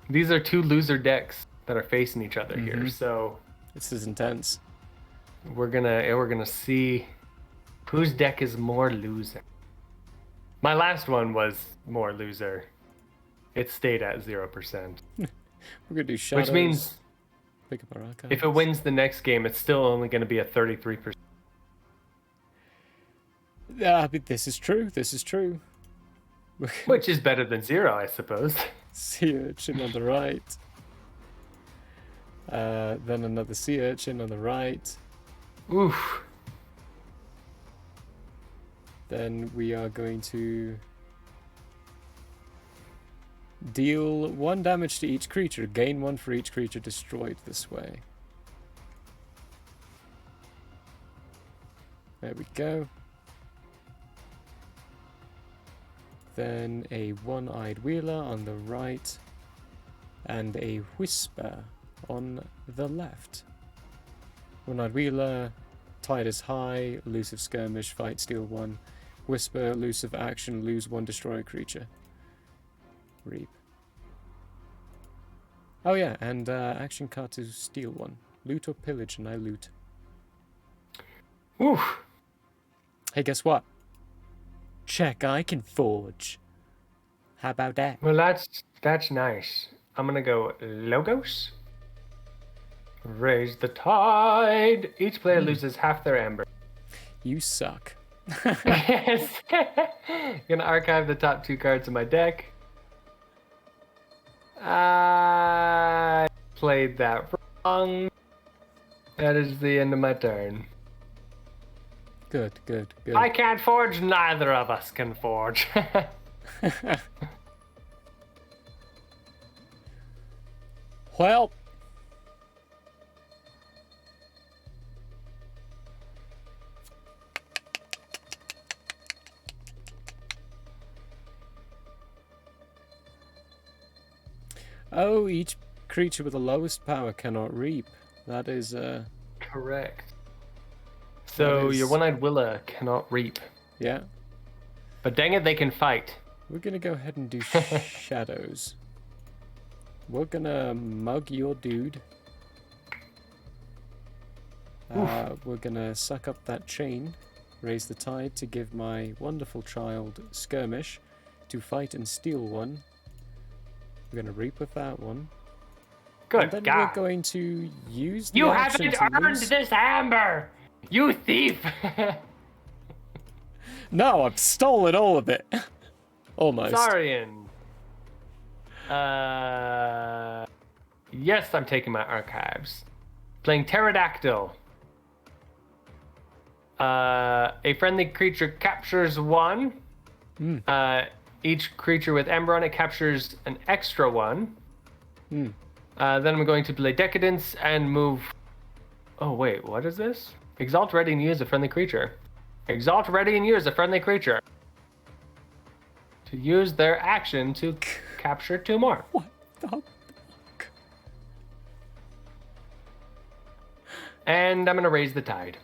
These are 2 loser decks that are facing each other here, so this is intense. We're gonna see whose deck is more loser. My last one was more loser. It stayed at 0%. We're gonna do shadows. Which means pick up our archives. if it wins the next game, it's still only gonna be a 33%. But this is true. This is true. Which is better than 0, I suppose. Sea urchin on the right. Then another sea urchin on the right. Oof. Then we are going to deal 1 damage to each creature. Gain 1 for each creature destroyed this way. There we go. Then a One-Eyed Wheeler on the right. And a Whisper on the left. One-Eyed Wheeler, tide is high, elusive skirmish, fight, steal 1. Whisper, elusive action, lose 1, destroy a creature. Reap. Oh yeah, and action card to steal 1. Loot or pillage, and I loot. Oof. Hey, guess what? Check I can forge. How about that? Well, that's nice. I'm gonna go logos. Raise the tide. Each player loses half their amber. You suck. Yes. Gonna archive the top 2 cards of my deck. I played that wrong. That is the end of my turn. Good, good, good. I can't forge. Neither of us can forge. Well. Oh, each creature with the lowest power cannot reap. That is, Correct. So That is- your One-Eyed Willa cannot reap. yeah. But dang it, they can fight. We're gonna go ahead and do shadows. We're gonna mug your dude. We're gonna suck up that chain, raise the tide to give my wonderful child Skirmish to fight and steal one. We're gonna reap with that one. Good And then God. we're going to use the You action haven't to earned lose... this amber! You thief! No, I've stolen all of it. Almost. Saurian. Yes, I'm taking my archives. Playing Pterodactyl. A friendly creature captures one. Each creature with Ember on it captures an extra one. Then I'm going to play Decadence and move... Oh, wait, what is this? Exalt, ready, and use a friendly creature. Exalt, ready, and use a friendly creature. To use their action to capture 2 more. What the fuck? And I'm going to raise the tide.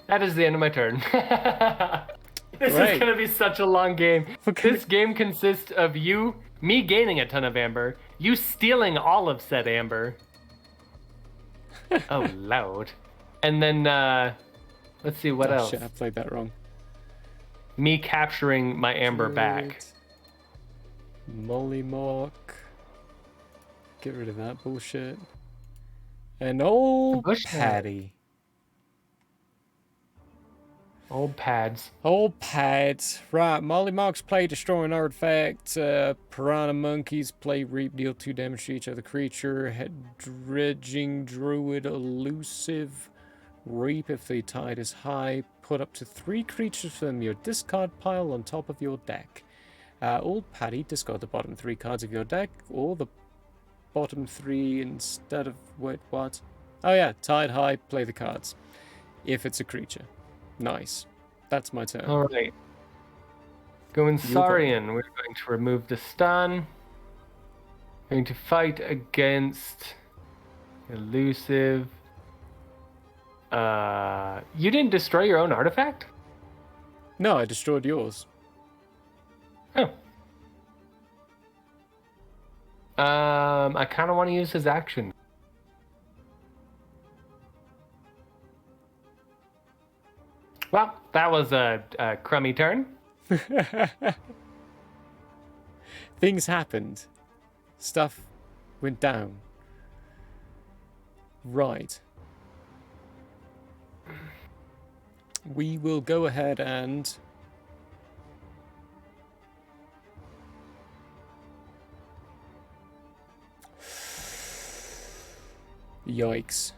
That is the end of my turn. This is going to be such a long game. This game consists of me gaining a ton of amber, you stealing all of said amber. Oh, loud. And then, let's see, what else? Shit, I played that wrong. Me capturing my amber back. Molly Mock. Get rid of that bullshit. And old Patty. Old pads. Old pads. Right, Molly Mock's play destroy an artifact. Piranha monkeys play reap, deal 2 damage to each other creature. Head dredging druid elusive. Reap if the tide is high. Put up to 3 creatures from your discard pile on top of your deck. Old Patty, discard the bottom 3 cards of your deck, or the bottom 3 instead of... Wait, what? Oh yeah, tide high, play the cards. If it's a creature. Nice. That's my turn. Alright. Going Saurian, we're going to remove the stun. Going to fight against elusive. You didn't destroy your own artifact? No, I destroyed yours. Oh. I kind of want to use his action. Well, that was a crummy turn. Things happened. Stuff went down. Right. We will go ahead and... Yikes.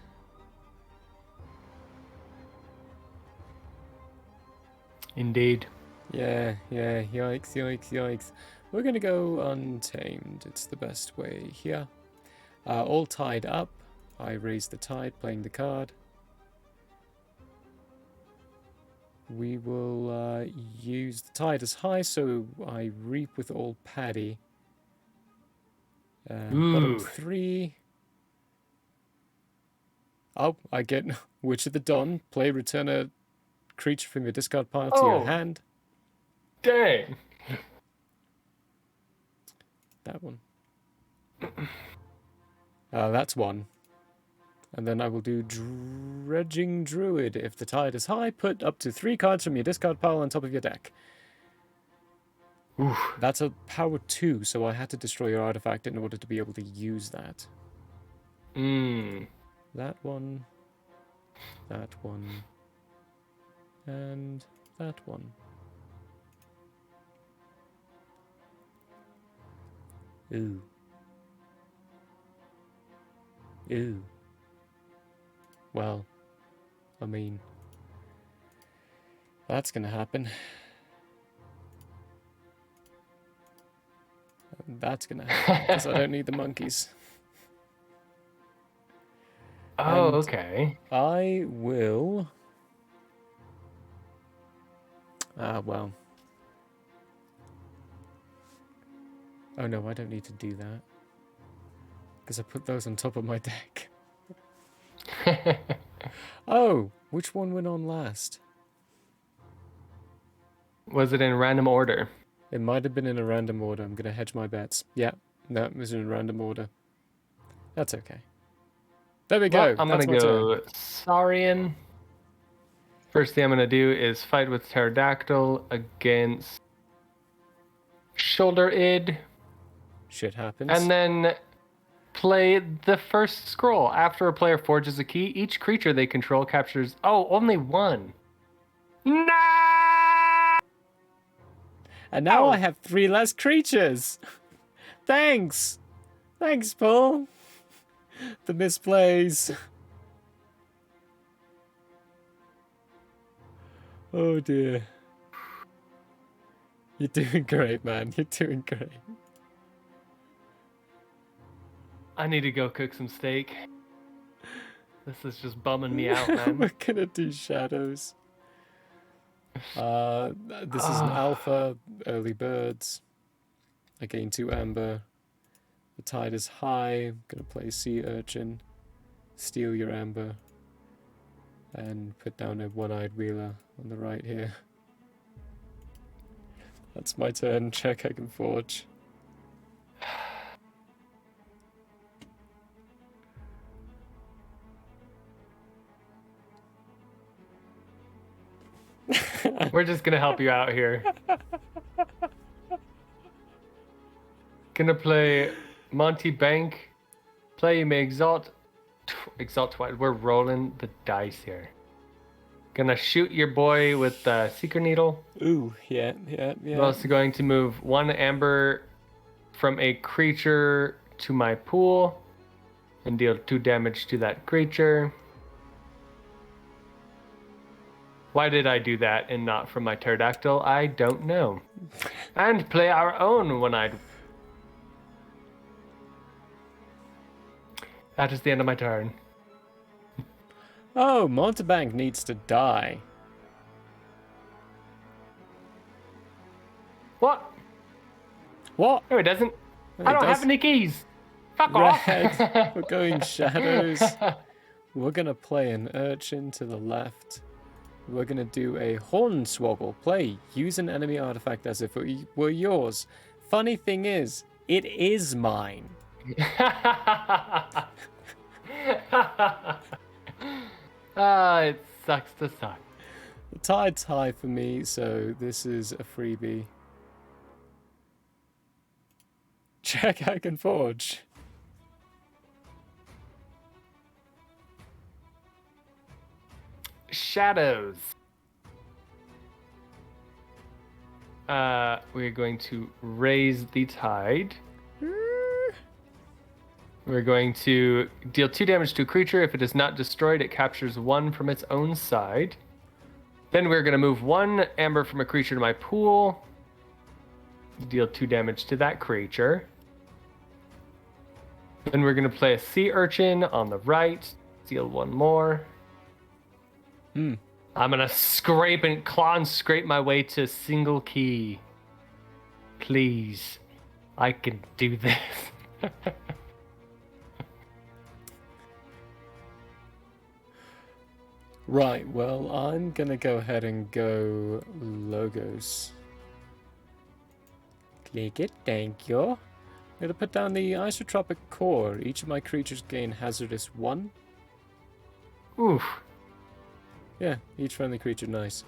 Indeed. Yeah, yikes. We're gonna go Untamed. It's the best way here. All tied up. I raise the tide, playing the card. We will use the tide as high, so I reap with Old Paddy. Bottom 3. Oh, I get Witch of the Dawn. Play, return a creature from your discard pile to your hand. Dang. That one. That's 1. And then I will do Dredging Druid. If the tide is high, put up to 3 cards from your discard pile on top of your deck. Oof. That's a power 2, so I had to destroy your artifact in order to be able to use that. That one. That one. And that one. Ooh. Ooh. Well, I mean, that's gonna happen. That's gonna happen, because I don't need the monkeys. Oh, And okay. I will... well. Oh no, I don't need to do that. Because I put those on top of my deck. Oh, which one went on last? Was it in random order? It might have been in a random order. I'm going to hedge my bets. Yeah, no, it was in a random order. That's okay. There we go. Well, I'm That's gonna my turn. go Saurian. First thing I'm gonna do is fight with Pterodactyl against Shoulder Id, Shit happens. and then play the first scroll. After a player forges a key, each creature they control captures. Oh, only one. No! And now Ow. I have 3 less creatures. Thanks. Thanks, Paul. The misplays. Oh dear. You're doing great, man. You're doing great. I need to go cook some steak. This is just bumming me out, man. We're gonna do shadows. This is an alpha, early birds. I gain 2 amber. The tide is high. I'm gonna play sea urchin. Steal your amber. And put down a one-eyed wheeler on the right here. That's my turn. Check I can forge. We're just gonna help you out here. Gonna play Monty Bank. Play, you may exalt twice. We're rolling the dice here. Gonna shoot your boy with the Seeker Needle. Ooh, yeah. I'm also going to move 1 amber from a creature to my pool and deal 2 damage to that creature. Why did I do that and not from my pterodactyl? I don't know. And play our own one-eyed. That is the end of my turn. Oh, Montebank needs to die. What? What? No, it doesn't. It I don't does. have any keys. Fuck Red. off. We're going shadows. We're gonna play an urchin to the left. We're gonna do a hornswoggle. Play. Use an enemy artifact as if it were yours. Funny thing is, it is mine. It sucks to suck. The tide's high for me, so this is a freebie. Check I can forge. Shadows. We're going to raise the tide. We're going to deal 2 damage to a creature. If it is not destroyed, it captures 1 from its own side. Then we're going to move 1 amber from a creature to my pool. Deal 2 damage to that creature. Then we're going to play a sea urchin on the right. Deal 1 more. I'm going to scrape and claw and scrape my way to a single key. Please. I can do this. Right, well, I'm gonna go ahead and go logos. Click it, thank you. I'm gonna put down the isotropic core. Each of my creatures gain hazardous 1. Oof. Yeah, each friendly creature, nice.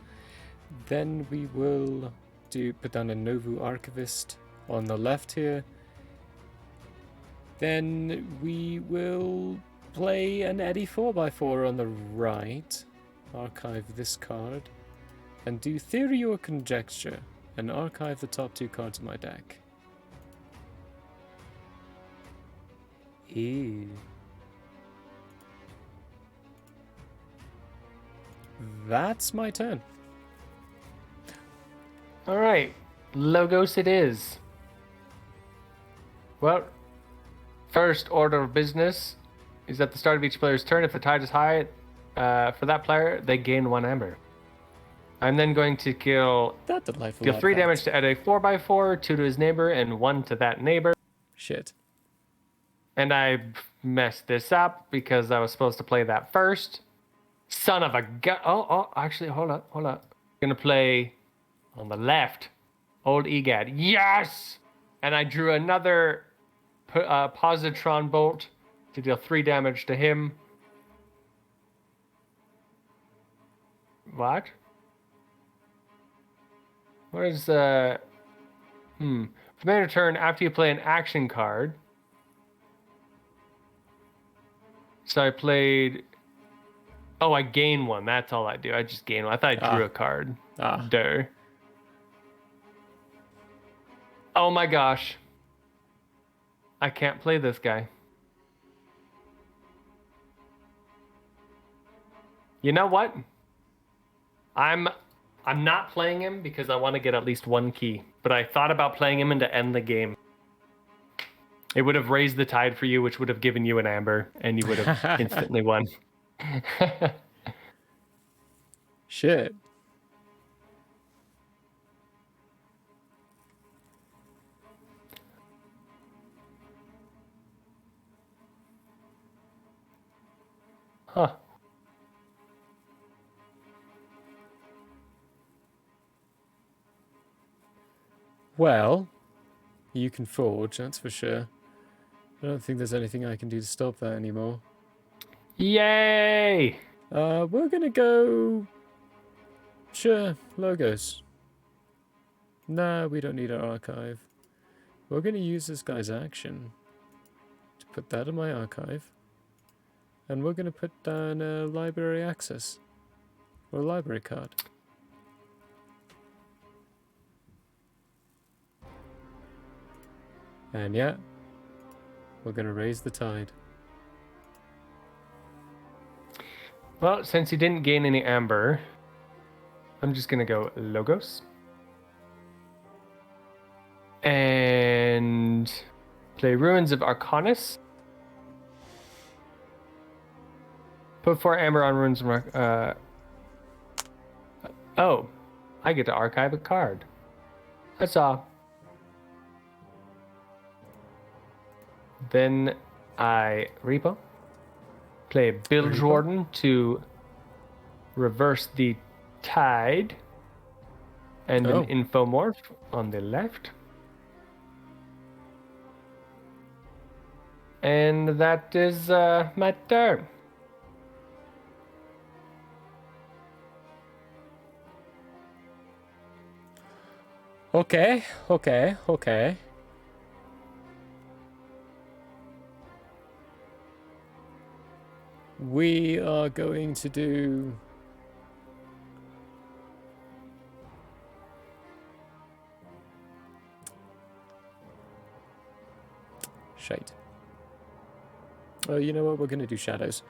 Then we will put down a Novu Archivist on the left here. Then we will play an Eddie 4x4 on the right. Archive this card. And do Theory or Conjecture. And archive the top 2 cards of my deck. Ew. That's my turn. All right, Logos it is. Well, first order of business is at the start of each player's turn. If the tide is high for that player, they gain 1 amber. I'm then going to deal That delightful. 3 damage to add a 4x4, 2 to his neighbor, and 1 to that neighbor. Shit. And I messed this up because I was supposed to play that first. Son of a gun. Oh, actually, hold up. Gonna play on the left. Old Egad. Yes! And I drew another positron bolt to deal 3 damage to him. What? What is For the end of turn, after you play an action card. So I played. Oh, I gain 1. That's all I do. I just gain 1. I thought I drew a card. Duh. Oh my gosh. I can't play this guy. You know what? I'm not playing him because I want to get at least 1 key. But I thought about playing him to end the game. It would have raised the tide for you, which would have given you an amber, and you would have instantly won. Shit. Huh. Well, you can forge, that's for sure. I don't think there's anything I can do to stop that anymore. Yay! We're gonna go... Sure, logos. Nah, we don't need an archive. We're gonna use this guy's action to put that in my archive. And we're gonna put down a library access. Or a library card. And yeah, we're gonna raise the tide. Well, since you didn't gain any amber, I'm just gonna go logos. And play Ruins of Arcanus. Put 4 amber on Ruins of oh, I get to archive a card. That's all. Then I repo. Play Bilgewarden to reverse the tide. And an Infomorph on the left. And that is my turn. Okay, okay, okay. We are going to do... Shade. Oh, you know what? We're going to do shadows.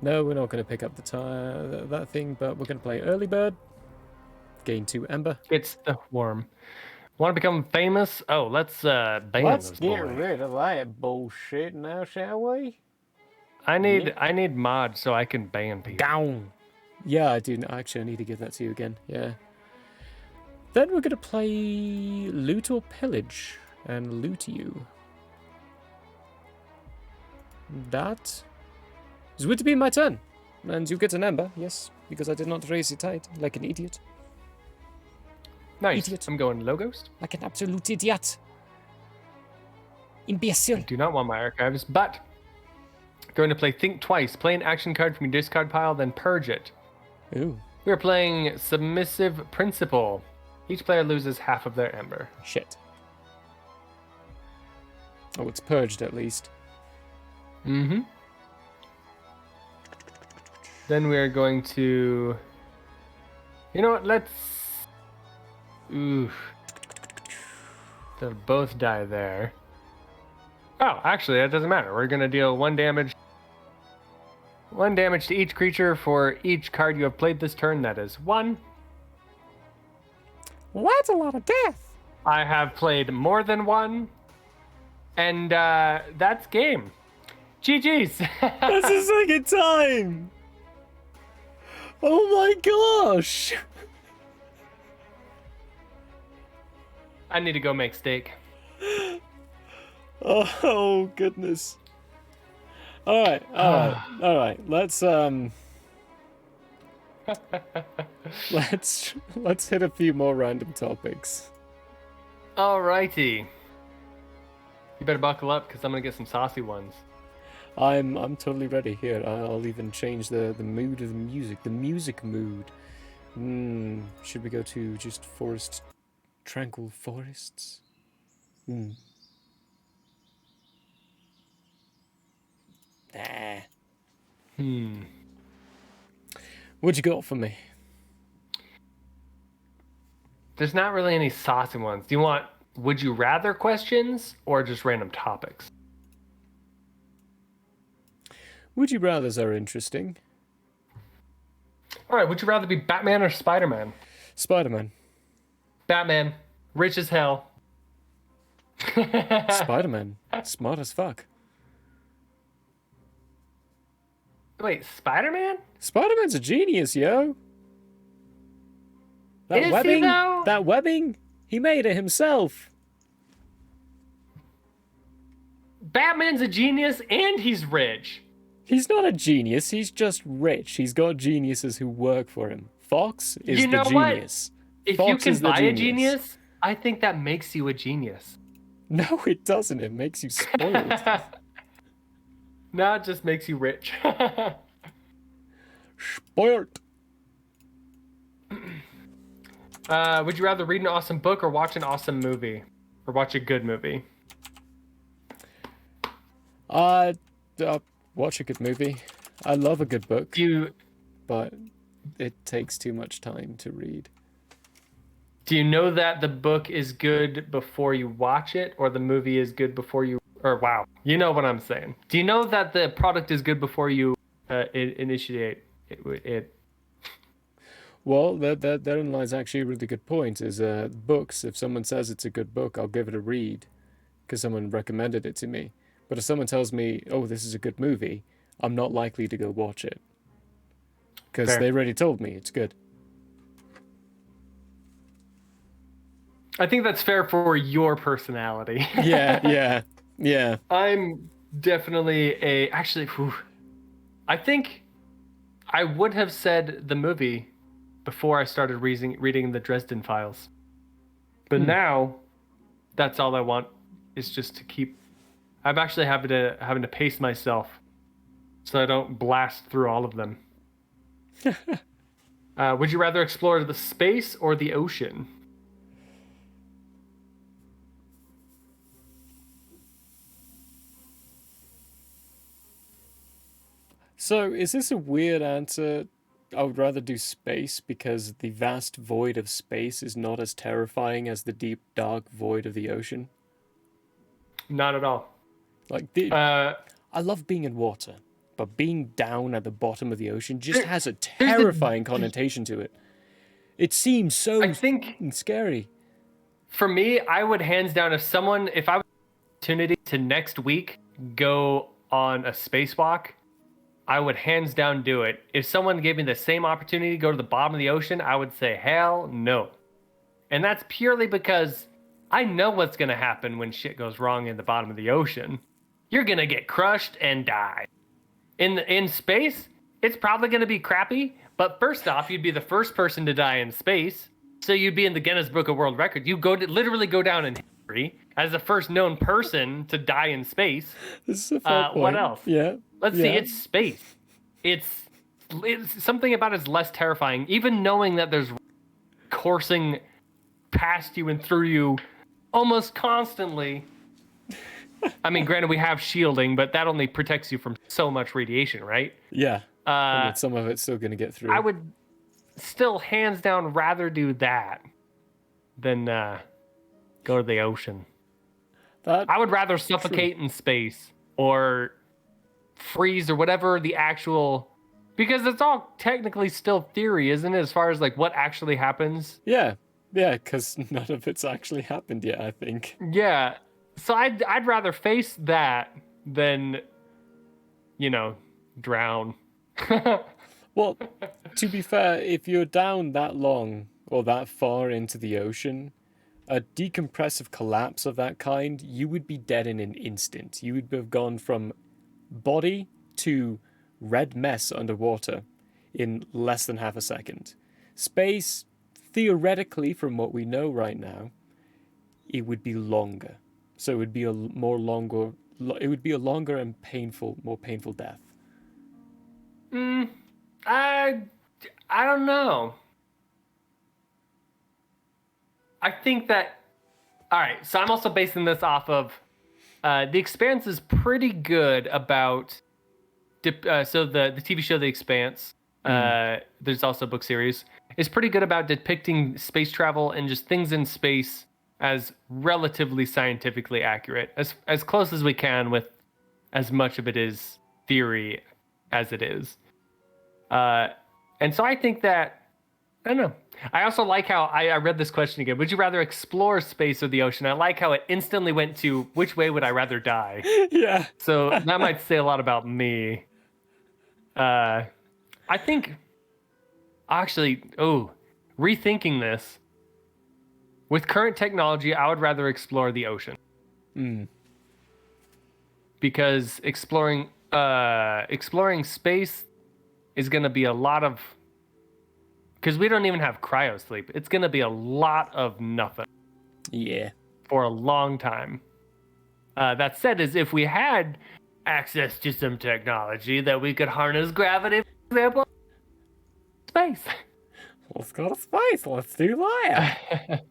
No, we're not going to pick up that thing, but we're going to play early bird. Gain 2 ember. It's the worm. Want to become famous? Oh, let's ban Let's this get boy. rid of that bullshit now, shall we? I need mods so I can ban people. Down. Yeah, I do. Actually, I need to give that to you again. Yeah. Then we're going to play loot or pillage and loot you. That is going to be my turn. And you get an ember, yes, because I did not raise it tight, like an idiot. Nice. Idiot. I'm going logos. Like an absolute idiot. Imbecile. Do not want my archives, but going to play Think Twice. Play an action card from your discard pile, then purge it. Ooh. We're playing Submissive Principle. Each player loses half of their ember. Shit. Oh, it's purged at least. Mm-hmm. Then we're going to... You know what, let's... Ooh. They'll both die there. Oh, actually, that doesn't matter. We're going to deal 1 damage. 1 damage to each creature for each card you have played this turn. That is 1. Well, that's a lot of death. I have played more than 1. And that's game. GG's. That's the second time! Oh my gosh! I need to go make steak. Oh goodness. Alright. Let's Oh, Let's hit a few more random topics. Alrighty. You better buckle up because I'm gonna get some saucy ones. I'm totally ready. Here, I'll even change the mood of the music. The music mood. Should we go to just tranquil forests? Nah. What'd you got for me? There's not really any saucy ones. Do you want would you rather questions or just random topics? Would you rathers are interesting. All right, would you rather be Batman or Spider-Man? Spider-Man. Batman, rich as hell. Spider-Man, smart as fuck. Wait, Spider-Man? Spider-Man's a genius, yo. That Is webbing, he, though? that webbing, he made it himself. Batman's a genius and he's rich. He's not a genius, he's just rich. He's got geniuses who work for him. Fox is You know the what? genius. If Fox you can is the buy a genius, I think that makes you a genius. No, it doesn't. It makes you spoiled. No, it just makes you rich. Spoiled. Would you rather read an awesome book or watch an awesome movie? Or watch a good movie? Watch a good movie. I love a good book, Do but it takes too much time to read. you know that the book is good before you watch it, or the movie is good before you... Or, wow, you know what I'm saying. Do you know that the product is good before you initiate it? Well, therein lies actually a really good point, is books, if someone says it's a good book, I'll give it a read, because someone recommended it to me. But if someone tells me, oh, this is a good movie, I'm not likely to go watch it. Because they already told me it's good. I think that's fair for your personality. Yeah. I'm definitely I think I would have said the movie before I started reading the Dresden Files. But now, that's all I want is just to keep... I'm actually having to pace myself so I don't blast through all of them. Would you rather explore the space or the ocean? So, is this a weird answer? I would rather do space because the vast void of space is not as terrifying as the deep, dark void of the ocean. Not at all. Like, I love being in water, but being down at the bottom of the ocean just has a terrifying connotation to it. It seems so scary. For me, I would hands down if I would have the opportunity to next week go on a spacewalk, I would hands down do it. If someone gave me the same opportunity to go to the bottom of the ocean, I would say hell no. And that's purely because I know what's going to happen when shit goes wrong in the bottom of the ocean. You're going to get crushed and die. In space, it's probably going to be crappy, but first off, you'd be the first person to die in space, so you'd be in the Guinness Book of World Records. You literally go down in history as the first known person to die in space. This is a fair point. What else? Yeah. Let's see, it's space. It's something about it's less terrifying, even knowing that there's coursing past you and through you almost constantly. I mean, granted, we have shielding, but that only protects you from so much radiation, right? Yeah. And some of it's still going to get through. I would still, hands down, rather do that than go to the ocean. I would rather suffocate in space or freeze or whatever the actual... Because it's all technically still theory, isn't it? As far as like what actually happens. Yeah, because none of it's actually happened yet, I think. Yeah. So I'd rather face that than, drown. Well, to be fair, if you're down that long or that far into the ocean, a decompressive collapse of that kind, you would be dead in an instant. You would have gone from body to red mess underwater in less than half a second. Space, theoretically, from what we know right now, it would be longer. So it would be a longer and more painful death. I don't know. I think that. All right, so I'm also basing this off of The Expanse is pretty good about. So the TV show The Expanse. There's also a book series. Is pretty good about depicting space travel and just things in space as relatively scientifically accurate, as close as we can with as much of it is theory as it is. And so I think that, I don't know. I also like how I read this question again. Would you rather explore space or the ocean? I like how it instantly went to which way would I rather die? Yeah. So that might say a lot about me. I think, actually, rethinking this, with current technology, I would rather explore the ocean. Because exploring space is going to be a lot of, because we don't even have cryo sleep. It's going to be a lot of nothing. Yeah. For a long time. That said, is if we had access to some technology that we could harness gravity, for example, space. Let's go to space. Let's do that.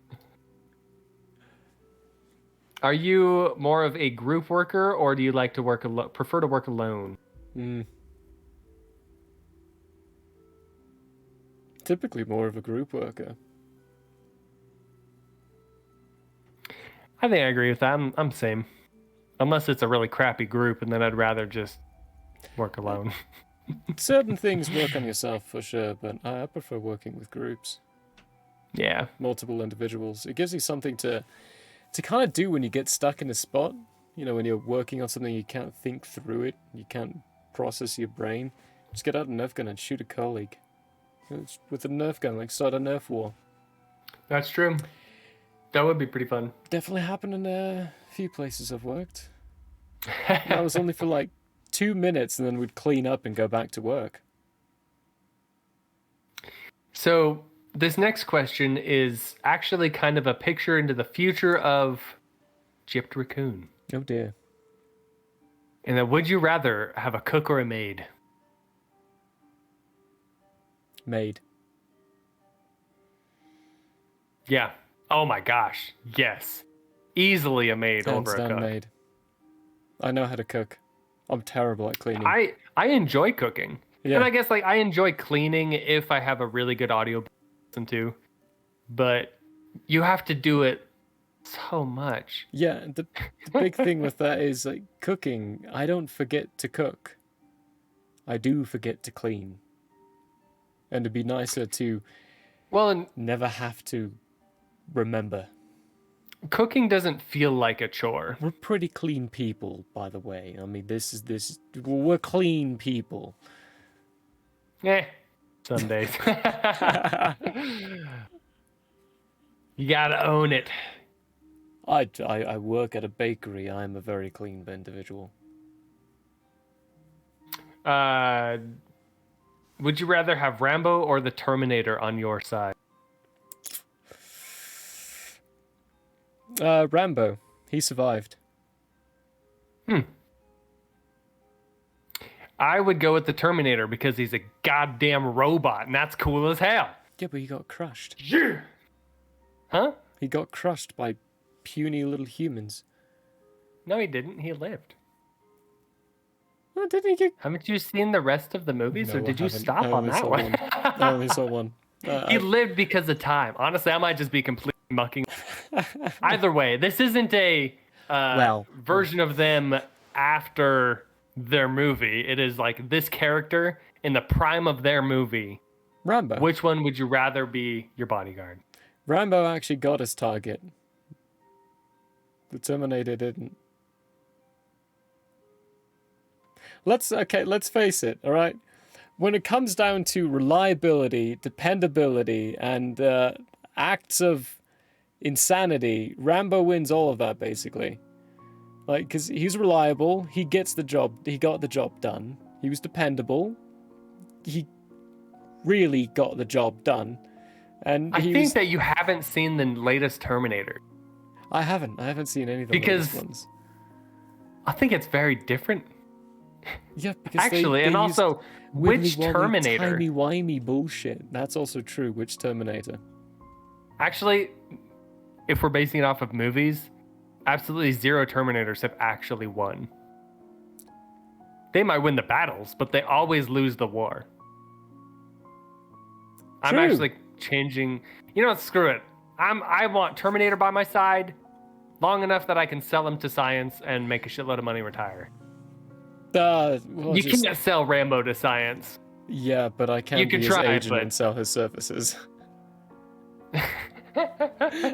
Are you more of a group worker, or do you like to prefer to work alone? Typically more of a group worker. I think I agree with that. I'm same. Unless it's a really crappy group, and then I'd rather just work alone. Certain things work on yourself for sure, but I prefer working with groups. Yeah. Multiple individuals. It gives you something to kind of do when you get stuck in a spot. You know, when you're working on something, you can't think through it, you can't process your brain. Just get out a Nerf gun and shoot a colleague. With a Nerf gun, like start a Nerf war. That's true. That would be pretty fun. Definitely happened in a few places I've worked. That was only for like 2 minutes, and then we'd clean up and go back to work. So this next question is actually kind of a picture into the future of Gypped Raccoon. Oh dear. And then, would you rather have a cook or a maid? Maid. Yeah. Oh my gosh. Yes. Easily a maid over a cook. Maid. I know how to cook. I'm terrible at cleaning. I enjoy cooking. Yeah. And I guess like I enjoy cleaning if I have a really good audio to listen to. But you have to do it so much. Yeah, the big thing with that is like cooking. I don't forget to cook. I do forget to clean. And it'd be nicer to never have to remember. Cooking doesn't feel like a chore. We're pretty clean people, by the way. I mean, we're clean people. Some days. You gotta own it. I work at a bakery. I'm a very clean individual. Would you rather have Rambo or the Terminator on your side? Rambo. He survived. I would go with the Terminator because he's a goddamn robot, and that's cool as hell. Yeah, but he got crushed. Yeah. Huh? He got crushed by puny little humans. No, he didn't. He lived. Oh, didn't he get... Haven't you seen the rest of the movies, or did you stop on that one? I only saw one. He lived because of time. Honestly, I might just be completely mucking. Either way, this isn't a version of them after their movie. It is like this character in the prime of their movie. Rambo. Which one would you rather be your bodyguard? Rambo actually got his target. The Terminator didn't. Let's face it, all right? When it comes down to reliability, dependability, and acts of insanity, Rambo wins all of that, basically. Like, because he's reliable, he got the job done. He was dependable. He really got the job done. And I think that you haven't seen the latest Terminator. I haven't seen any of the Because latest ones. I think it's very different. Yeah, because Actually, they and used also, which wibbly-wobbly, Terminator? timey-wimey bullshit. That's also true. Which Terminator? Actually, if we're basing it off of movies, absolutely zero Terminators have actually won. They might win the battles, but they always lose the war. I'm True. actually changing. You know what? Screw it. I want Terminator by my side long enough that I can sell him to science and make a shitload of money and retire. You can't sell Rambo to science. Yeah, but I can You be can his try, agent but- and sell his services.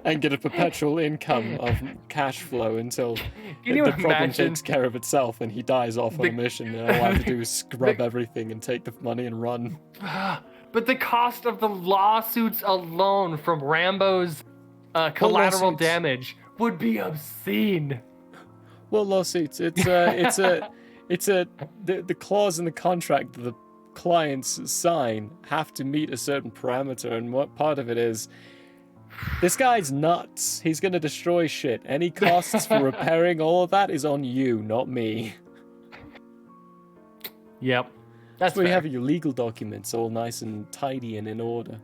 And get a perpetual income of cash flow until Can you the problem imagine takes care of itself and he dies off on a mission and all I have to do is scrub everything and take the money and run. But the cost of the lawsuits alone from Rambo's collateral lawsuits? damage would be obscene. Well, lawsuits. The clause in the contract that the clients sign have to meet a certain parameter, and what part of it is this guy's nuts. He's gonna destroy shit. Any costs for repairing all of that is on you, not me. Yep. That's So you fair. have your legal documents all nice and tidy and in order.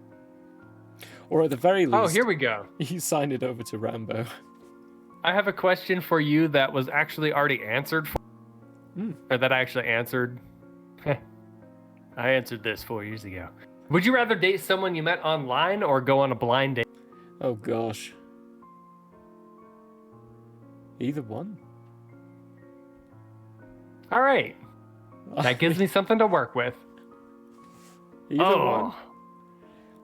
Or at the very least, Oh, here we go. you sign it over to Rambo. I have a question for you that was actually already answered. Or that I actually answered. I answered this 4 years ago. Would you rather date someone you met online or go on a blind date? Oh gosh. Either one. All right. That gives me something to work with. Either Oh.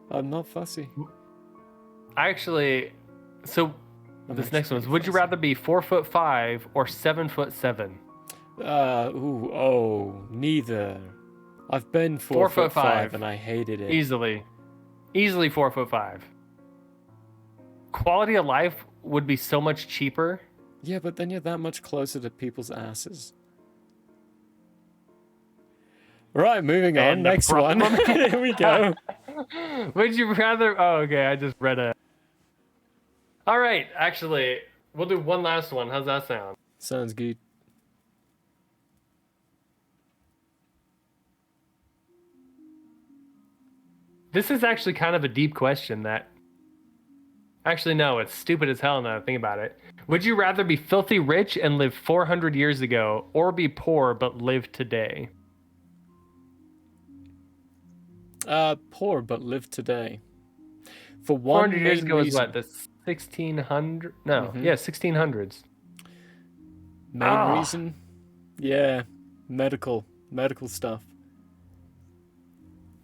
one. I'm not fussy. So I'm this actually next one is: pretty would you fussy. rather be 4'5" or 7'7"? Neither. I've been 4'5" 4'5" and I hated it. Easily 4'5". Quality of life would be so much cheaper. Yeah, but then you're that much closer to people's asses. Right, moving on. And the Next one. Here we go. Would you rather? Oh, okay. I just read it. All right. Actually, we'll do one last one. How's that sound? Sounds good. This is actually kind of a deep question that. Actually, no, it's stupid as hell now that I think about it. Would you rather be filthy rich and live 400 years ago, or be poor but live today? Poor but live today. For one 400 years main ago is reason. what? The 1600? No, Mhm. yeah, 1600s. Main Ah. reason? Yeah, medical stuff.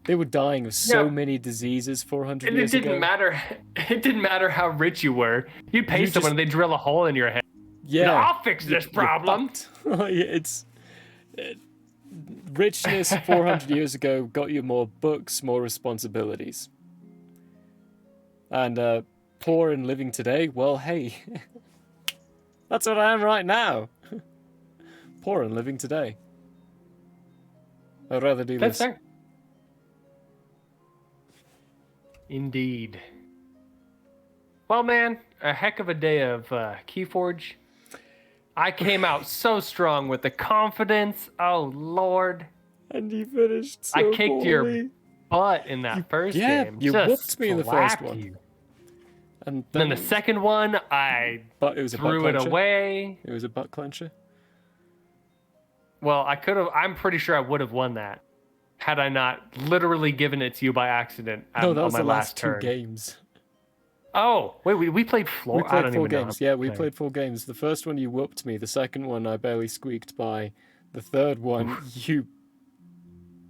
They were dying of so Yeah. many diseases 400 And it years didn't ago. matter. It didn't matter how rich you were. You'd pay You someone and they drill a hole in your head. Yeah. No, I'll fix this problem. Richness 400 years ago got you more books, more responsibilities. And poor and living today, well, hey, that's what I am right now. Poor and living today. I'd rather do That's this. fair. Indeed. Well, man, a heck of a day of KeyForge. I came out so strong with the confidence. Oh, Lord. And you finished so I kicked your poorly. butt in that first yeah, game. you Just whooped me in the first slapped one. you. And Then the second one, I but it was a butt threw it clencher. away. It was a butt clencher. Well, I could have. I'm pretty sure I would have won that had I not literally given it to you by accident No, that on was my the last last two turn. games. Oh, wait, we played floor. We I played don't 4 even know. games. Yeah, we Okay. played 4 games. The first one you whooped me. The second one I barely squeaked by. The third one you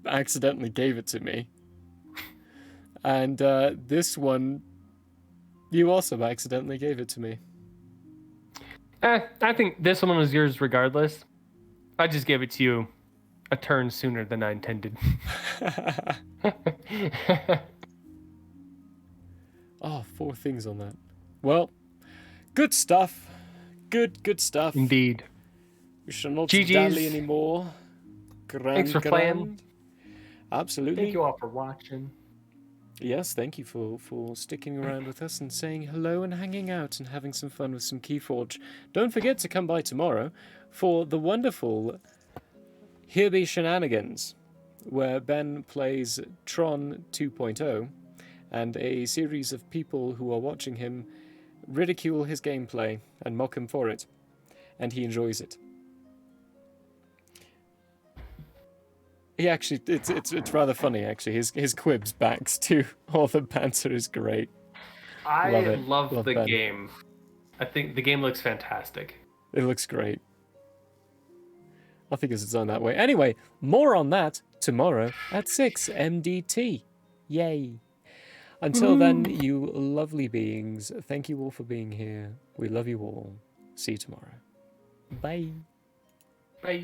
accidentally gave it to me. And this one you also accidentally gave it to me. I think this one was yours regardless. I just gave it to you a turn sooner than I intended. Oh, 4 things on that. Well, good stuff. Good stuff. Indeed. We shall not GG's. dally anymore. Thanks for playing. Absolutely. Thank you all for watching. Yes, thank you for sticking around with us and saying hello and hanging out and having some fun with some KeyForge. Don't forget to come by tomorrow for the wonderful Here Be Shenanigans, where Ben plays Tron 2.0, and a series of people who are watching him ridicule his gameplay and mock him for it, and he enjoys it. He actually, it's rather funny actually. His quibs backs to all the banter is great. I Love the Ben. game. I think the game looks fantastic. It looks great. I think it's designed that way. Anyway, more on that tomorrow at 6 MDT. Yay. Until then, you lovely beings, thank you all for being here. We love you all. See you tomorrow. Bye. Bye.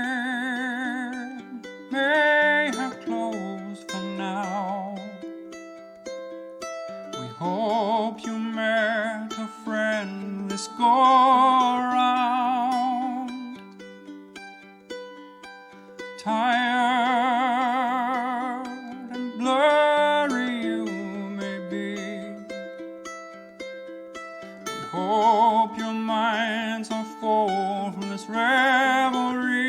Yeah, may have closed for now. We hope you met a friend this go around. Tired and blurry you may be. We hope your minds are full from this revelry.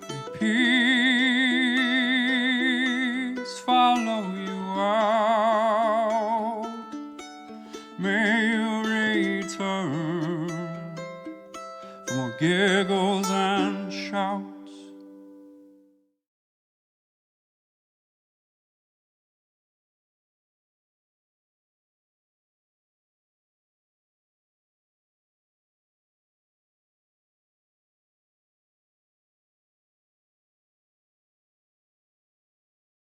May peace follow you out. May you return for more giggles and shouts.